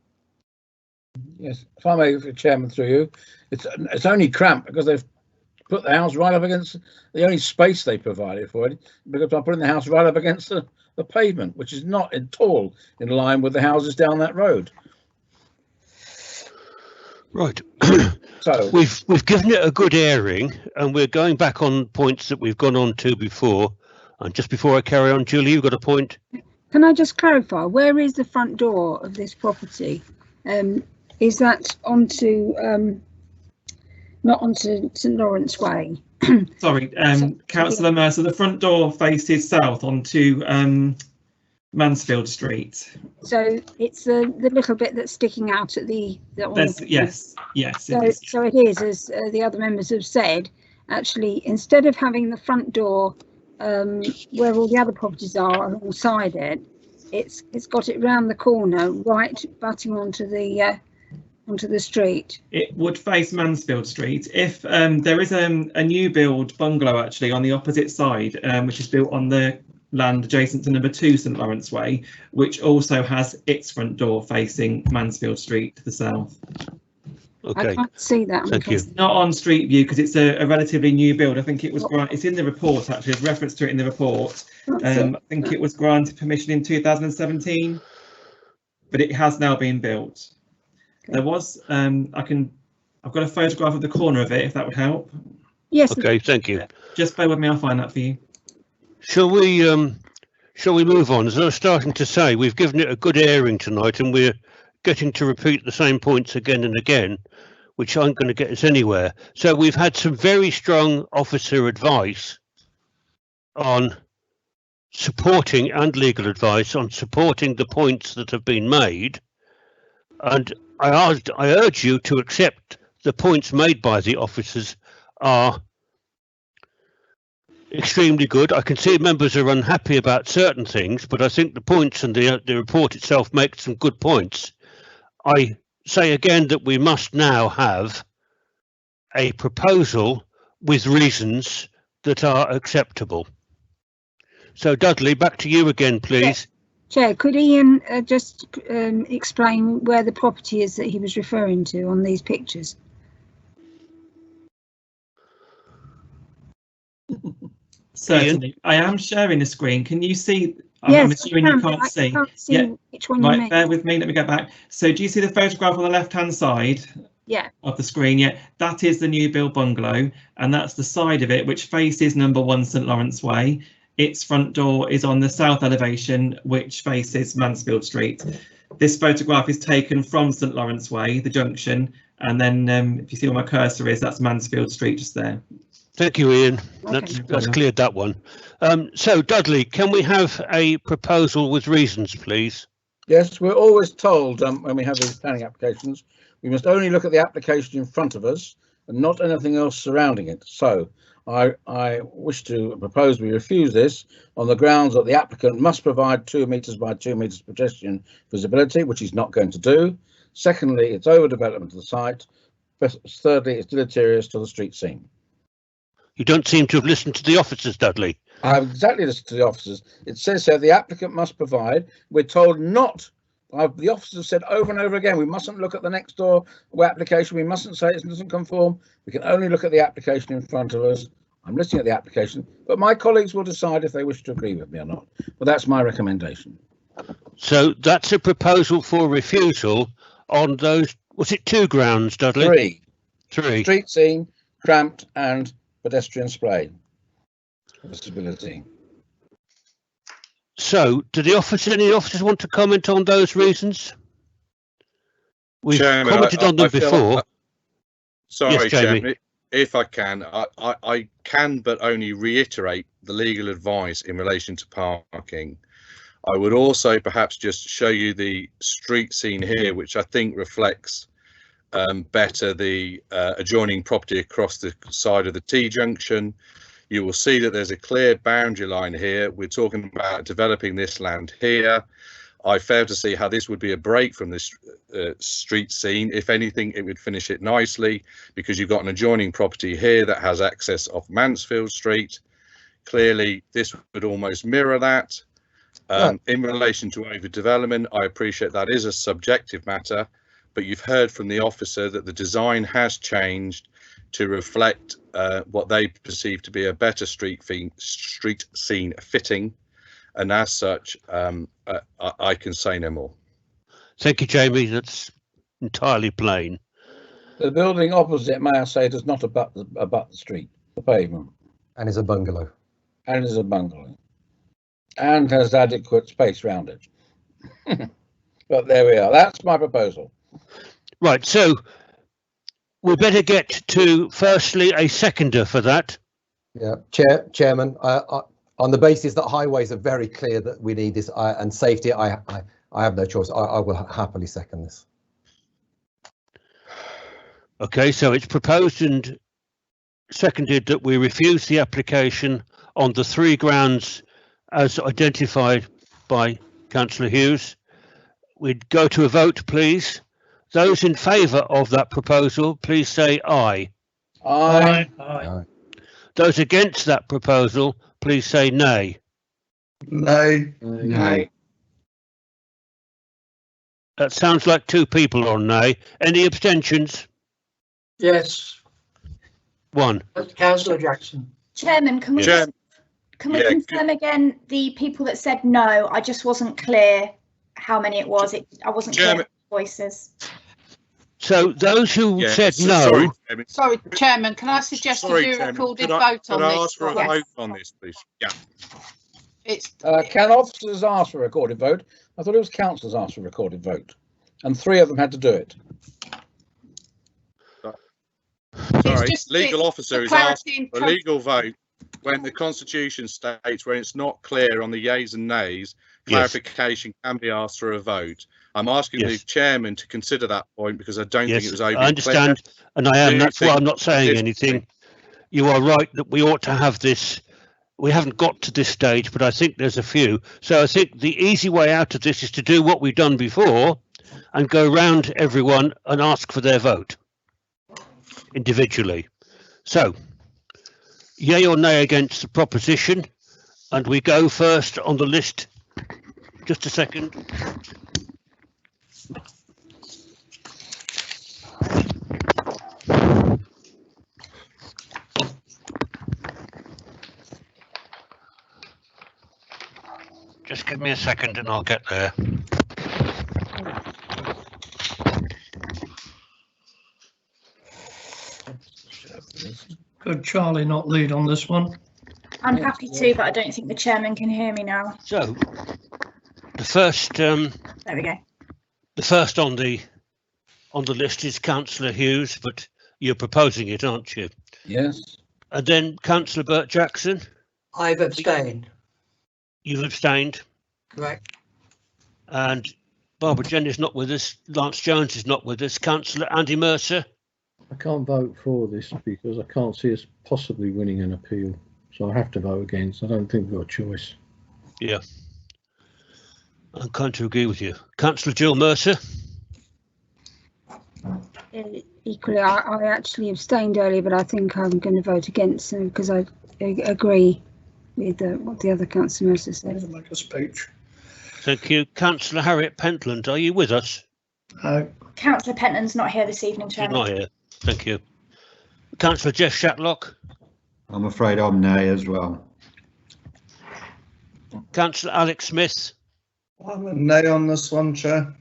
Yes, if I may, Chairman, through you, it's only cramped because they've put the house right up against the only space they provided for it, because I'm putting the house right up against the pavement, which is not at all in line with the houses down that road. Right. So we've given it a good airing, and we're going back on points that we've gone on to before. And just before I carry on, Julie, you've got a point. Can I just clarify, where is the front door of this property? Is that onto not onto St Lawrence Way? Sorry, Councillor Mercer, the front door faces south onto Mansfield Street. So it's the little bit that's sticking out at the yes. So it is, as the other members have said, actually, instead of having the front door where all the other properties are alongside it, it's got it round the corner, right butting onto the street. It would face Mansfield Street. If there is a new build bungalow actually on the opposite side, which is built on the land adjacent to number 2 St Lawrence Way, which also has its front door facing Mansfield Street to the south. Okay. I can't see that. Thank you. It's not on Street View because it's a relatively new build. I think it was it's in the report actually. There's reference to it in the report. I think it was granted permission in 2017, but it has now been built. There was I've got a photograph of the corner of it if that would help. Yes. Okay, thank you. Just bear with me, I'll find that for you. Shall we move on? As I was starting to say, we've given it a good airing tonight, and we're getting to repeat the same points again and again, which aren't going to get us anywhere. So we've had some very strong officer advice on supporting, and legal advice on supporting the points that have been made, and I urge you to accept the points made by the officers are extremely good. I can see members are unhappy about certain things, but I think the points and the report itself makes some good points. I say again that we must now have a proposal with reasons that are acceptable. So Dudley, back to you again, please. Chair, could Ian just explain where the property is that he was referring to on these pictures? Certainly. I am sharing the screen. Can you see? Yes, I'm assuming you can't see. I can't see which one you Right, mean. bear with me. Let me go back. So do you see the photograph on the left-hand side? Yeah. Of the screen? Yeah, that is the new build bungalow, and that's the side of it which faces number 1 St Lawrence Way. Its front door is on the south elevation, which faces Mansfield Street. This photograph is taken from St Lawrence Way, the junction, and then if you see where my cursor is, that's Mansfield Street just there. Thank you, Ian. Okay. That's cleared that one. So Dudley, can we have a proposal with reasons, please? Yes, we're always told when we have these planning applications, we must only look at the application in front of us and not anything else surrounding it. So I wish to propose we refuse this on the grounds that the applicant must provide 2 metres by 2 metres pedestrian visibility, which he's not going to do. Secondly, it's overdevelopment of the site. Thirdly, it's deleterious to the street scene. You don't seem to have listened to the officers, Dudley. I have exactly listened to the officers. It says so the applicant must provide. We're told not. The officers have said over and over again, we mustn't look at the next door application. We mustn't say it doesn't conform. We can only look at the application in front of us. I'm listening at the application, but my colleagues will decide if they wish to agree with me or not. But that's my recommendation. So that's a proposal for refusal on those, was it 2 grounds, Dudley? 3. Street scene, cramped and pedestrian spray visibility. So do any officers want to comment on those reasons? We've Chairman, commented on them before. Sorry, yes, Jamie. Chairman, if I can, I can but only reiterate the legal advice in relation to parking. I would also perhaps just show you the street scene here, which I think reflects better the adjoining property across the side of the T-junction. You will see that there's a clear boundary line here. We're talking about developing this land here. I fail to see how this would be a break from this street scene. If anything, it would finish it nicely because you've got an adjoining property here that has access off Mansfield Street. Clearly, this would almost mirror that. In relation to overdevelopment, I appreciate that is a subjective matter, but you've heard from the officer that the design has changed to reflect what they perceive to be a better street scene fitting, and as such, I can say no more. Thank you, Jamie. That's entirely plain. The building opposite, may I say, does not abut the street, the pavement. And is a bungalow. And is a bungalow. And has adequate space around it. But there we are. That's my proposal. Right, so we better get to firstly a seconder for that. Yeah, Chairman, on the basis that highways are very clear that we need this and safety, I have no choice. I will happily second this. Okay, so it's proposed and seconded that we refuse the application on the 3 grounds as identified by Councillor Hughes. We'd go to a vote, please. Those in favour of that proposal, please say aye. Aye. Aye. Those against that proposal, please say nay. Nay. Nay. That sounds like 2 people on nay. Any abstentions? Yes. 1. Councillor Jackson. Chairman, can we confirm again the people that said no? I just wasn't clear how many it was. I wasn't clear on the voices. So those who Yeah, said so- no, Sorry, Chairman, can I suggest Sorry, you do a Chairman, recorded could I- vote could on I this? ask for a vote on this, please? Yeah. It's Can officers ask for a recorded vote? I thought it was councillors asked for a recorded vote, and 3 of them had to do it. Sorry, just legal for officer is clarity asking and for a legal vote when the Constitution states when it's not clear on the yeas and nays, clarification can be asked for a vote. I'm asking the chairman to consider that point because I don't think it was overly I understand, clear. and I am. Do That's why think I'm not saying this- anything. You are right that we ought to have this. We haven't got to this stage, but I think there's a few. So I think the easy way out of this is to do what we've done before and go round everyone and ask for their vote individually. So, yay or nay against the proposition, and we go first on the list. Just a second. Just give me a second and I'll get there. Could Charlie not lead on this one? I'm happy to, but I don't think the chairman can hear me now. So, the first, There we go. the first on the list is Councillor Hughes, but you're proposing it, aren't you? Yes. And then Councillor Burt Jackson. I've abstained. You've abstained. Correct. And Barbara Jenny's not with us. Lance Jones is not with us. Councillor Andy Mercer. I can't vote for this because I can't see us possibly winning an appeal. So I have to vote against. I don't think we've got a choice. Yeah. I'm kind to agree with you. Councillor Jill Mercer. Equally, I actually abstained earlier, but I think I'm going to vote against them because I agree with what the other councillor Mercer said. Make a speech. Thank you. Councillor Harriet Pentland, are you with us? Councillor Pentland's not here this evening, She's Chairman. not here. Thank you. Councillor Jeff Shatlock. I'm afraid I'm nay as well. Councillor Alex Smith. I'm a nay on this one, Chair.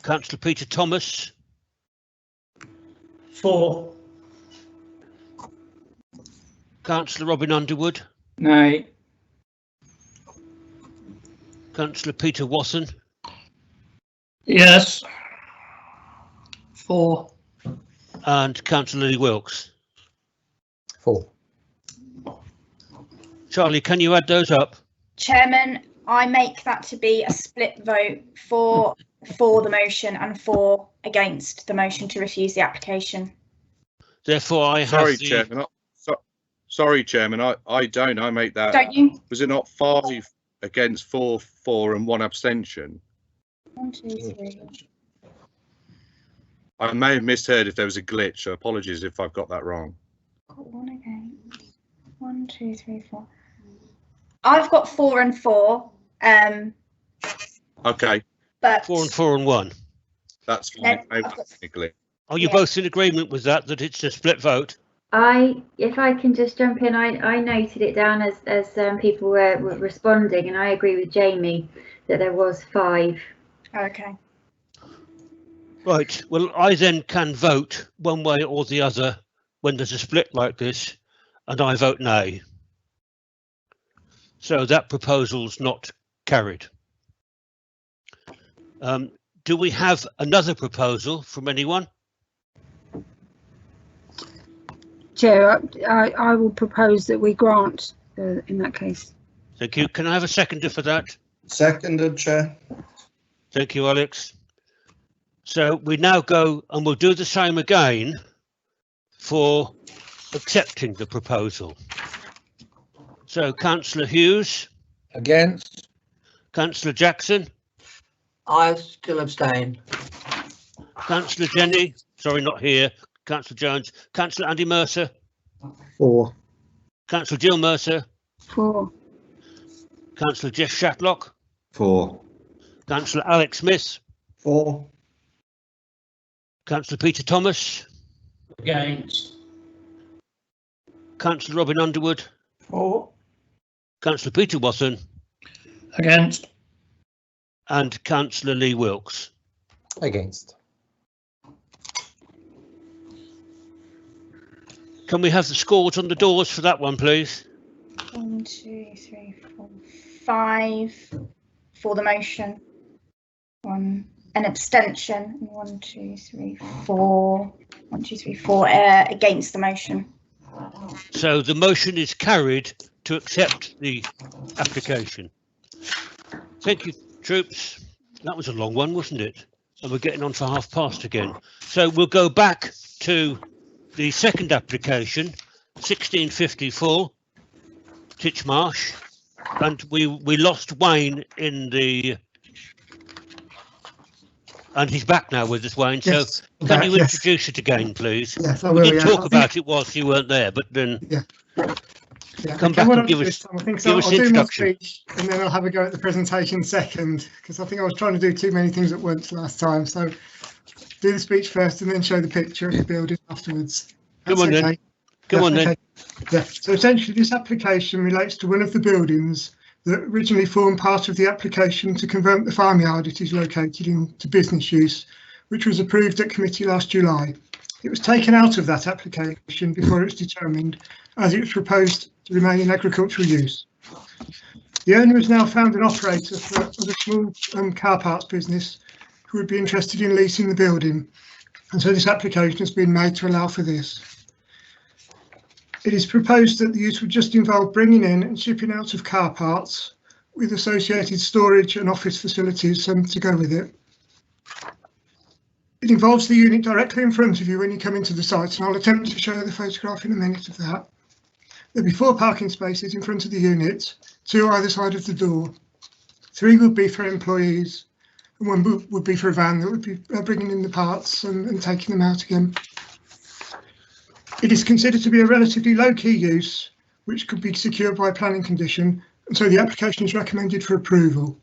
Councillor Peter Thomas. For. Councillor Robin Underwood. Nay. Councillor Peter Watson. Yes. 4. And Councillor Lee Wilkes. 4. Charlie, can you add those up? Chairman, I make that to be a split vote for the motion and 4 against the motion to refuse the application. Therefore, I have Sorry, the... Chairman. Sorry, Chairman. I don't. I make that. Don't you? Was it not 5 against 4, and 1 abstention? 1, 2, 3. I may have misheard if there was a glitch. So apologies if I've got that wrong. Got 1 against. 1, 2, 3, 4. I've got 4 and 4. Okay. But 4 and 4 and 1. That's fine. Technically. Are you both in agreement with that it's a split vote? If I can just jump in, I noted it down as people were responding, and I agree with Jamie that there was 5. Okay. Right. Well, I then can vote one way or the other when there's a split like this, and I vote nay. So that proposal's not carried. Do we have another proposal from anyone? Chair, I will propose that we grant in that case. Thank you. Can I have a seconder for that? Seconded, Chair. Thank you, Alex. So we now go and we'll do the same again for accepting the proposal. So Councillor Hughes. Against. Councillor Jackson. I still abstain. Councillor Jenny. Sorry, not here. Councillor Jones. Councillor Andy Mercer. 4. Councillor Jill Mercer. 4. Councillor Jeff Shatlock. 4. Councillor Alex Smith. 4. Councillor Peter Thomas. Against. Councillor Robin Underwood. 4. Councillor Peter Watson. Against. and Councillor Lee Wilkes. Against. Can we have the scores on the doors for that one, please? 1, 2, 3, 4, 5 for the motion. An abstention. 1, 2, 3, 4. 1, 2, 3, 4 against the motion. So the motion is carried to accept the application. Thank you, troops. That was a long one, wasn't it? And we're getting on for past again. So we'll go back to the second application, 1654, Titchmarsh, and we lost Wayne in the, and he's back now with us, Wayne. Yes, So can you yes. introduce it again, please? Yes, I we will. did Yeah. talk I about think, it whilst you weren't there, but then yeah. come Okay, back what and I'll give do us, this time, I think give so. us I'll the do my introduction. speech and then I'll have a go at the presentation second, because I think I was trying to do too many things at once last time. So do the speech first and then show the picture of the building afterwards. Come on then. Come on then. Yeah. So essentially this application relates to one of the buildings that originally formed part of the application to convert the farmyard it is located in to business use, which was approved at committee last July. It was taken out of that application before it was determined, as it was proposed to remain in agricultural use. The owner has now found an operator for a small car parts business who would be interested in leasing the building, and so this application has been made to allow for this. It is proposed that the use would just involve bringing in and shipping out of car parts with associated storage and office facilities to go with it. It involves the unit directly in front of you when you come into the site, and I'll attempt to show you the photograph in a minute of that. There'll be 4 parking spaces in front of the unit, 2 either side of the door. 3 would be for employees, and 1 would be for a van that would be bringing in the parts and taking them out again. It is considered to be a relatively low-key use, which could be secured by a planning condition, and so the application is recommended for approval.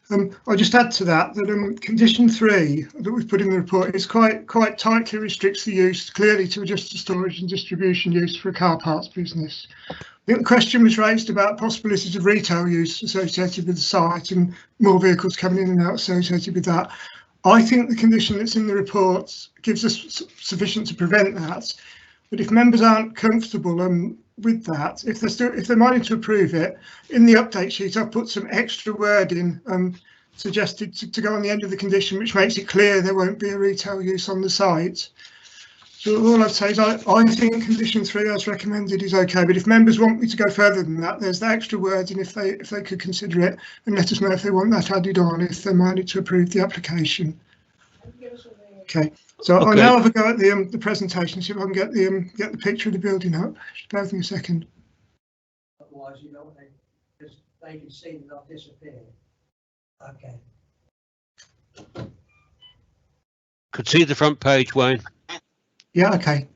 I'll just add to that condition 3 that we've put in the report is quite tightly restricts the use clearly to just the storage and distribution use for a car parts business. I think the question was raised about possibilities of retail use associated with the site and more vehicles coming in and out associated with that. I think the condition that's in the report gives us sufficient to prevent that. But if members aren't comfortable with that, if they're minded to approve it, in the update sheet I've put some extra wording suggested to go on the end of the condition, which makes it clear there won't be a retail use on the site. So all I'd say is I think condition 3 as recommended is okay, but if members want me to go further than that, there's the extra wording if they could consider it and let us know if they want that added on, if they're minded to approve the application. Okay. So I'll now have a go at the presentation, see if I can get the picture of the building up. Just bear with me a second. Otherwise, you know, they can see that I've disappeared. Okay. Could see the front page, Wayne. Yeah, okay.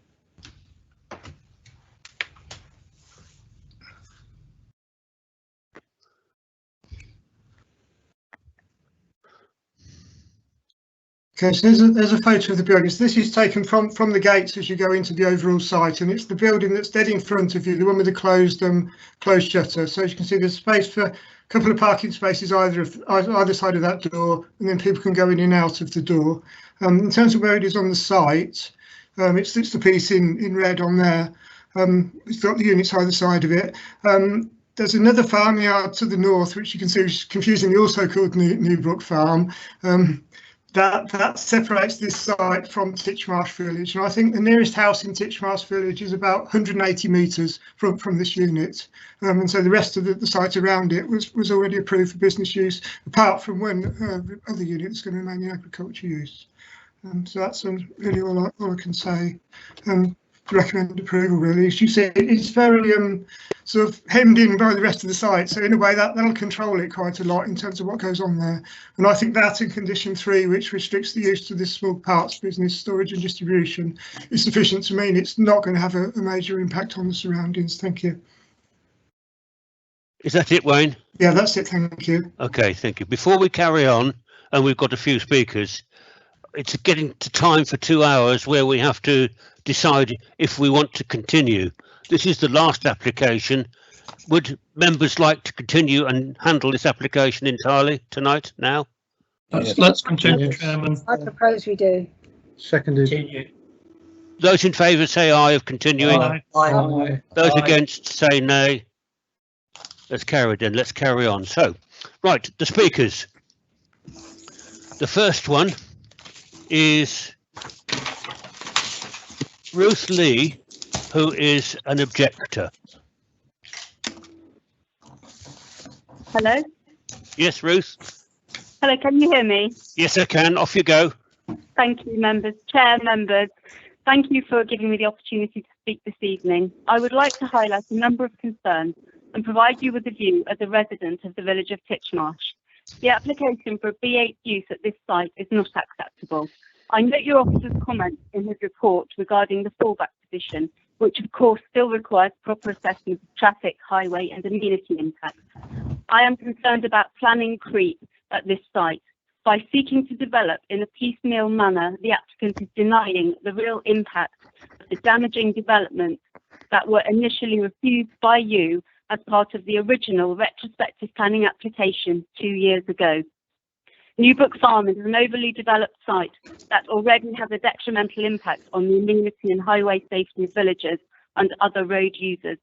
Okay, so there's a photo of the building. So this is taken from the gates as you go into the overall site, and it's the building that's dead in front of you, the one with the closed shutter. So as you can see, there's space for a couple of parking spaces either side of that door, and then people can go in and out of the door. In terms of where it is on the site, it's the piece in red on there. It's got the units either side of it. There's another farmyard to the north, which you can see is confusingly also called Newbrook Farm. That separates this site from Titchmarsh Village, and I think the nearest house in Titchmarsh Village is about 180 metres from this unit, and so the rest of the site around it was already approved for business use, apart from one other unit that's going to remain in agriculture use. So that's really all I can say. Recommend approval, really. As you say, it's very sort of hemmed in by the rest of the site, so in a way that'll control it quite a lot in terms of what goes on there. And I think that in condition 3, which restricts the use to this small parts business, storage and distribution, is sufficient to mean it's not going to have a major impact on the surroundings. Thank you. Is that it, Wayne? Yeah, that's it. Thank you. Okay, thank you. Before we carry on, and we've got a few speakers, it's getting to time for 2 hours where we have to decide if we want to continue. This is the last application, Would members like to continue and handle this application entirely tonight, now? Let's continue, Chairman. I propose we do. Seconded. Those in favour say aye of continuing. Aye. Aye. Those against say nay. Let's carry then. Let's carry on. So, right, the speakers. The first one is Ruth Lee, who is an objector. Hello? Yes, Ruth? Hello, can you hear me? Yes, I can. Off you go. Thank you, members. Chair, members, thank you for giving me the opportunity to speak this evening. I would like to highlight a number of concerns and provide you with a view as a resident of the village of Titchmarsh. The application for a B8 use at this site is not acceptable. I note your officer's comments in his report regarding the fallback position, which of course still requires proper assessment of traffic, highway and amenity impacts. I am concerned about planning creep at this site. By seeking to develop in a piecemeal manner, the applicant is denying the real impact of the damaging developments that were initially refused by you as part of the original retrospective planning application 2 years ago. Newbrook Farm is an overly developed site that already has a detrimental impact on the amenity and highway safety of villagers and other road users.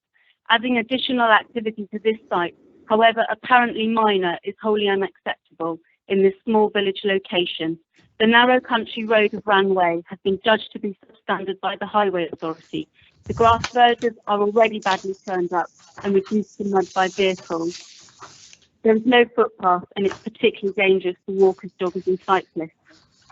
Adding additional activity to this site, however apparently minor, is wholly unacceptable in this small village location. The narrow country road of Ranway has been judged to be substandard by the Highway Authority. The grass verges are already badly turned up and reduced to mud by vehicles. There is no footpath and it's particularly dangerous for walkers, joggers and cyclists.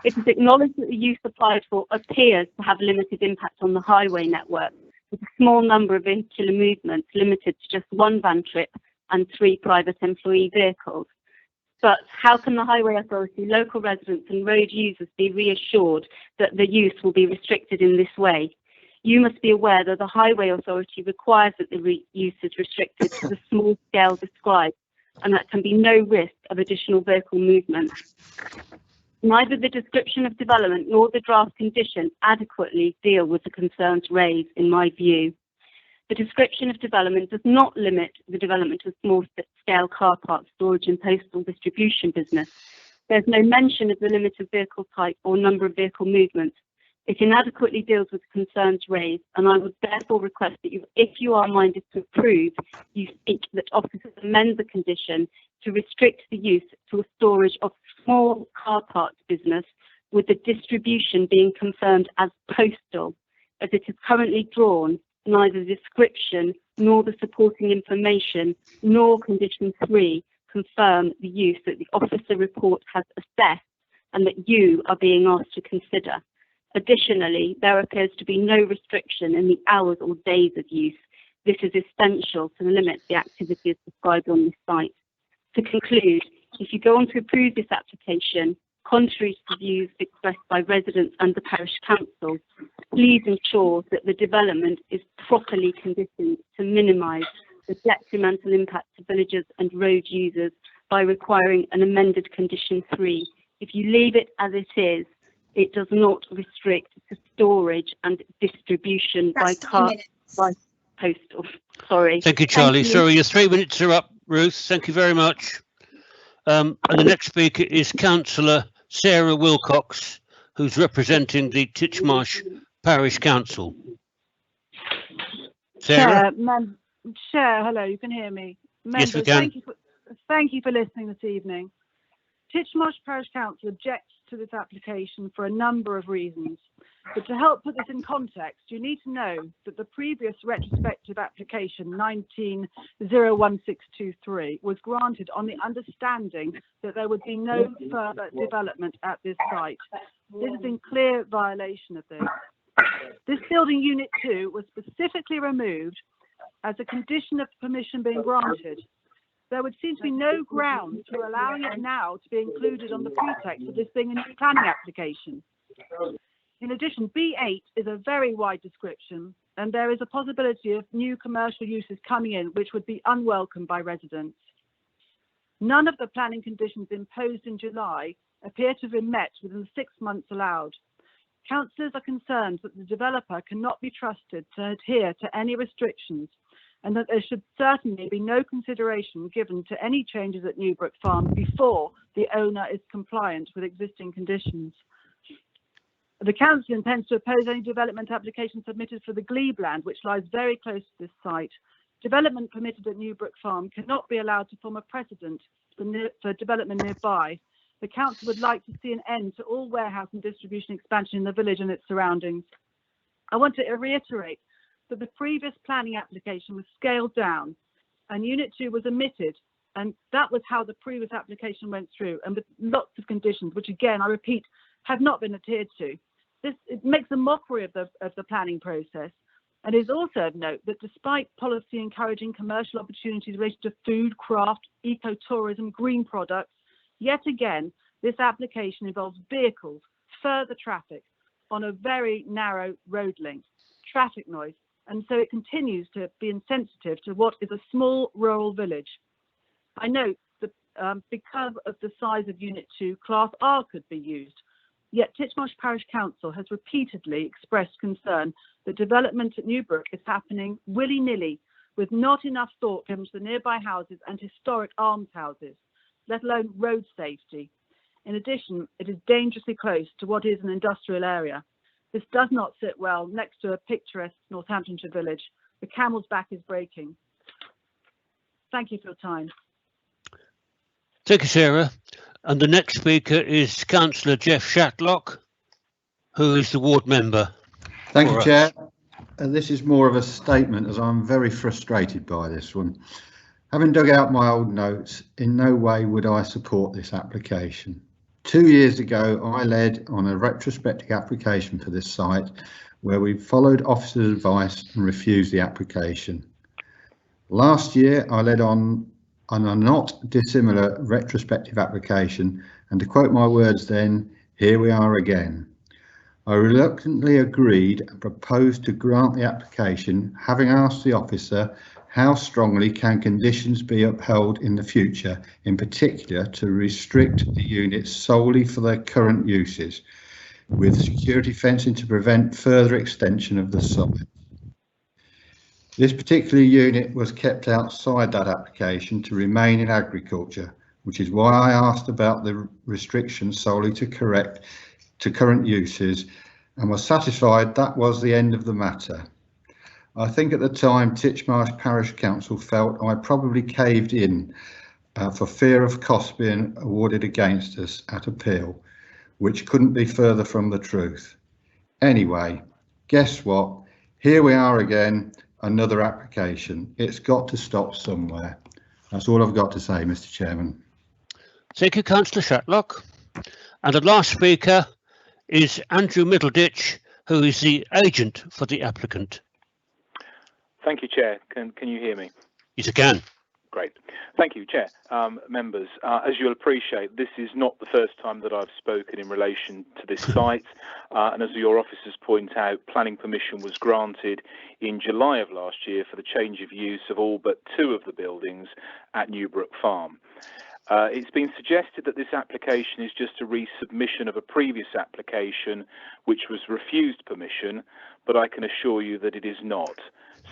It is acknowledged that the use applied for appears to have limited impact on the highway network, with a small number of vehicular movements limited to just one van trip and 3 private employee vehicles. But how can the Highway Authority, local residents and road users be reassured that the use will be restricted in this way? You must be aware that the Highway Authority requires that the use is restricted to the small scale described, and that can be no risk of additional vehicle movement. Neither the description of development nor the draft condition adequately deal with the concerns raised, in my view. The description of development does not limit the development of small-scale car park storage and postal distribution business. There's no mention of the limit of vehicle type or number of vehicle movements. It inadequately deals with concerns raised, and I would therefore request that if you are minded to approve, you seek that officers amend the condition to restrict the use to a storage of small car park business, with the distribution being confirmed as postal, as it is currently drawn. Neither the description nor the supporting information nor condition 3 confirm the use that the officer report has assessed and that you are being asked to consider. Additionally, there appears to be no restriction in the hours or days of use. This is essential to limit the activity as described on this site. To conclude, if you go on to approve this application, contrary to the views expressed by residents and the parish council, please ensure that the development is properly conditioned to minimise the detrimental impact to villagers and road users by requiring an amended condition 3. If you leave it as it is, it does not restrict to storage and distribution by car, by postal. Sorry. Thank you, Charlie. Sorry, your 3 minutes are up, Ruth. Thank you very much. And the next speaker is Councillor Sarah Wilcox, who's representing the Titchmarsh Parish Council. Sarah? Chair, hello, you can hear me. Yes, we can. Thank you for listening this evening. Titchmarsh Parish Council objects to this application for a number of reasons. But to help put this in context, you need to know that the previous retrospective application 19-01623 was granted on the understanding that there would be no further development at this site. This is in clear violation of this. This building unit 2 was specifically removed as a condition of permission being granted. There would seem to be no grounds for allowing it now to be included on the pretext of this being a new planning application. In addition, B8 is a very wide description, and there is a possibility of new commercial uses coming in which would be unwelcome by residents. None of the planning conditions imposed in July appear to have been met within the 6 months allowed. Councillors are concerned that the developer cannot be trusted to adhere to any restrictions, and that there should certainly be no consideration given to any changes at Newbrook Farm before the owner is compliant with existing conditions. The council intends to oppose any development application submitted for the glebe land, which lies very close to this site. Development permitted at Newbrook Farm cannot be allowed to form a precedent for development nearby. The council would like to see an end to all warehouse and distribution expansion in the village and its surroundings. I want to reiterate that the previous planning application was scaled down and Unit 2 was omitted, and that was how the previous application went through, and with lots of conditions, which again, I repeat, have not been adhered to. It makes a mockery of the planning process. And it is also of note that despite policy encouraging commercial opportunities related to food, craft, ecotourism, green products, yet again, this application involves vehicles, further traffic on a very narrow road length, traffic noise, and so it continues to be insensitive to what is a small rural village. I note that because of the size of Unit 2, Class R could be used, yet Titchmarsh Parish Council has repeatedly expressed concern that development at Newbrook is happening willy-nilly, with not enough thought given to the nearby houses and historic almshouses, let alone road safety. In addition, it is dangerously close to what is an industrial area. This does not sit well next to a picturesque Northamptonshire village. The camel's back is breaking. Thank you for your time. Thank you, Sarah. And the next speaker is Councillor Jeff Shatlock, who is the ward member. Thank you, Chair. This is more of a statement, as I'm very frustrated by this one. Having dug out my old notes, in no way would I support this application. 2 years ago, I led on a retrospective application for this site where we followed officer's advice and refused the application. Last year, I led on a not dissimilar retrospective application, and to quote my words then, here we are again. I reluctantly agreed and proposed to grant the application, having asked the officer how strongly can conditions be upheld in the future, in particular to restrict the units solely for their current uses, with security fencing to prevent further extension of the site. This particular unit was kept outside that application to remain in agriculture, which is why I asked about the restrictions solely to current uses and was satisfied that was the end of the matter. I think at the time Titchmarsh Parish Council felt I probably caved in for fear of costs being awarded against us at appeal, which couldn't be further from the truth. Anyway, guess what? Here we are again, another application. It's got to stop somewhere. That's all I've got to say, Mr. Chairman. Thank you, Councillor Shatlock. And the last speaker is Andrew Middleditch, who is the agent for the applicant. Thank you, Chair. Can you hear me? Yes, I can. Great. Thank you, Chair. Members, as you'll appreciate, this is not the first time that I've spoken in relation to this site. And as your officers point out, planning permission was granted in July of last year for the change of use of all but 2 of the buildings at Newbrook Farm. It's been suggested that this application is just a resubmission of a previous application which was refused permission, but I can assure you that it is not.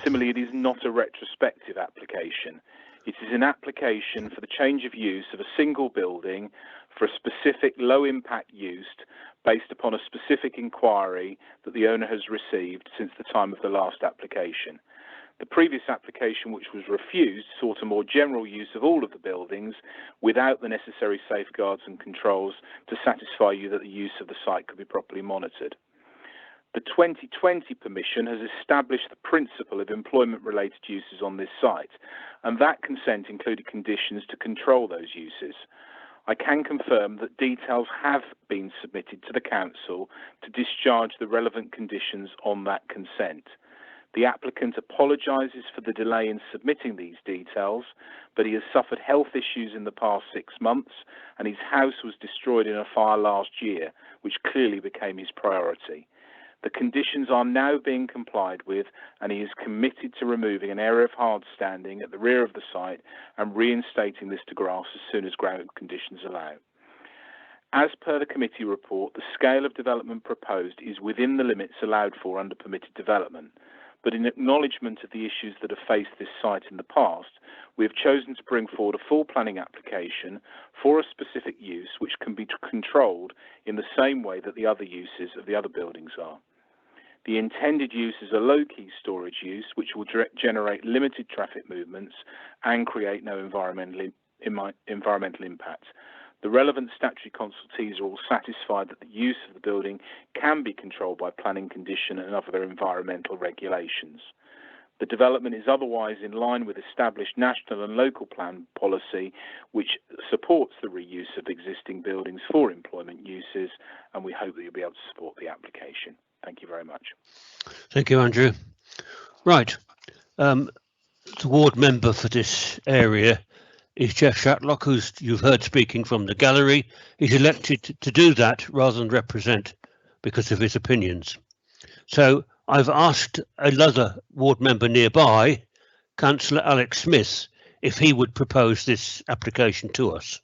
Similarly, it is not a retrospective application. It is an application for the change of use of a single building for a specific low impact use based upon a specific inquiry that the owner has received since the time of the last application. The previous application, which was refused, sought a more general use of all of the buildings without the necessary safeguards and controls to satisfy you that the use of the site could be properly monitored. The 2020 permission has established the principle of employment-related uses on this site, and that consent included conditions to control those uses. I can confirm that details have been submitted to the Council to discharge the relevant conditions on that consent. The applicant apologises for the delay in submitting these details, but he has suffered health issues in the past 6 months, and his house was destroyed in a fire last year, which clearly became his priority. The conditions are now being complied with, and he is committed to removing an area of hard standing at the rear of the site and reinstating this to grass as soon as ground conditions allow. As per the committee report, the scale of development proposed is within the limits allowed for under permitted development, but in acknowledgement of the issues that have faced this site in the past, we have chosen to bring forward a full planning application for a specific use which can be controlled in the same way that the other uses of the other buildings are. The intended use is a low-key storage use which will generate limited traffic movements and create no environmental impact. The relevant statutory consultees are all satisfied that the use of the building can be controlled by planning condition and other environmental regulations. The development is otherwise in line with established national and local plan policy, which supports the reuse of existing buildings for employment uses, and we hope that you'll be able to support the application. Thank you very much. Thank you, Andrew. Right. The ward member for this area is Jeff Shatlock, who you've heard speaking from the gallery. He's elected to do that rather than represent because of his opinions. So I've asked another ward member nearby, Councillor Alex Smith, if he would propose this application to us.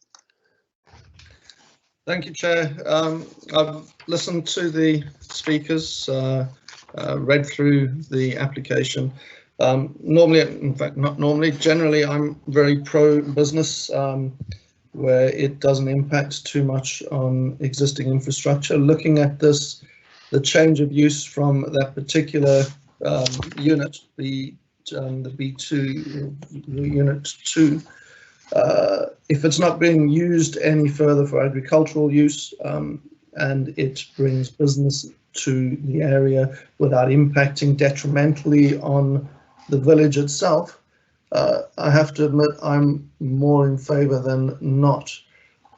Thank you, Chair. I've listened to the speakers, read through the application. Normally, in fact, not normally, generally I'm very pro-business, where it doesn't impact too much on existing infrastructure. Looking at this, the change of use from that particular unit, the B2, unit 2, if it's not being used any further for agricultural use, and it brings business to the area without impacting detrimentally on the village itself, I have to admit I'm more in favour than not.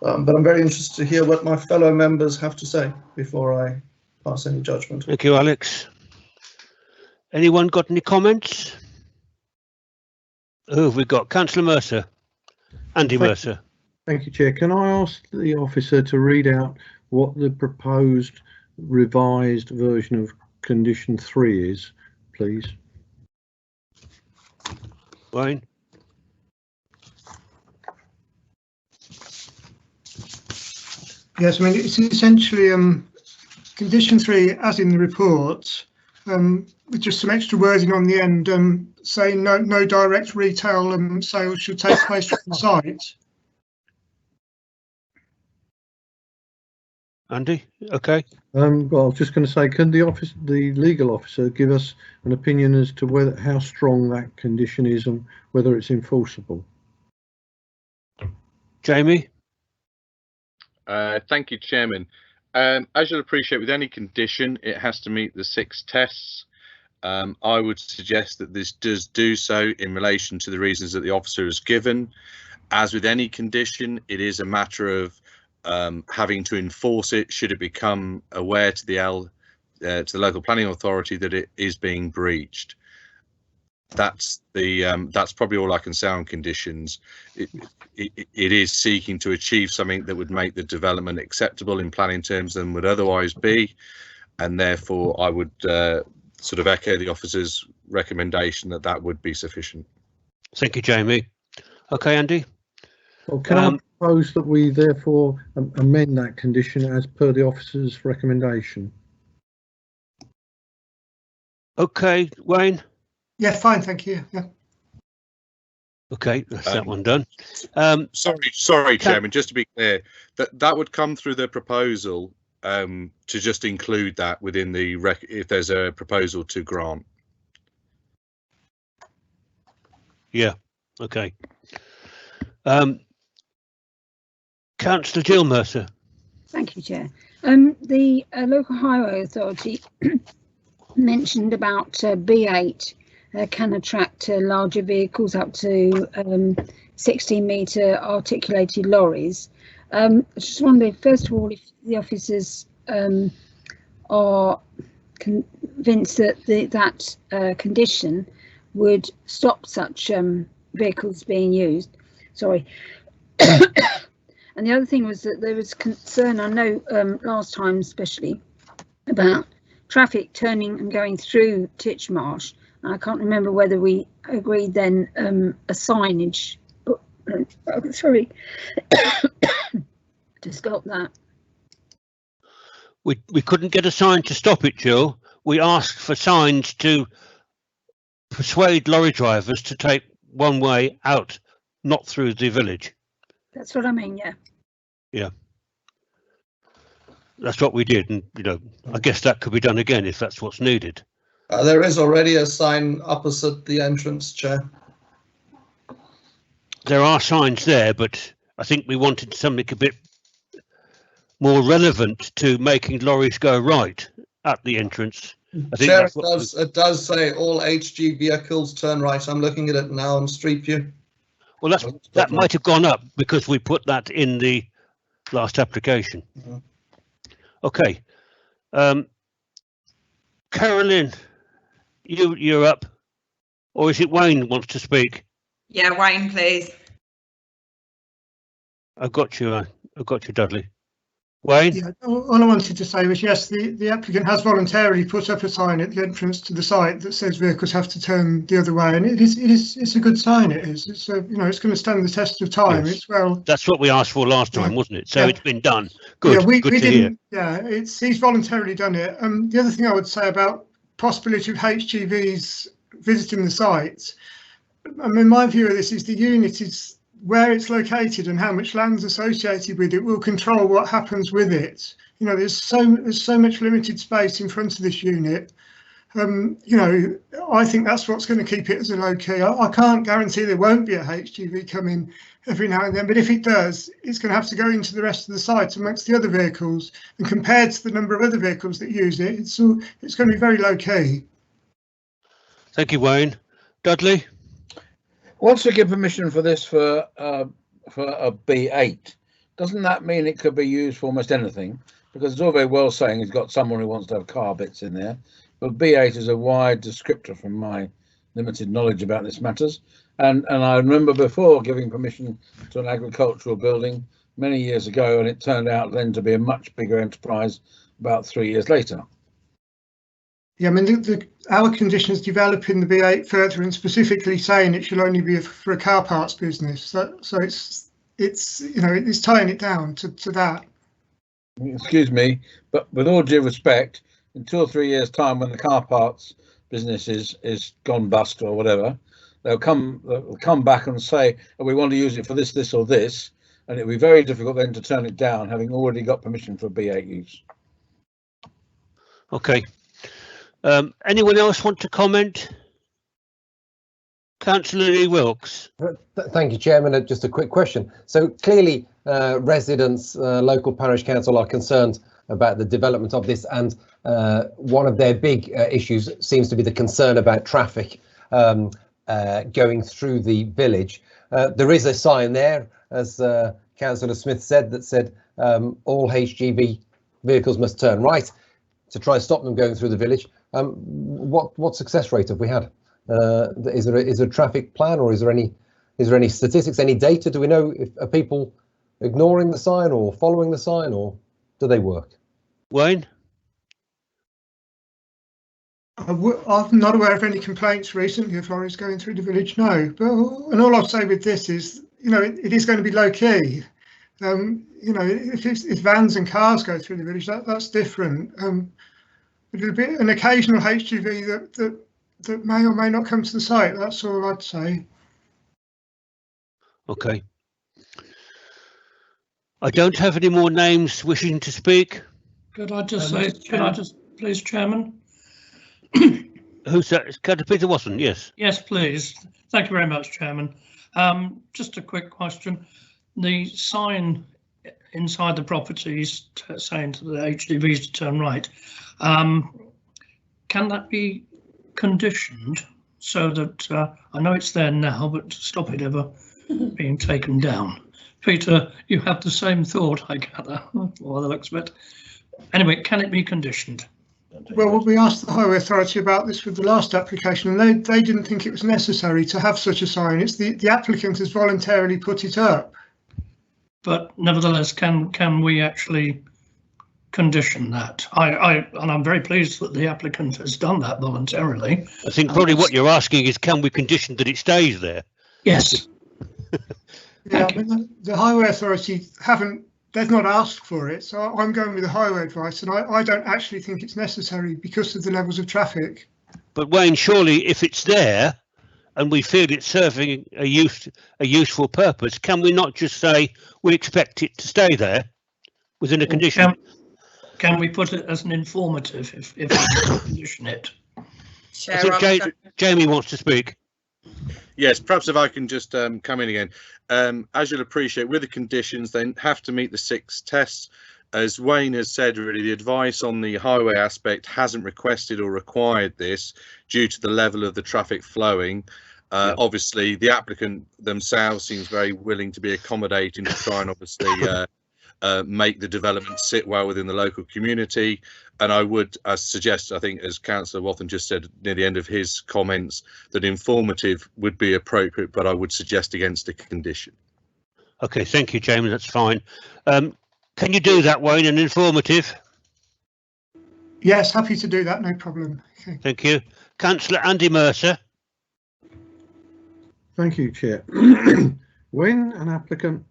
But I'm very interested to hear what my fellow members have to say before I pass any judgment. Thank you, Alex. Anyone got any comments? Who have we got? Councillor Mercer. Andy Mercer. Thank you, Chair. Can I ask the officer to read out what the proposed revised version of condition 3 is, please? Wayne. Yes, I mean, it's essentially condition 3, as in the report, with just some extra wording on the end, saying no direct retail sales should take place from the site. Andy, okay. Well, I was just going to say, can the legal officer give us an opinion as to how strong that condition is and whether it's enforceable? Jamie. Thank you, Chairman. As you'll appreciate, with any condition, it has to meet the 6 tests. I would suggest that this does do so in relation to the reasons that the officer has given. As with any condition, it is a matter of having to enforce it should it become aware to the local planning authority that it is being breached. That's probably all I can say on conditions. It is seeking to achieve something that would make the development acceptable in planning terms than would otherwise be, and therefore I would sort of echo the officer's recommendation that that would be sufficient. Thank you, Jamie. Okay, Andy. Well, can I propose that we therefore amend that condition as per the officer's recommendation? Okay, Wayne. Yeah, fine, thank you. Yeah. Okay, that's that one done. Sorry, Chairman. Just to be clear, that would come through the proposal to just include that within the if there's a proposal to grant. Yeah. Okay. Councillor Jill Mercer. Thank you, Chair. The local highway authority mentioned about B8 can attract larger vehicles up to 16-metre articulated lorries. I just wondered, first of all, if the officers are convinced that that condition would stop such vehicles being used. Sorry. And the other thing was that there was concern, I know last time especially, about traffic turning and going through Titchmarsh. I can't remember whether we agreed then a signage, sorry, to stop that. We couldn't get a sign to stop it, Jill. We asked for signs to persuade lorry drivers to take one way out, not through the village. That's what I mean, yeah. Yeah. That's what we did, and I guess that could be done again if that's what's needed. There is already a sign opposite the entrance, Chair. There are signs there, but I think we wanted something a bit more relevant to making lorries go right at the entrance. I think Chair, that's it does say all HG vehicles turn right. I'm looking at it now on Street View. Well, that might have gone up because we put that in the last application. Okay. Carolyn, you're up. Or is it Wayne wants to speak? Yeah, Wayne, please. I've got you, Dudley. Wayne? Yeah, all I wanted to say was, yes, the applicant has voluntarily put up a sign at the entrance to the site that says vehicles have to turn the other way, and it's a good sign. It is. It's it's going to stand the test of time. Yes. It's well. That's what we asked for last time, wasn't it? So Yeah. it's been done. Good. Yeah, we Good to didn't. hear. Yeah, he's voluntarily done it. The other thing I would say about possibility of HGVs visiting the site, I mean, my view of this is the unit is where it's located and how much land's associated with it will control what happens with it. There's so much limited space in front of this unit. I think that's what's going to keep it as a low key. I can't guarantee there won't be a HGV coming every now and then, but if it does, it's going to have to go into the rest of the site amongst the other vehicles, and compared to the number of other vehicles that use it, it's going to be very low key. Thank you, Wayne. Dudley? Once we give permission for this for a B8, doesn't that mean it could be used for almost anything? Because it's all very well saying he's got someone who wants to have car bits in there, but B8 is a wide descriptor from my limited knowledge about this matters. And I remember before giving permission to an agricultural building many years ago, and it turned out then to be a much bigger enterprise about 3 years later. Yeah, I mean, our conditions developing the B8 further and specifically saying it should only be for a car parts business. So it's tying it down to that. Excuse me, but with all due respect, in 2 or 3 years' time, when the car parts business is gone bust or whatever, they'll come back and say, oh, we want to use it for this, this, or this, and it'll be very difficult then to turn it down, having already got permission for B8 use. Okay. Anyone else want to comment? Councillor Lee Wilkes. Thank you, Chairman. Just a quick question. So clearly residents, local parish council are concerned about the development of this, and one of their big issues seems to be the concern about traffic going through the village. There is a sign there, as Councillor Smith said, that said all HGV vehicles must turn right to try and stop them going through the village. What success rate have we had? Is there a traffic plan, or is there any statistics, any data? Do we know if are people ignoring the sign or following the sign, or do they work? Wayne? I'm not aware of any complaints recently of lorries going through the village, no. And all I'll say with this is, it is going to be low key. If vans and cars go through the village, that's different. It'll be an occasional HGV that may or may not come to the site. That's all I'd say. Okay. I don't have any more names wishing to speak. Could I just please, Chairman? Who's that? Peter Watson, yes. Yes, please. Thank you very much, Chairman. Just a quick question. The sign inside the properties saying to the HGVs to turn right, can that be conditioned so that I know it's there now, but to stop it ever being taken down? Peter, you have the same thought, I gather, or the looks of it. Anyway, can it be conditioned? Well, we asked the Highway Authority about this with the last application, and they didn't think it was necessary to have such a sign. It's the applicant has voluntarily put it up. But nevertheless, can we actually condition that? And I'm very pleased that the applicant has done that voluntarily. I think probably what you're asking is, can we condition that it stays there? Yes. Yeah, I mean, the Highway Authority they've not asked for it, so I'm going with the highway advice, and I don't actually think it's necessary because of the levels of traffic. But Wayne, surely if it's there and we feel it's serving a useful purpose, can we not just say we expect it to stay there within a condition? Can we put it as an informative if we condition it? I think Jamie wants to speak. Yes, perhaps if I can just come in again. As you'll appreciate, with the conditions, they have to meet the 6 tests. As Wayne has said, really, the advice on the highway aspect hasn't requested or required this due to the level of the traffic flowing. Obviously, the applicant themselves seems very willing to be accommodating to try and obviously make the development sit well within the local community. And I would suggest, I think, as Councillor Wathen just said near the end of his comments, that informative would be appropriate, but I would suggest against a condition. Okay, thank you, Jamie. That's fine. Can you do that, Wayne, an informative? Yes, happy to do that, no problem. Okay. Thank you. Councillor Andy Mercer. Thank you, Chair. When an applicant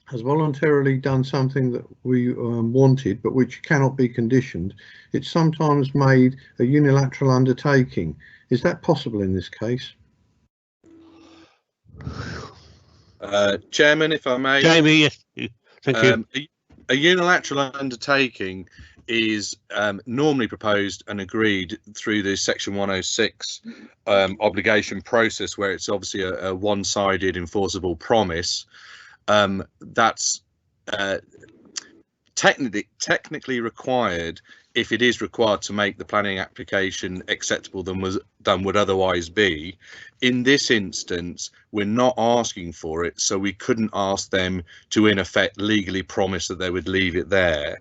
has voluntarily done something that we wanted, but which cannot be conditioned, it's sometimes made a unilateral undertaking. Is that possible in this case? Chairman, if I may. Jamie, yes. Thank you. A unilateral undertaking is normally proposed and agreed through the Section 106 obligation process, where it's obviously a one-sided enforceable promise. That's technically required if it is required to make the planning application acceptable than would otherwise be. In this instance, we're not asking for it, so we couldn't ask them to in effect legally promise that they would leave it there.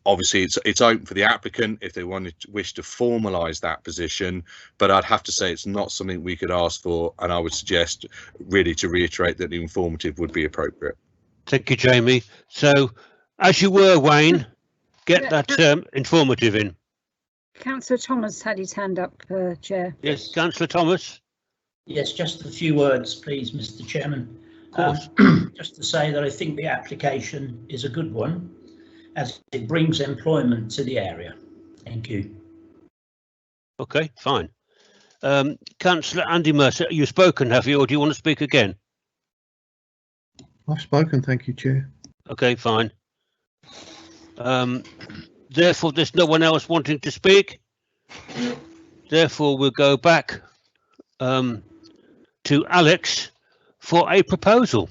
Obviously it's open for the applicant if they wish to formalise that position, but I'd have to say it's not something we could ask for, and I would suggest really to reiterate that the informative would be appropriate. Thank you, Jamie. So, as you were, Wayne, get that informative in. Councillor Thomas had his hand up, Chair. Yes, Councillor Thomas. Yes, just a few words, please, Mr. Chairman. Just to say that I think the application is a good one, as it brings employment to the area. Thank you. Okay, fine. Councillor Andy Mercer, you've spoken, have you, or do you want to speak again? I've spoken, thank you, Chair. Okay, fine. Therefore, there's no one else wanting to speak. Therefore, we'll go back to Alex for a proposal.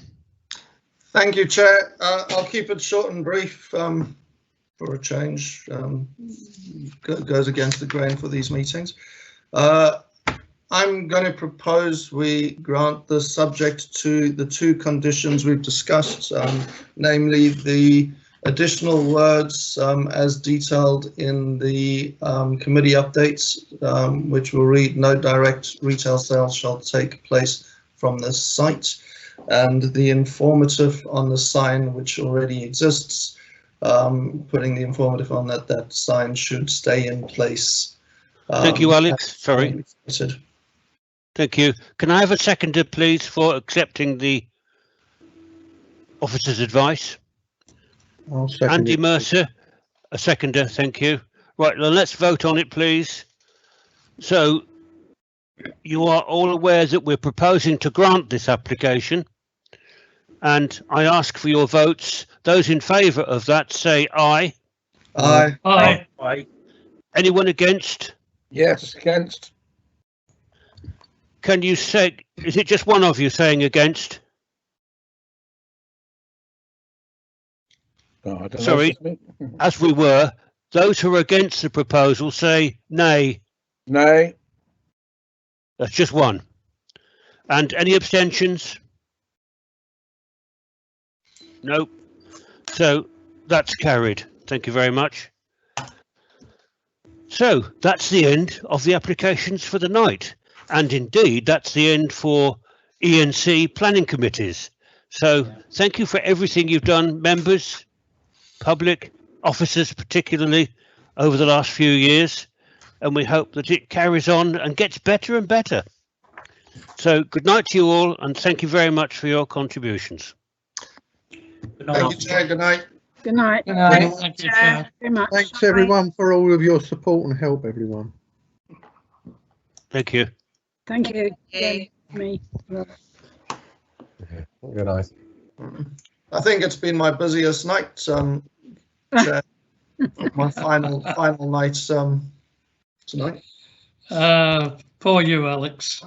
Thank you, Chair. I'll keep it short and brief for a change. Goes against the grain for these meetings. I'm going to propose we grant the subject to the 2 conditions we've discussed, namely the additional words as detailed in the committee updates, which will read, no direct retail sales shall take place from this site, and the informative on the sign which already exists, putting the informative on that sign should stay in place. Thank you, Alex. Sorry. Thank you. Can I have a seconder, please, for accepting the officer's advice? Andy Mercer, a seconder, thank you. Right, well, let's vote on it, please. So, you are all aware that we're proposing to grant this application, and I ask for your votes. Those in favour of that say aye. Aye. Aye. Aye. Anyone against? Yes, against. Can you say, is it just one of you saying against? Oh, I don't Sorry, know. as we were, those who are against the proposal say nay. Nay. That's just one. And any abstentions? No. So that's carried. Thank you very much. So that's the end of the applications for the night. And indeed, that's the end for ENC planning committees. So thank you for everything you've done, members, public, officers particularly, over the last few years. And we hope that it carries on and gets better and better. So good night to you all, and thank you very much for your contributions. Good night. Thank you, Chair. Good night. Good night. Good night. Thank you, Chair. Very much. Thanks everyone for all of your support and help, everyone. Thank you. Thank you. Yeah, me. Well, Good night. I think it's been my busiest night, Chair. My final night tonight. Poor you, Alex.